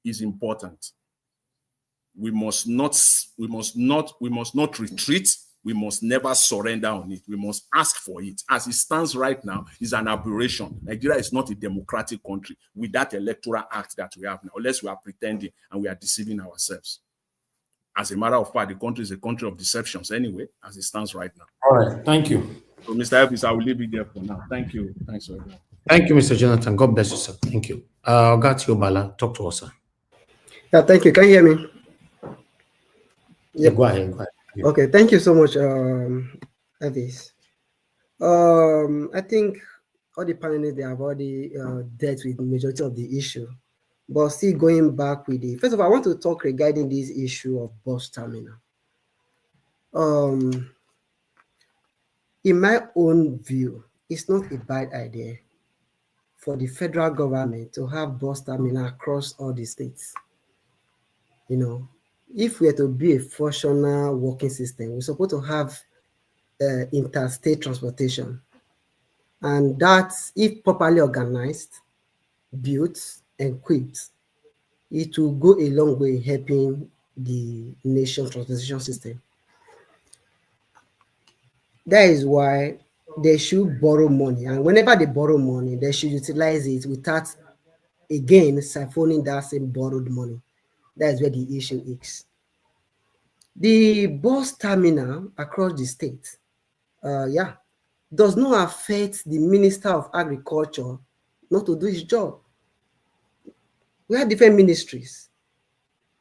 is important. We must not retreat. We must never surrender on it. We must ask for it. As it stands right now, it's an aberration. Nigeria is not a democratic country with that electoral act that we have now, unless we are pretending and we are deceiving ourselves. As a matter of fact, the country is a country of deceptions anyway, as it stands right now. All right, thank you. So, Mr. Elvis, I will leave it there for now. Thank you. Thanks, sir. Thank you, Mr. Jonathan. God bless you, sir. Thank you. Gatio Bala, talk to us, sir. Yeah, thank you. Can you hear me? Yeah, go ahead. Go ahead. Yeah. Okay, thank you so much, Elvis. I think all the panelists, they have already dealt with the majority of the issue. But still going back with the, first of all, I want to talk regarding this issue of bus terminal. In my own view, it's not a bad idea for the federal government to have bus terminal across all the states. You know, if we are to be a functional working system, we're supposed to have interstate transportation. And that, if properly organized, built, and equipped, it will go a long way helping the nation's transportation system. That is why they should borrow money. And whenever they borrow money, they should utilize it without, again, siphoning that same borrowed money. That is where the issue is. The bus terminal across the state, does not affect the Minister of Agriculture not to do his job. We have different ministries.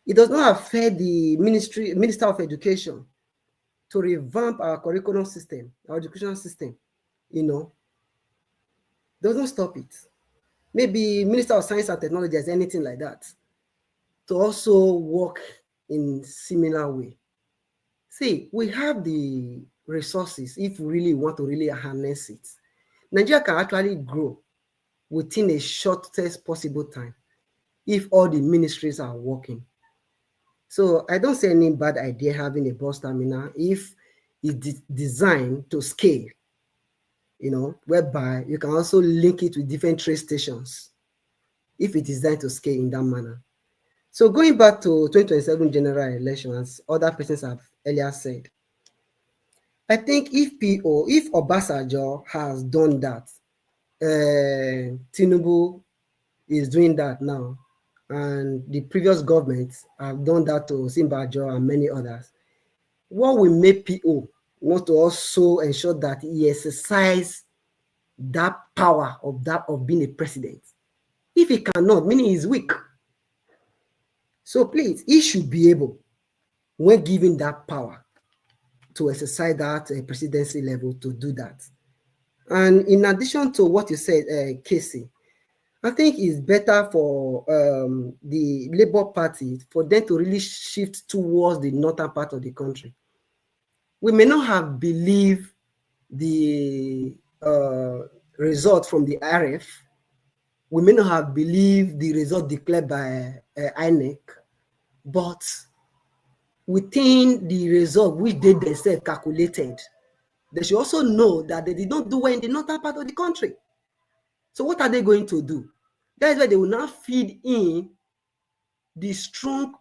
It does not affect the Minister of Education to revamp our curriculum system, our educational system, you know. Does not stop it. Maybe Minister of Science and Technology has anything like that to also work in similar way. See, we have the resources if we really want to really harness it. Nigeria can actually grow within a shortest possible time if all the ministries are working. So I don't see any bad idea having a bus terminal if it's designed to scale, you know, whereby you can also link it with different train stations if it's designed to scale in that manner. So going back to 2027 general elections, other persons have earlier said, I think if Obasanjo has done that, Tinubu is doing that now, and the previous governments have done that to Simbajo and many others, what will make PO want to also ensure that he exercises that power of being a president? If he cannot, meaning he's weak. So please, he should be able, when given that power, to exercise that presidency level, to do that. And in addition to what you said, Casey, I think it's better for the Labour Party for them to really shift towards the northern part of the country. We may not have believed the result from the RF. We may not have believed the result declared by INEC, but within the result which they themselves calculated, they should also know that they did not do well in the northern part of the country. So what are they going to do? That is why they will now feed in the strong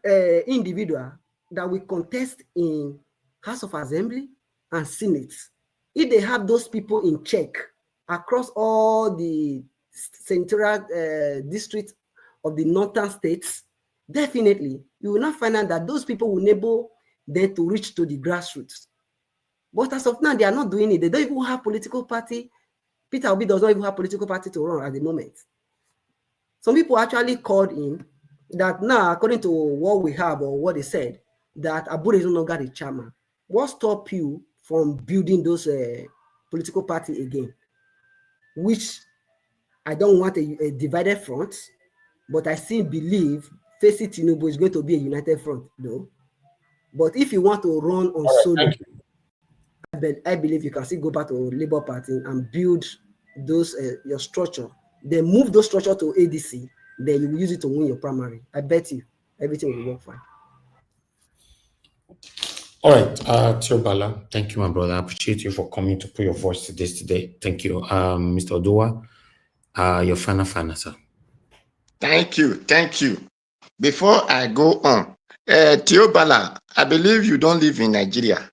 individual that will contest in House of Assembly and Senate. If they have those people in check across all the central districts of the northern states, definitely you will not find out that those people will enable them to reach to the grassroots. But as of now, they are not doing it. They don't even have political party. Peter Obi does not even have political party to run at the moment. Some people actually called in that now, according to what we have or what they said, that Abure is no longer the chairman. What stopped you from building those political party again? Which I don't want a divided front, but I still believe facing Tinubu is going to be a united front, though. But if you want to run on solo, I believe you can still go back to Labour Party and build those your structure. Then move those structure to ADC. Then you will use it to win your primary. I bet you everything will work fine. All right, Tiobala, thank you, my brother. I appreciate you for coming to put your voice to this today. Thank you. Mr. Oduwa, your final, sir. Thank you. Before I go on, Tiobala, I believe you don't live in Nigeria.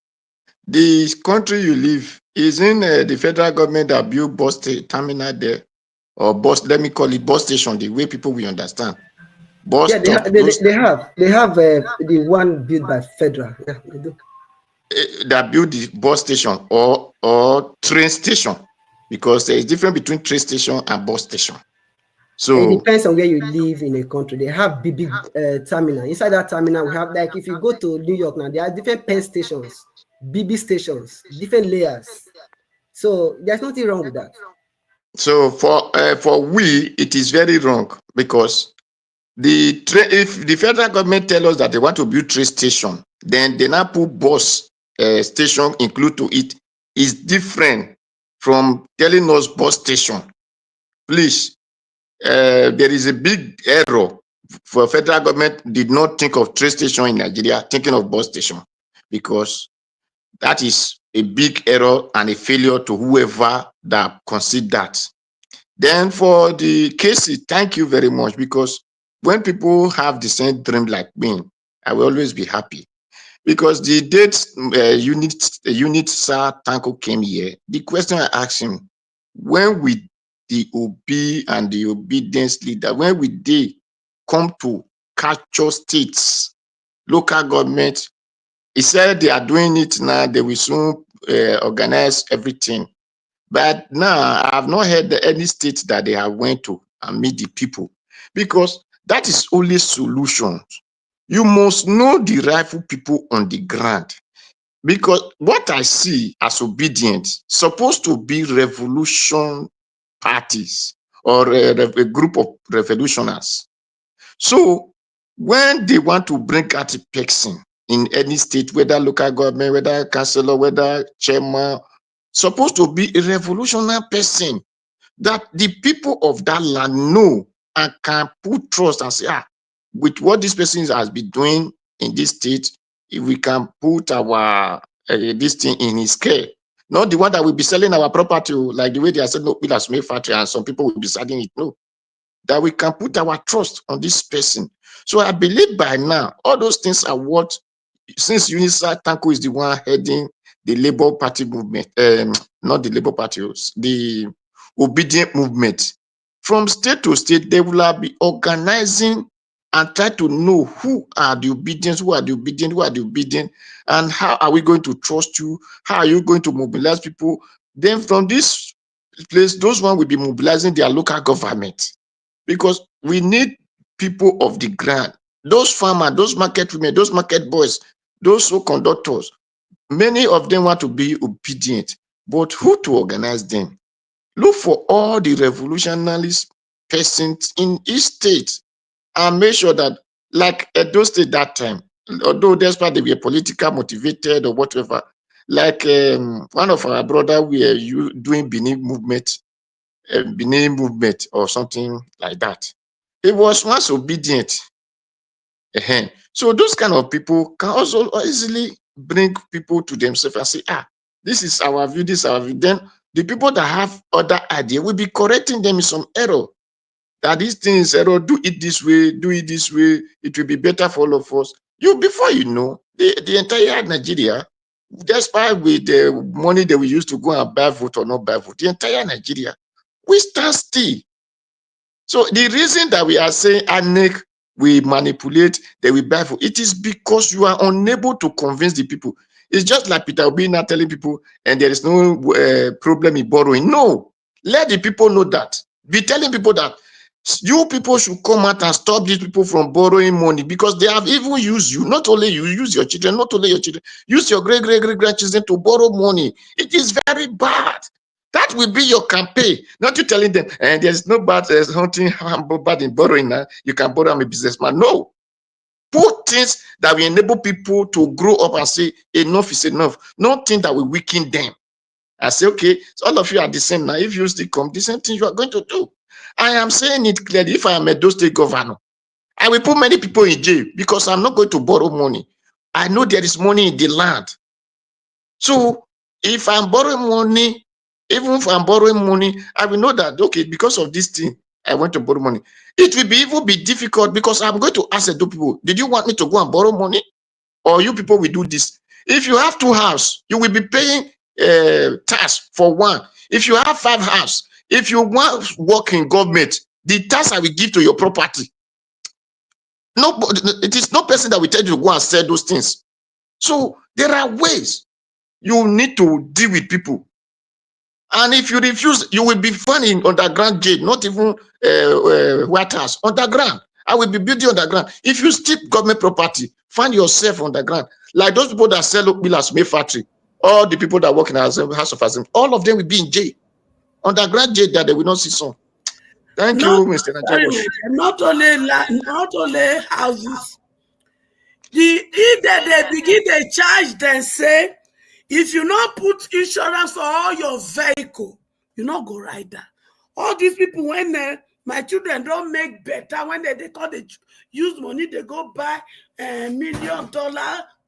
The country you live is in the federal government that built bus terminal there, or bus, let me call it bus station, the way people will understand. Bus Yeah, stop, they have the one built by federal. Yeah, they do. That build the bus station or train station, because there is difference between train station and bus station. So it depends on where you live in a country. They have big terminal. Inside that terminal, we have, like, if you go to New York now, there are different pen stations, BB stations, different layers. So there's nothing wrong with that. So for we, it is very wrong, because if the federal government tell us that they want to build train station, then they now put bus station include to it, is different from telling us bus station. Please, there is a big error. For federal government did not think of train station in Nigeria, thinking of bus station, because that is a big error and a failure to whoever that consider that. Then for the cases, thank you very much, because when people have the same dream like me, I will always be happy. Because the date unit Sir Tanko came here, the question I asked him, when will the Obi and the obedience leader, when will they come to capture states, local government? He said they are doing it now, they will soon organize everything. But now I have not heard any state that they have went to and meet the people, because that is only solution. You must know the rightful people on the ground, because what I see as obedience supposed to be revolution parties or a group of revolutionaries. So when they want to bring out a person in any state, whether local government, whether councillor, whether chairman, supposed to be a revolutionary person that the people of that land know and can put trust and say, with what this person has been doing in this state, if we can put our this thing in his care. Not the one that will be selling our property, like the way they are selling no pillars make factory and some people will be selling it. No, that we can put our trust on this person. So I believe by now, all those things are what, since Unisa Tanko is the one heading the Labour Party movement, not the Labour Party, the obedient movement, from state to state, they will be organizing and try to know who are the obedient, who are the obedient, who are the obedient, and how are we going to trust you? How are you going to mobilize people? Then from this place, those one will be mobilizing their local government, because we need people of the ground, those farmers, those market women, those market boys, those conductors. Many of them want to be obedient, but who to organize them? Look for all the revolutionaries persons in each state and make sure that, like Edo State that time, although despite they were political motivated or whatever, like one of our brother, we are doing Benin movement or something like that. He was once obedient. So those kind of people can also easily bring people to themselves and say, this is our view, this is our view. Then the people that have other idea will be correcting them in some error. That this thing is error, do it this way, it will be better for all of us. Before you know, the entire Nigeria, despite with the money that we used to go and buy vote or not buy vote, the entire Nigeria, we stand still. So the reason that we are saying ANEC, we manipulate, they will buy vote, it is because you are unable to convince the people. It's just like Peter Obi now telling people, and there is no problem in borrowing. No, let the people know that. Be telling people that you people should come out and stop these people from borrowing money, because they have even used you. Not only you, use your children, not only your children, use your great-great-great-grandchildren to borrow money. It is very bad. That will be your campaign, not you telling them, and there's no bad, there's nothing bad in borrowing. Now you can borrow, I'm a businessman. No. Put things that will enable people to grow up and say, enough is enough. Nothing that will weaken them. I say, okay, so all of you are the same now. If you still come, the same thing you are going to do. I am saying it clearly. If I am a Edo State governor, I will put many people in jail because I'm not going to borrow money. I know there is money in the land. So if I'm borrowing money, even if I'm borrowing money, I will know that, okay, because of this thing, I want to borrow money. It will even be difficult because I'm going to ask the people, did you want me to go and borrow money? Or you people will do this? If you have 2 houses, you will be paying tax for 1. If you have 5 houses, if you want to work in government, the tax I will give to your property. Nobody, it is no person that will tell you to go and sell those things. So there are ways you need to deal with people. And if you refuse, you will be found in underground jail, not even White House, underground. I will be building underground. If you steal government property, find yourself underground. Like those people that sell Oakville May factory, all the people that work in the House of Assembly, all of them will be in jail. Underground jail that they will not see some. Thank you, Mr. Najabosh. Not only houses. If they begin to charge, then say, if you not put insurance for all your vehicle, you not go ride that. All these people, when my children don't make better, when they use money, they go buy $1 million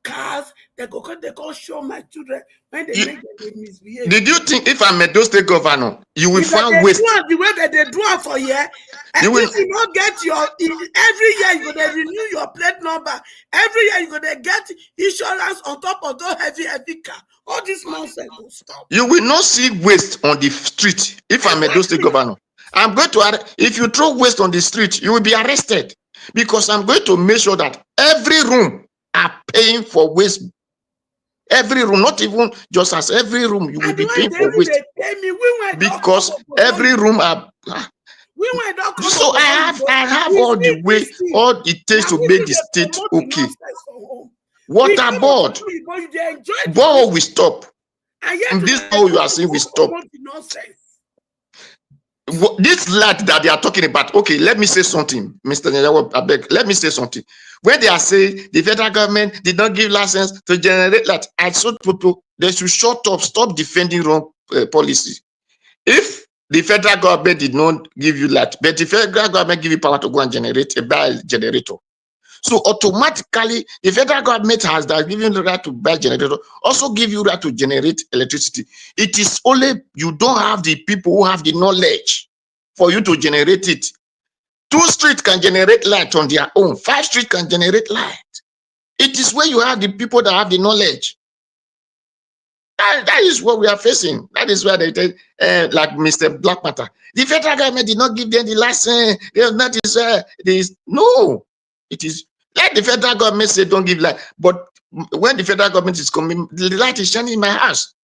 cars, they go show my children when they make them misbehave. Did you think if I'm a Edo State governor, you will find waste? The way that they do it for you, and if you not get every year you gonna renew your plate number, every year you gonna get insurance on top of those heavy car. All this nonsense will stop. You will not see waste on the street. If I'm a Edo State governor, I'm going to, if you throw waste on the street, you will be arrested, because I'm going to make sure that every room are paying for waste. Every room, not even just as every room, you will be paying for waste. Because every room are. So I have all the way, all it takes to make the state okay. Water board. Board will stop. And this is how you are saying we stop. This light that they are talking about, okay, let me say something, Mr. Nyawo, I beg, let me say something. When they are saying the federal government did not give license to generate light, I told people they should shut up, stop defending wrong policy. If the federal government did not give you light, but the federal government give you power to go and generate a buy generator. So automatically, the federal government has that given the right to buy generator, also give you right to generate electricity. It is only you don't have the people who have the knowledge for you to generate it. 2 streets can generate light on their own. 5 streets can generate light. It is where you have the people that have the knowledge. That is what we are facing. That is where they tell, like Mr. Black Matter. The federal government did not give them the license. They have not this. No, it is. Let the federal government say don't give light. But when the federal government is coming, the light is shining in my house.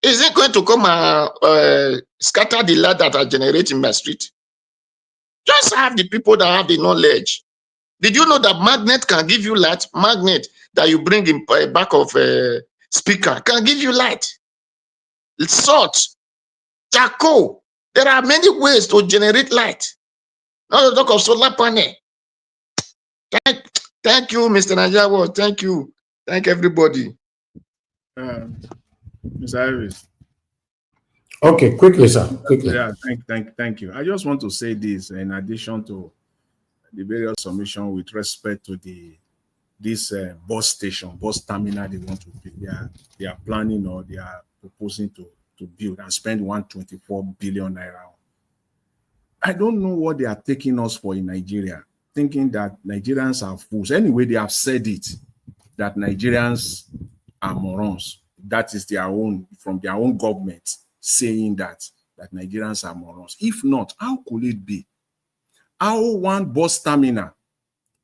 Is it going to come and scatter the light that are generating my street? Just have the people that have the knowledge. Did you know that magnet can give you light? Magnet that you bring in back of a speaker can give you light. Salt, charcoal. There are many ways to generate light. Now talk of solar panel. Thank you, Mr. Najawo. Thank you. Thank everybody. Mr. Iris. Okay, quickly, sir. Quickly. Yeah, thank you. I just want to say this in addition to the various submission with respect to this bus station, bus terminal they want to build. They are planning or they are proposing to build and spend 124 billion naira. I don't know what they are taking us for in Nigeria, thinking that Nigerians are fools. Anyway, they have said it, that Nigerians are morons. That is their own, from their own government, saying that Nigerians are morons. If not, how could it be? How one bus terminal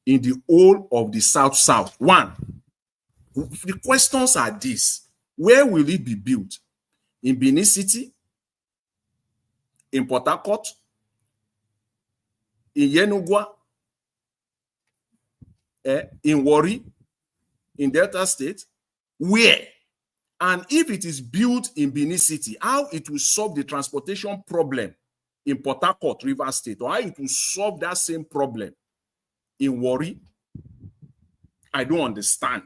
in the whole of the South? One, the questions are this: where will it be built? In Benin City? In Port Harcourt? In Yenugua? In Warri? In Delta State? Where? And if it is built in Benin City, how it will solve the transportation problem in Port Harcourt, River State, or how it will solve that same problem in Warri? I don't understand.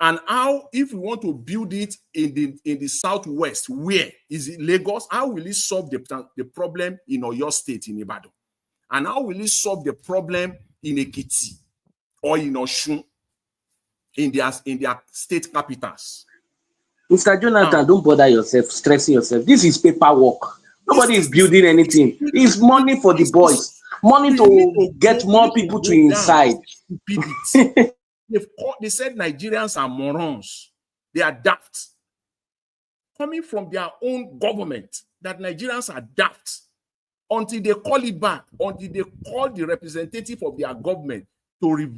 And how, if we want to build it in the southwest, where is it? Lagos? How will it solve the problem in Oyo State, in Ibadan? And how will it solve the problem in Ekiti or in Osun, in their state capitals? Mr. Jonathan, don't bother yourself, stressing yourself. This is paperwork. Nobody is building anything. It's money for the boys. Money to get more people to inside. They said Nigerians are morons. They are daft. Coming from their own government, that Nigerians are daft. Until they call it back, until they call the representative of their government to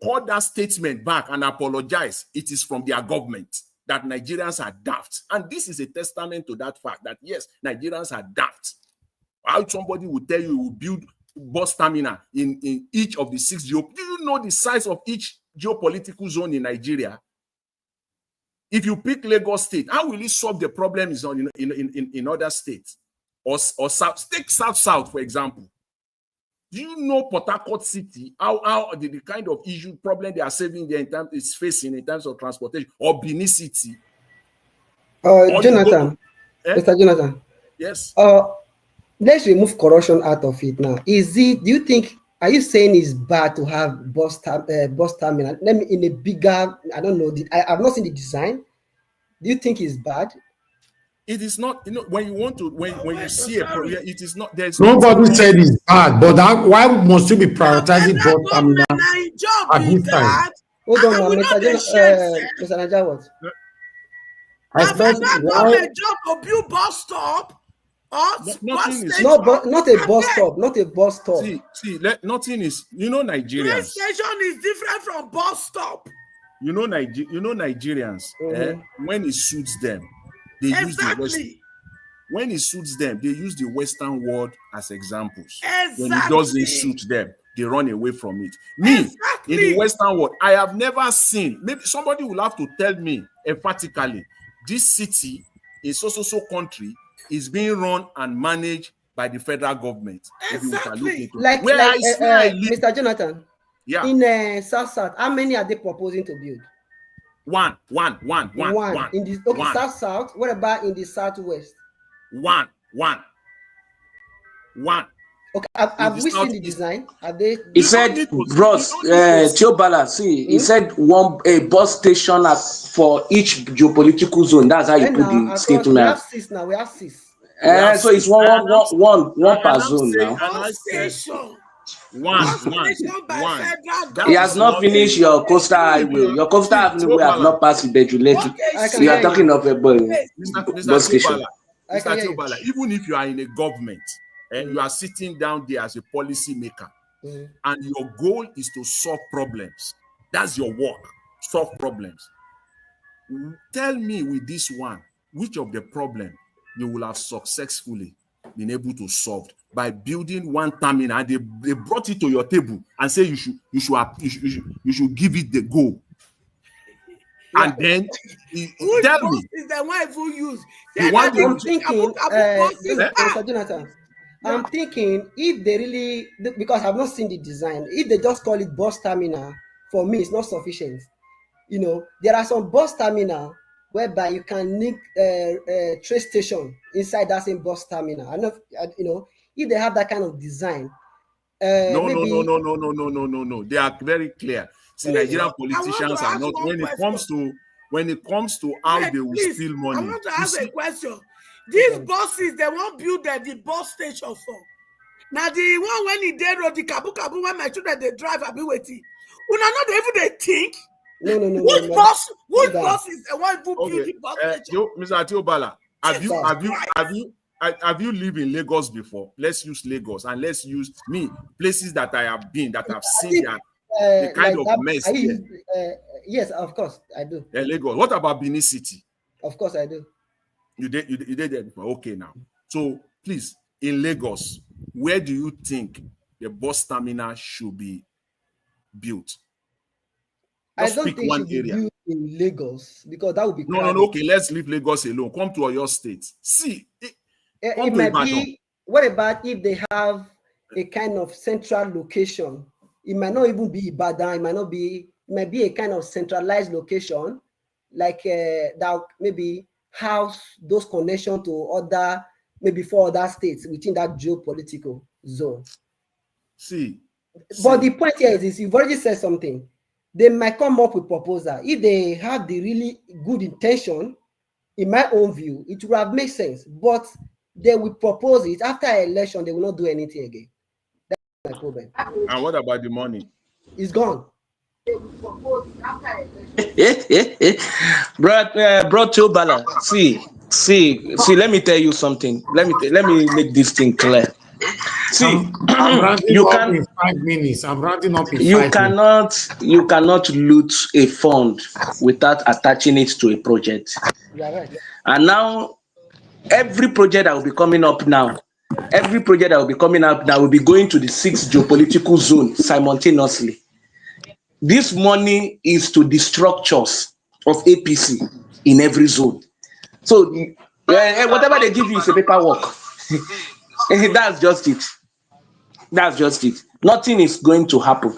call that statement back and apologize, it is from their government that Nigerians are daft. And this is a testament to that fact that, yes, Nigerians are daft. How somebody will tell you will build bus terminal in each of the 6 do you know the size of each geopolitical zone in Nigeria? If you pick Lagos State, how will it solve the problems in other states? Or South, take South, for example. Do you know Port Harcourt City, how the kind of issue problem they are facing in terms of transportation, or Benin City? Jonathan, Mr. Jonathan. Yes. Let's remove corruption out of it now. Do you think, are you saying it's bad to have bus terminal? Let me in a bigger, I don't know, I've not seen the design. Do you think it's bad? It is not, when you want to, when you see a problem, it is not, there's nobody said it's bad, but why must you be prioritizing bus terminal at this time? Hold on, Mr. Naja, what? I said government job to build bus stop or bus station. Not a bus stop, not a bus stop. See, nothing is, Nigerians. Train station is different from bus stop. Nigerians, when it suits them, they use the Western. When it suits them, they use the Western world as examples. Exactly. When it doesn't suit them, they run away from it. Me, in the Western world, I have never seen, maybe somebody will have to tell me emphatically, this city in so country is being run and managed by the federal government. Exactly. Like Mr. Jonathan, yeah. In South, how many are they proposing to build? One. In the South. What about in the Southwest? One. Okay, have we seen the design? Have they? He said, Bros, Teobala, see, he said a bus station for each geopolitical zone. That's how you put the statement. We have six. So it's one per zone now. Bus station. One. He has not finished your coastal highway. Your coastal highway has not passed the Beduleti. You are talking of a bus station. Mr. Teobala, even if you are in a government and you are sitting down there as a policy maker and your goal is to solve problems, that's your work, solve problems. Tell me with this one, which of the problem you will have successfully been able to solve by building one terminal, and they brought it to your table and say you should give it the go. Yeah. And then tell me is the one who use. I'm thinking, Mr. Jonathan, I'm thinking if they really, because I've not seen the design, if they just call it bus terminal, for me it's not sufficient. There are some bus terminal whereby you can link train station inside that same bus terminal. I know, if they have that kind of design. No. They are very clear. See, Nigerian politicians are not. When it comes to how they will steal money. I want to ask a question. These buses, they won't build the bus station for. Now the one when he did road the kabu when my children they drive, I'll be waiting. When I know they think. No. Which bus is the one who build the bus station? Mr. Teobala, have you lived in Lagos before? Let's use Lagos and let's use places that I have been, that I've seen the kind of mess. Yes, of course, I do. Lagos. What about Benin City? Of course, I do. You did that before. Okay, now. So please, in Lagos, where do you think the bus terminal should be built? I don't think it should be built in Lagos because that would be crowded. No. Okay, let's leave Lagos alone. Come to your state. See, it might be. What about if they have a kind of central location? It might not even be Ibadan. It might be a kind of centralized location, like that maybe house those connections to other, maybe 4 other states within that geopolitical zone. But the point here is you've already said something. They might come up with proposal. If they have the really good intention, in my own view, it would have made sense. But they will propose it after election. They will not do anything again. That's my problem. And what about the money? It's gone. Bro Tobala, see, let me tell you something. Let me make this thing clear. See, I'm rounding you up can in 5 minutes. I'm rounding up in you 5 minutes. cannot loot a fund without attaching it to a project. You are right. And now every project that will be coming up now, will be going to the 6th geopolitical zone simultaneously. This money is to the structures of APC in every zone. So whatever they give you is a paperwork. That's just it. Nothing is going to happen.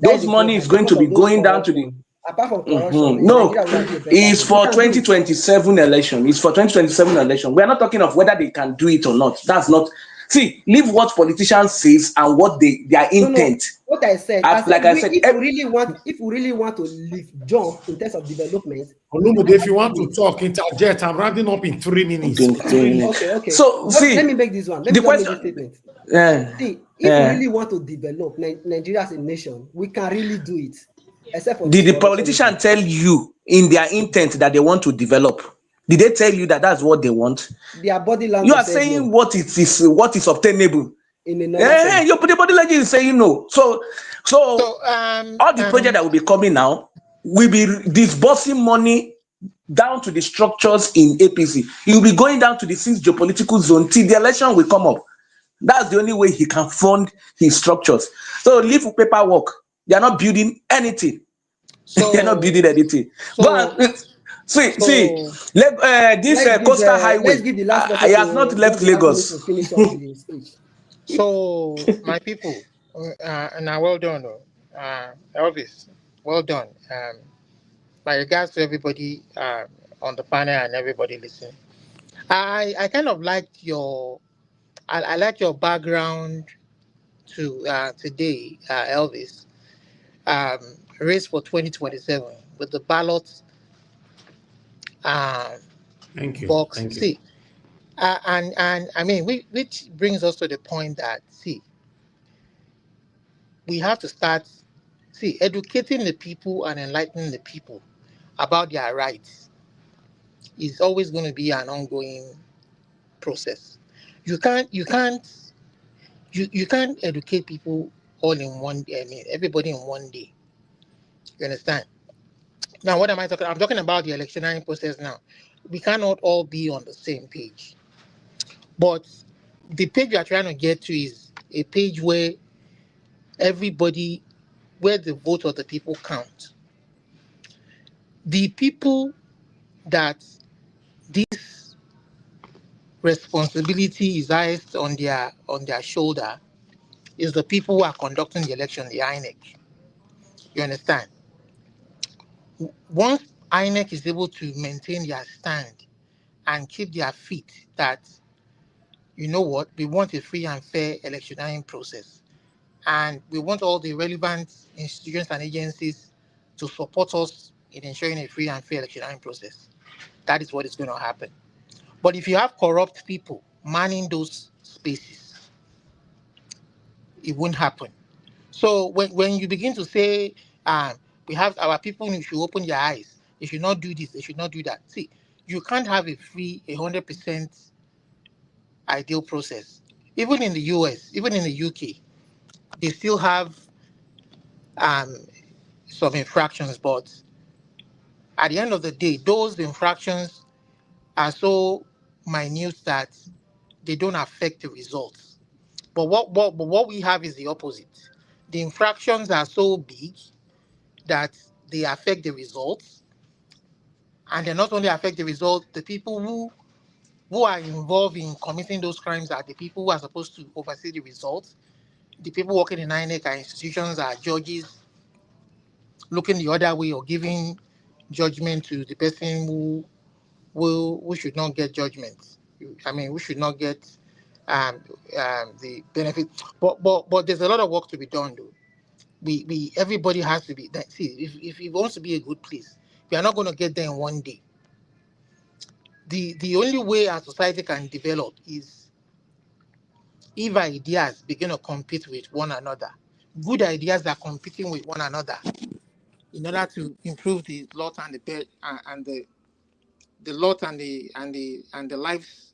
That is Those the money is problem. going Because to be of those going down to the corruption. Apart from corruption, no, Nigeria would have been a better it's place. You for can do it. 2027 election. It's for 2027 election. We are not talking of whether they can do it or not. That's not. See, leave what politicians says and what their intent. No. What I said, Like I said, if we really want to live jump in terms of development. Olumude, if you want to talk, interject. I'm rounding up in 3 minutes. Okay. So see, let me make this one. Let me just make this statement. See, if we really want to develop Nigeria as a nation, we can really do it. Except for did the politician tell you in their intent that they want to develop? Did they tell you that that's what they want? Their body language. You are saying no. what is obtainable. In a normal sense. Your body language is saying no. So all the project that will be coming now will be disbursing money down to the structures in APC. He will be going down to the 6th geopolitical zone till the election will come up. That's the only way he can fund his structures. So leave paperwork. They are not building anything. They're not building anything. See, this coastal highway. Let's give the last person. He has not left Lagos. To finish off the speech. So, my people, now well done, Elvis, well done. My regards to everybody on the panel and everybody listening. I kind of liked I like your background to today, Elvis. Race for 2027 with the ballots. Thank you. Box. Thank you. See, and I mean, which brings us to the point that we have to start educating the people and enlightening the people about their rights is always going to be an ongoing process. You can't educate people all in one day. I mean, everybody in one day. You understand? Now, what am I talking? I'm talking about the electioneering process now. We cannot all be on the same page. But the page we are trying to get to is a page where where the vote of the people count. The people that this responsibility is highest on their shoulder is the people who are conducting the election, the INEC. You understand? Once INEC is able to maintain their stand and keep their feet that, you know what, we want a free and fair electioneering process. And we want all the relevant institutions and agencies to support us in ensuring a free and fair electioneering process. That is what is going to happen. But if you have corrupt people manning those spaces, it won't happen. So when you begin to say, we have our people who should open their eyes, they should not do this, they should not do that. See, you can't have a 100% ideal process. Even in the US, even in the UK, they still have some infractions, but at the end of the day, those infractions are so minute that they don't affect the results. But what we have is the opposite. The infractions are so big that they affect the results, and they not only affect the results, the people who are involved in committing those crimes are the people who are supposed to oversee the results. The people working in INEC are institutions, are judges looking the other way or giving judgment to the person who should not get judgment. I mean, we should not get the benefit. But there's a lot of work to be done, though. Everybody has to be. If it wants to be a good place, we are not going to get there in one day. The only way our society can develop is if ideas begin to compete with one another. Good ideas are competing with one another. in order to improve the lot and the lot and the lives,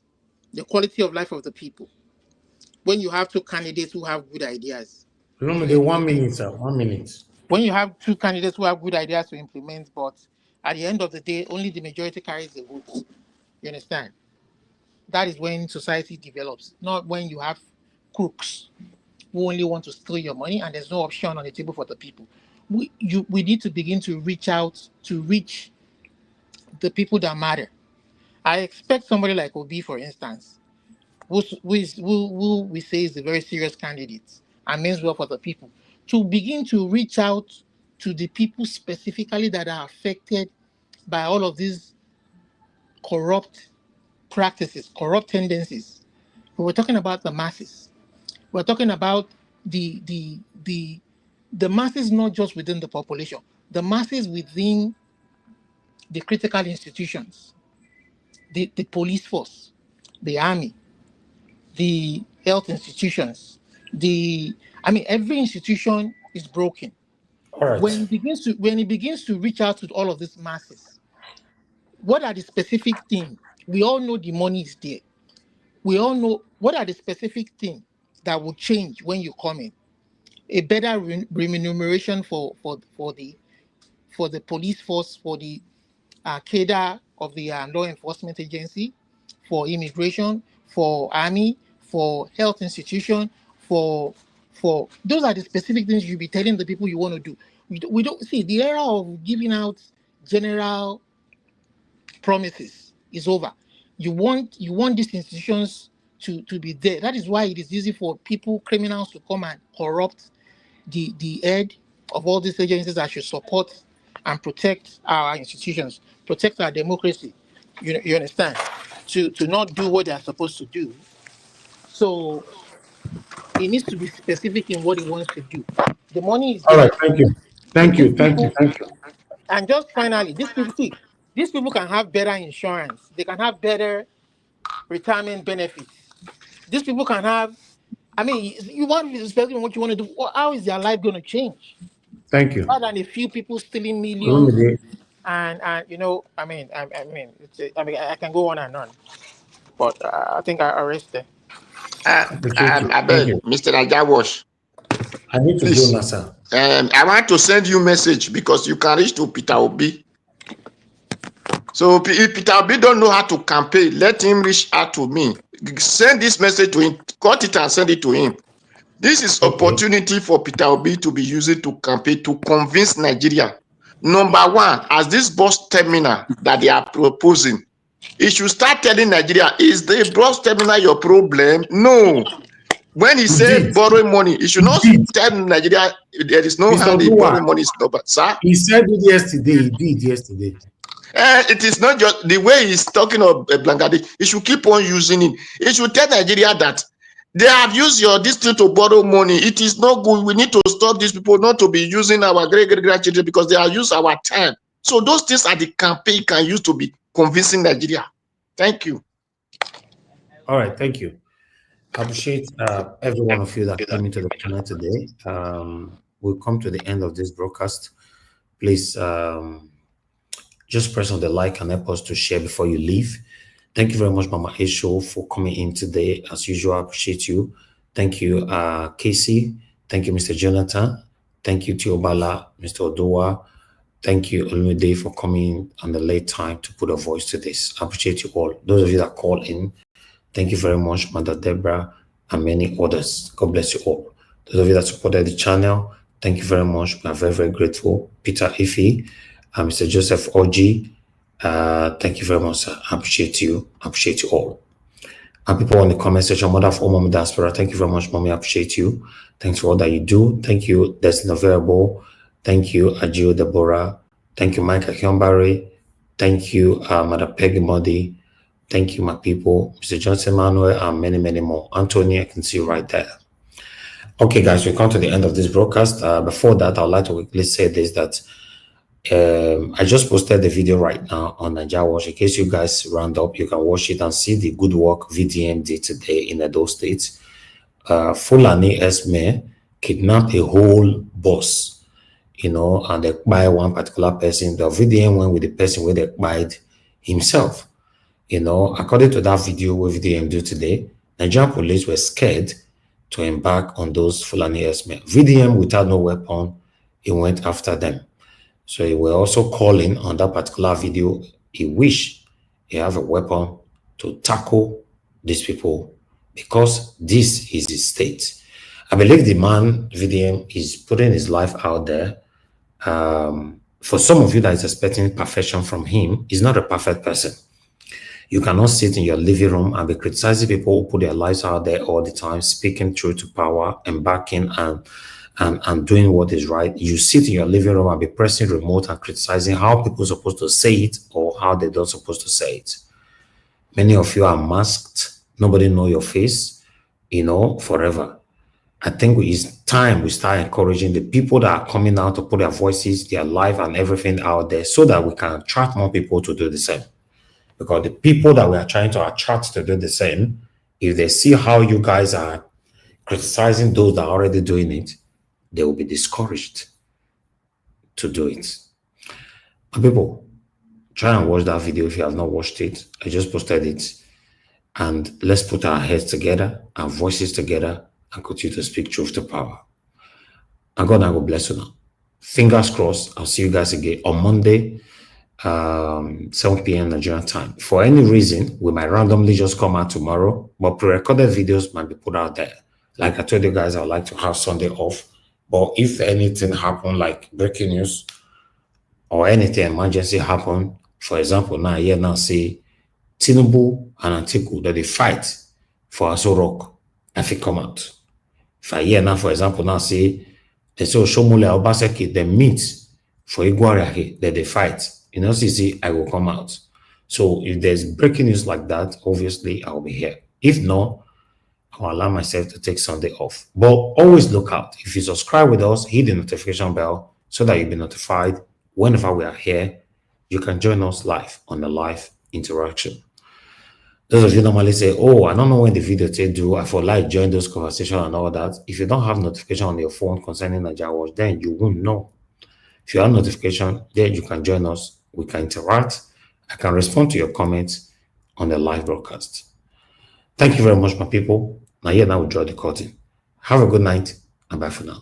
the quality of life of the people. When you have two candidates who have good ideas, Remember the 1 minute, sir. 1 minute. when you have two candidates who have good ideas to implement, but at the end of the day, only the majority carries the votes. You understand? That is when society develops, not when you have crooks who only want to steal your money and there's no option on the table for the people. We need to begin to reach out to reach the people that matter. I expect somebody like Obi, for instance, who we say is a very serious candidate and means well for the people, to begin to reach out to the people specifically that are affected by all of these corrupt practices, corrupt tendencies. We're talking about the masses. We're talking about the masses, not just within the population, the masses within the critical institutions, the police force, the army, the health institutions, every institution is broken. All right. When it begins to reach out to all of these masses, what are the specific things? We all know the money is there. We all know what are the specific things that will change when you come in. A better remuneration for the police force, for the cadre of the law enforcement agency, for immigration, for army, for health institution, for those are the specific things you'll be telling the people you want to do. We don't see the era of giving out general promises is over. You want these institutions to be there. That is why it is easy for criminals to come and corrupt the head of all these agencies that should support and protect our institutions, protect our democracy. You understand? To not do what they are supposed to do. So he needs to be specific in what he wants to do. The money is there. All right, thank you. And just finally, these people can have better insurance. They can have better retirement benefits. These people can have. You want to be specific in what you want to do. How is their life going to change? Thank you. Other than a few people stealing millions, and I can go on and on, but I think I rest there. Mr. Ajawash. I need to go now, sir. I want to send you a message because you can reach to Peter Obi. So if Peter Obi don't know how to campaign, let him reach out to me. Send this message to him, cut it and send it to him. This is opportunity for Peter Obi to be used to campaign to convince Nigeria. Number one, as this bus terminal that they are proposing, it should start telling Nigeria, is the bus terminal your problem? No. When he said borrowing money, he should not tell Nigeria there is no hand in borrowing money. Sir? He said it yesterday. He did yesterday. It is not just the way he's talking of Blankadi. He should keep on using it. He should tell Nigeria that they have used your district to borrow money. It is not good. We need to stop these people not to be using our great-grandchildren because they are using our time. So those things are the campaign can use to be convincing Nigeria. Thank you. All right, thank you. I appreciate every one of you that came into the panel today. We'll come to the end of this broadcast. Please just press on the like and help us to share before you leave. Thank you very much, Mama Esho, for coming in today. As usual, I appreciate you. Thank you, Casey. Thank you, Mr. Jonathan. Thank you, Tiobala, Mr. Odoa. Thank you, Olumide, for coming on the late time to put a voice to this. I appreciate you all. Those of you that call in, thank you very much, Mother Deborah, and many others. God bless you all. Those of you that supported the channel, thank you very much. We are very, very grateful. Peter Ife, Mr. Joseph Oji, thank you very much, sir. I appreciate you. I appreciate you all. And people in the comment section, Mother of all Mommy Diaspora, thank you very much, Mommy. I appreciate you. Thanks for all that you do. Thank you, Destiny Variable. Thank you, Ajio Deborah. Thank you, Mike Akionbari. Thank you, Mother Peggy Modi. Thank you, my people. Mr. Johnson Manuel, and many, many more. Anthony, I can see you right there. Okay, guys, we come to the end of this broadcast. Before that, I'd like to quickly say this, that I just posted the video right now on Naija. In case you guys round up, you can watch it and see the good work VDM did today in Edo State. Fulani Esme kidnapped a whole bus. and they buy one particular person. The VDM went with the person where they buyed himself. According to that video where VDM do today, Nigerian police were scared to embark on those Fulani herdsmen. VDM, without no weapon, he went after them. So he were also calling on that particular video, he wished he have a weapon to tackle these people because this is his state. I believe the man, VDM, is putting his life out there. For some of you that is expecting perfection from him, he's not a perfect person. You cannot sit in your living room and be criticizing people who put their lives out there all the time, speaking truth to power, embarking and doing what is right. You sit in your living room and be pressing remote and criticizing how people are supposed to say it or how they're not supposed to say it. Many of you are masked. Nobody know your face, forever. I think it's time we start encouraging the people that are coming out to put their voices, their life and everything out there so that we can attract more people to do the same. Because the people that we are trying to attract to do the same, if they see how you guys are criticizing those that are already doing it, they will be discouraged to do it. But people, try and watch that video if you have not watched it. I just posted it. And let's put our heads together, our voices together, and continue to speak truth to power. And God will bless you now. Fingers crossed. I'll see you guys again on Monday, 7 p.m. Nigerian time. For any reason, we might randomly just come out tomorrow, but pre-recorded videos might be put out there. Like I told you guys, I would like to have Sunday off. But if anything happen, like breaking news or anything emergency happen, for example, now say Tinubu and Atiku that they fight for Aso Rock, if it come out. If I hear now, for example, now say they say Shomole Obaseki, they meet for Iguariahi, that they fight. See, I will come out. So if there's breaking news like that, obviously I'll be here. If not, I'll allow myself to take Sunday off. But always look out. If you subscribe with us, hit the notification bell so that you'll be notified whenever we are here. You can join us live on the live interaction. Those of you normally say, oh, I don't know when the video they do. I for like join those conversations and all that. If you don't have notification on your phone concerning Nigeria Watch, then you won't know. If you have notification, then you can join us. We can interact. I can respond to your comments on the live broadcast. Thank you very much, my people. Now we draw the curtain. Have a good night and bye for now.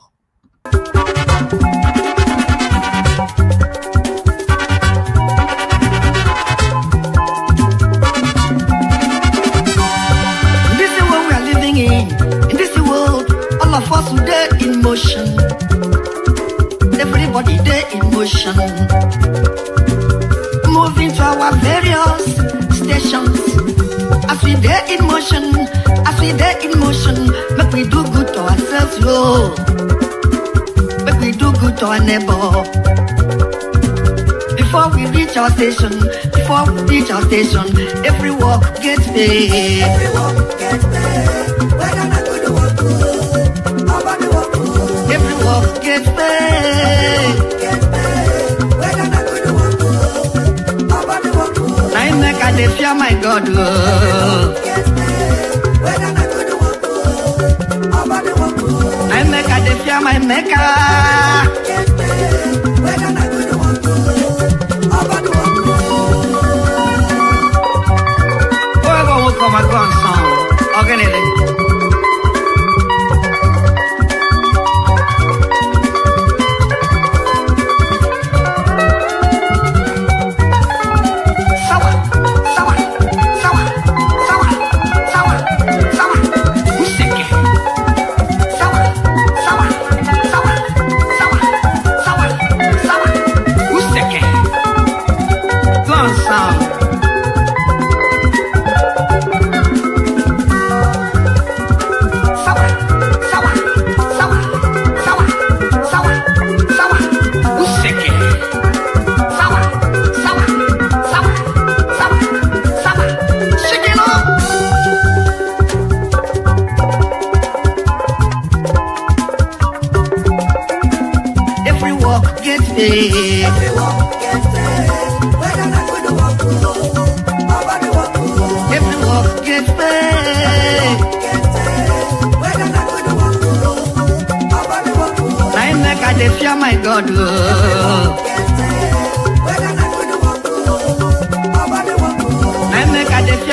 This is what we are living in. In this world, all of us today in motion. Everybody there in motion. Moving to our various stations. As we there in motion, make we do good to ourselves, yo. Make we do good to our neighbor. Before we reach our station, every work gets paid. Every work gets paid. Whether not good or good, nobody work good. Every work gets paid. Whether not good or good, nobody work good. I make a day fear my God. Whether not good or good, nobody work good. I make a day fear my maker. Whether not good or good, nobody work good. Whoever will come and go on song, organize.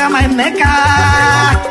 am my maker.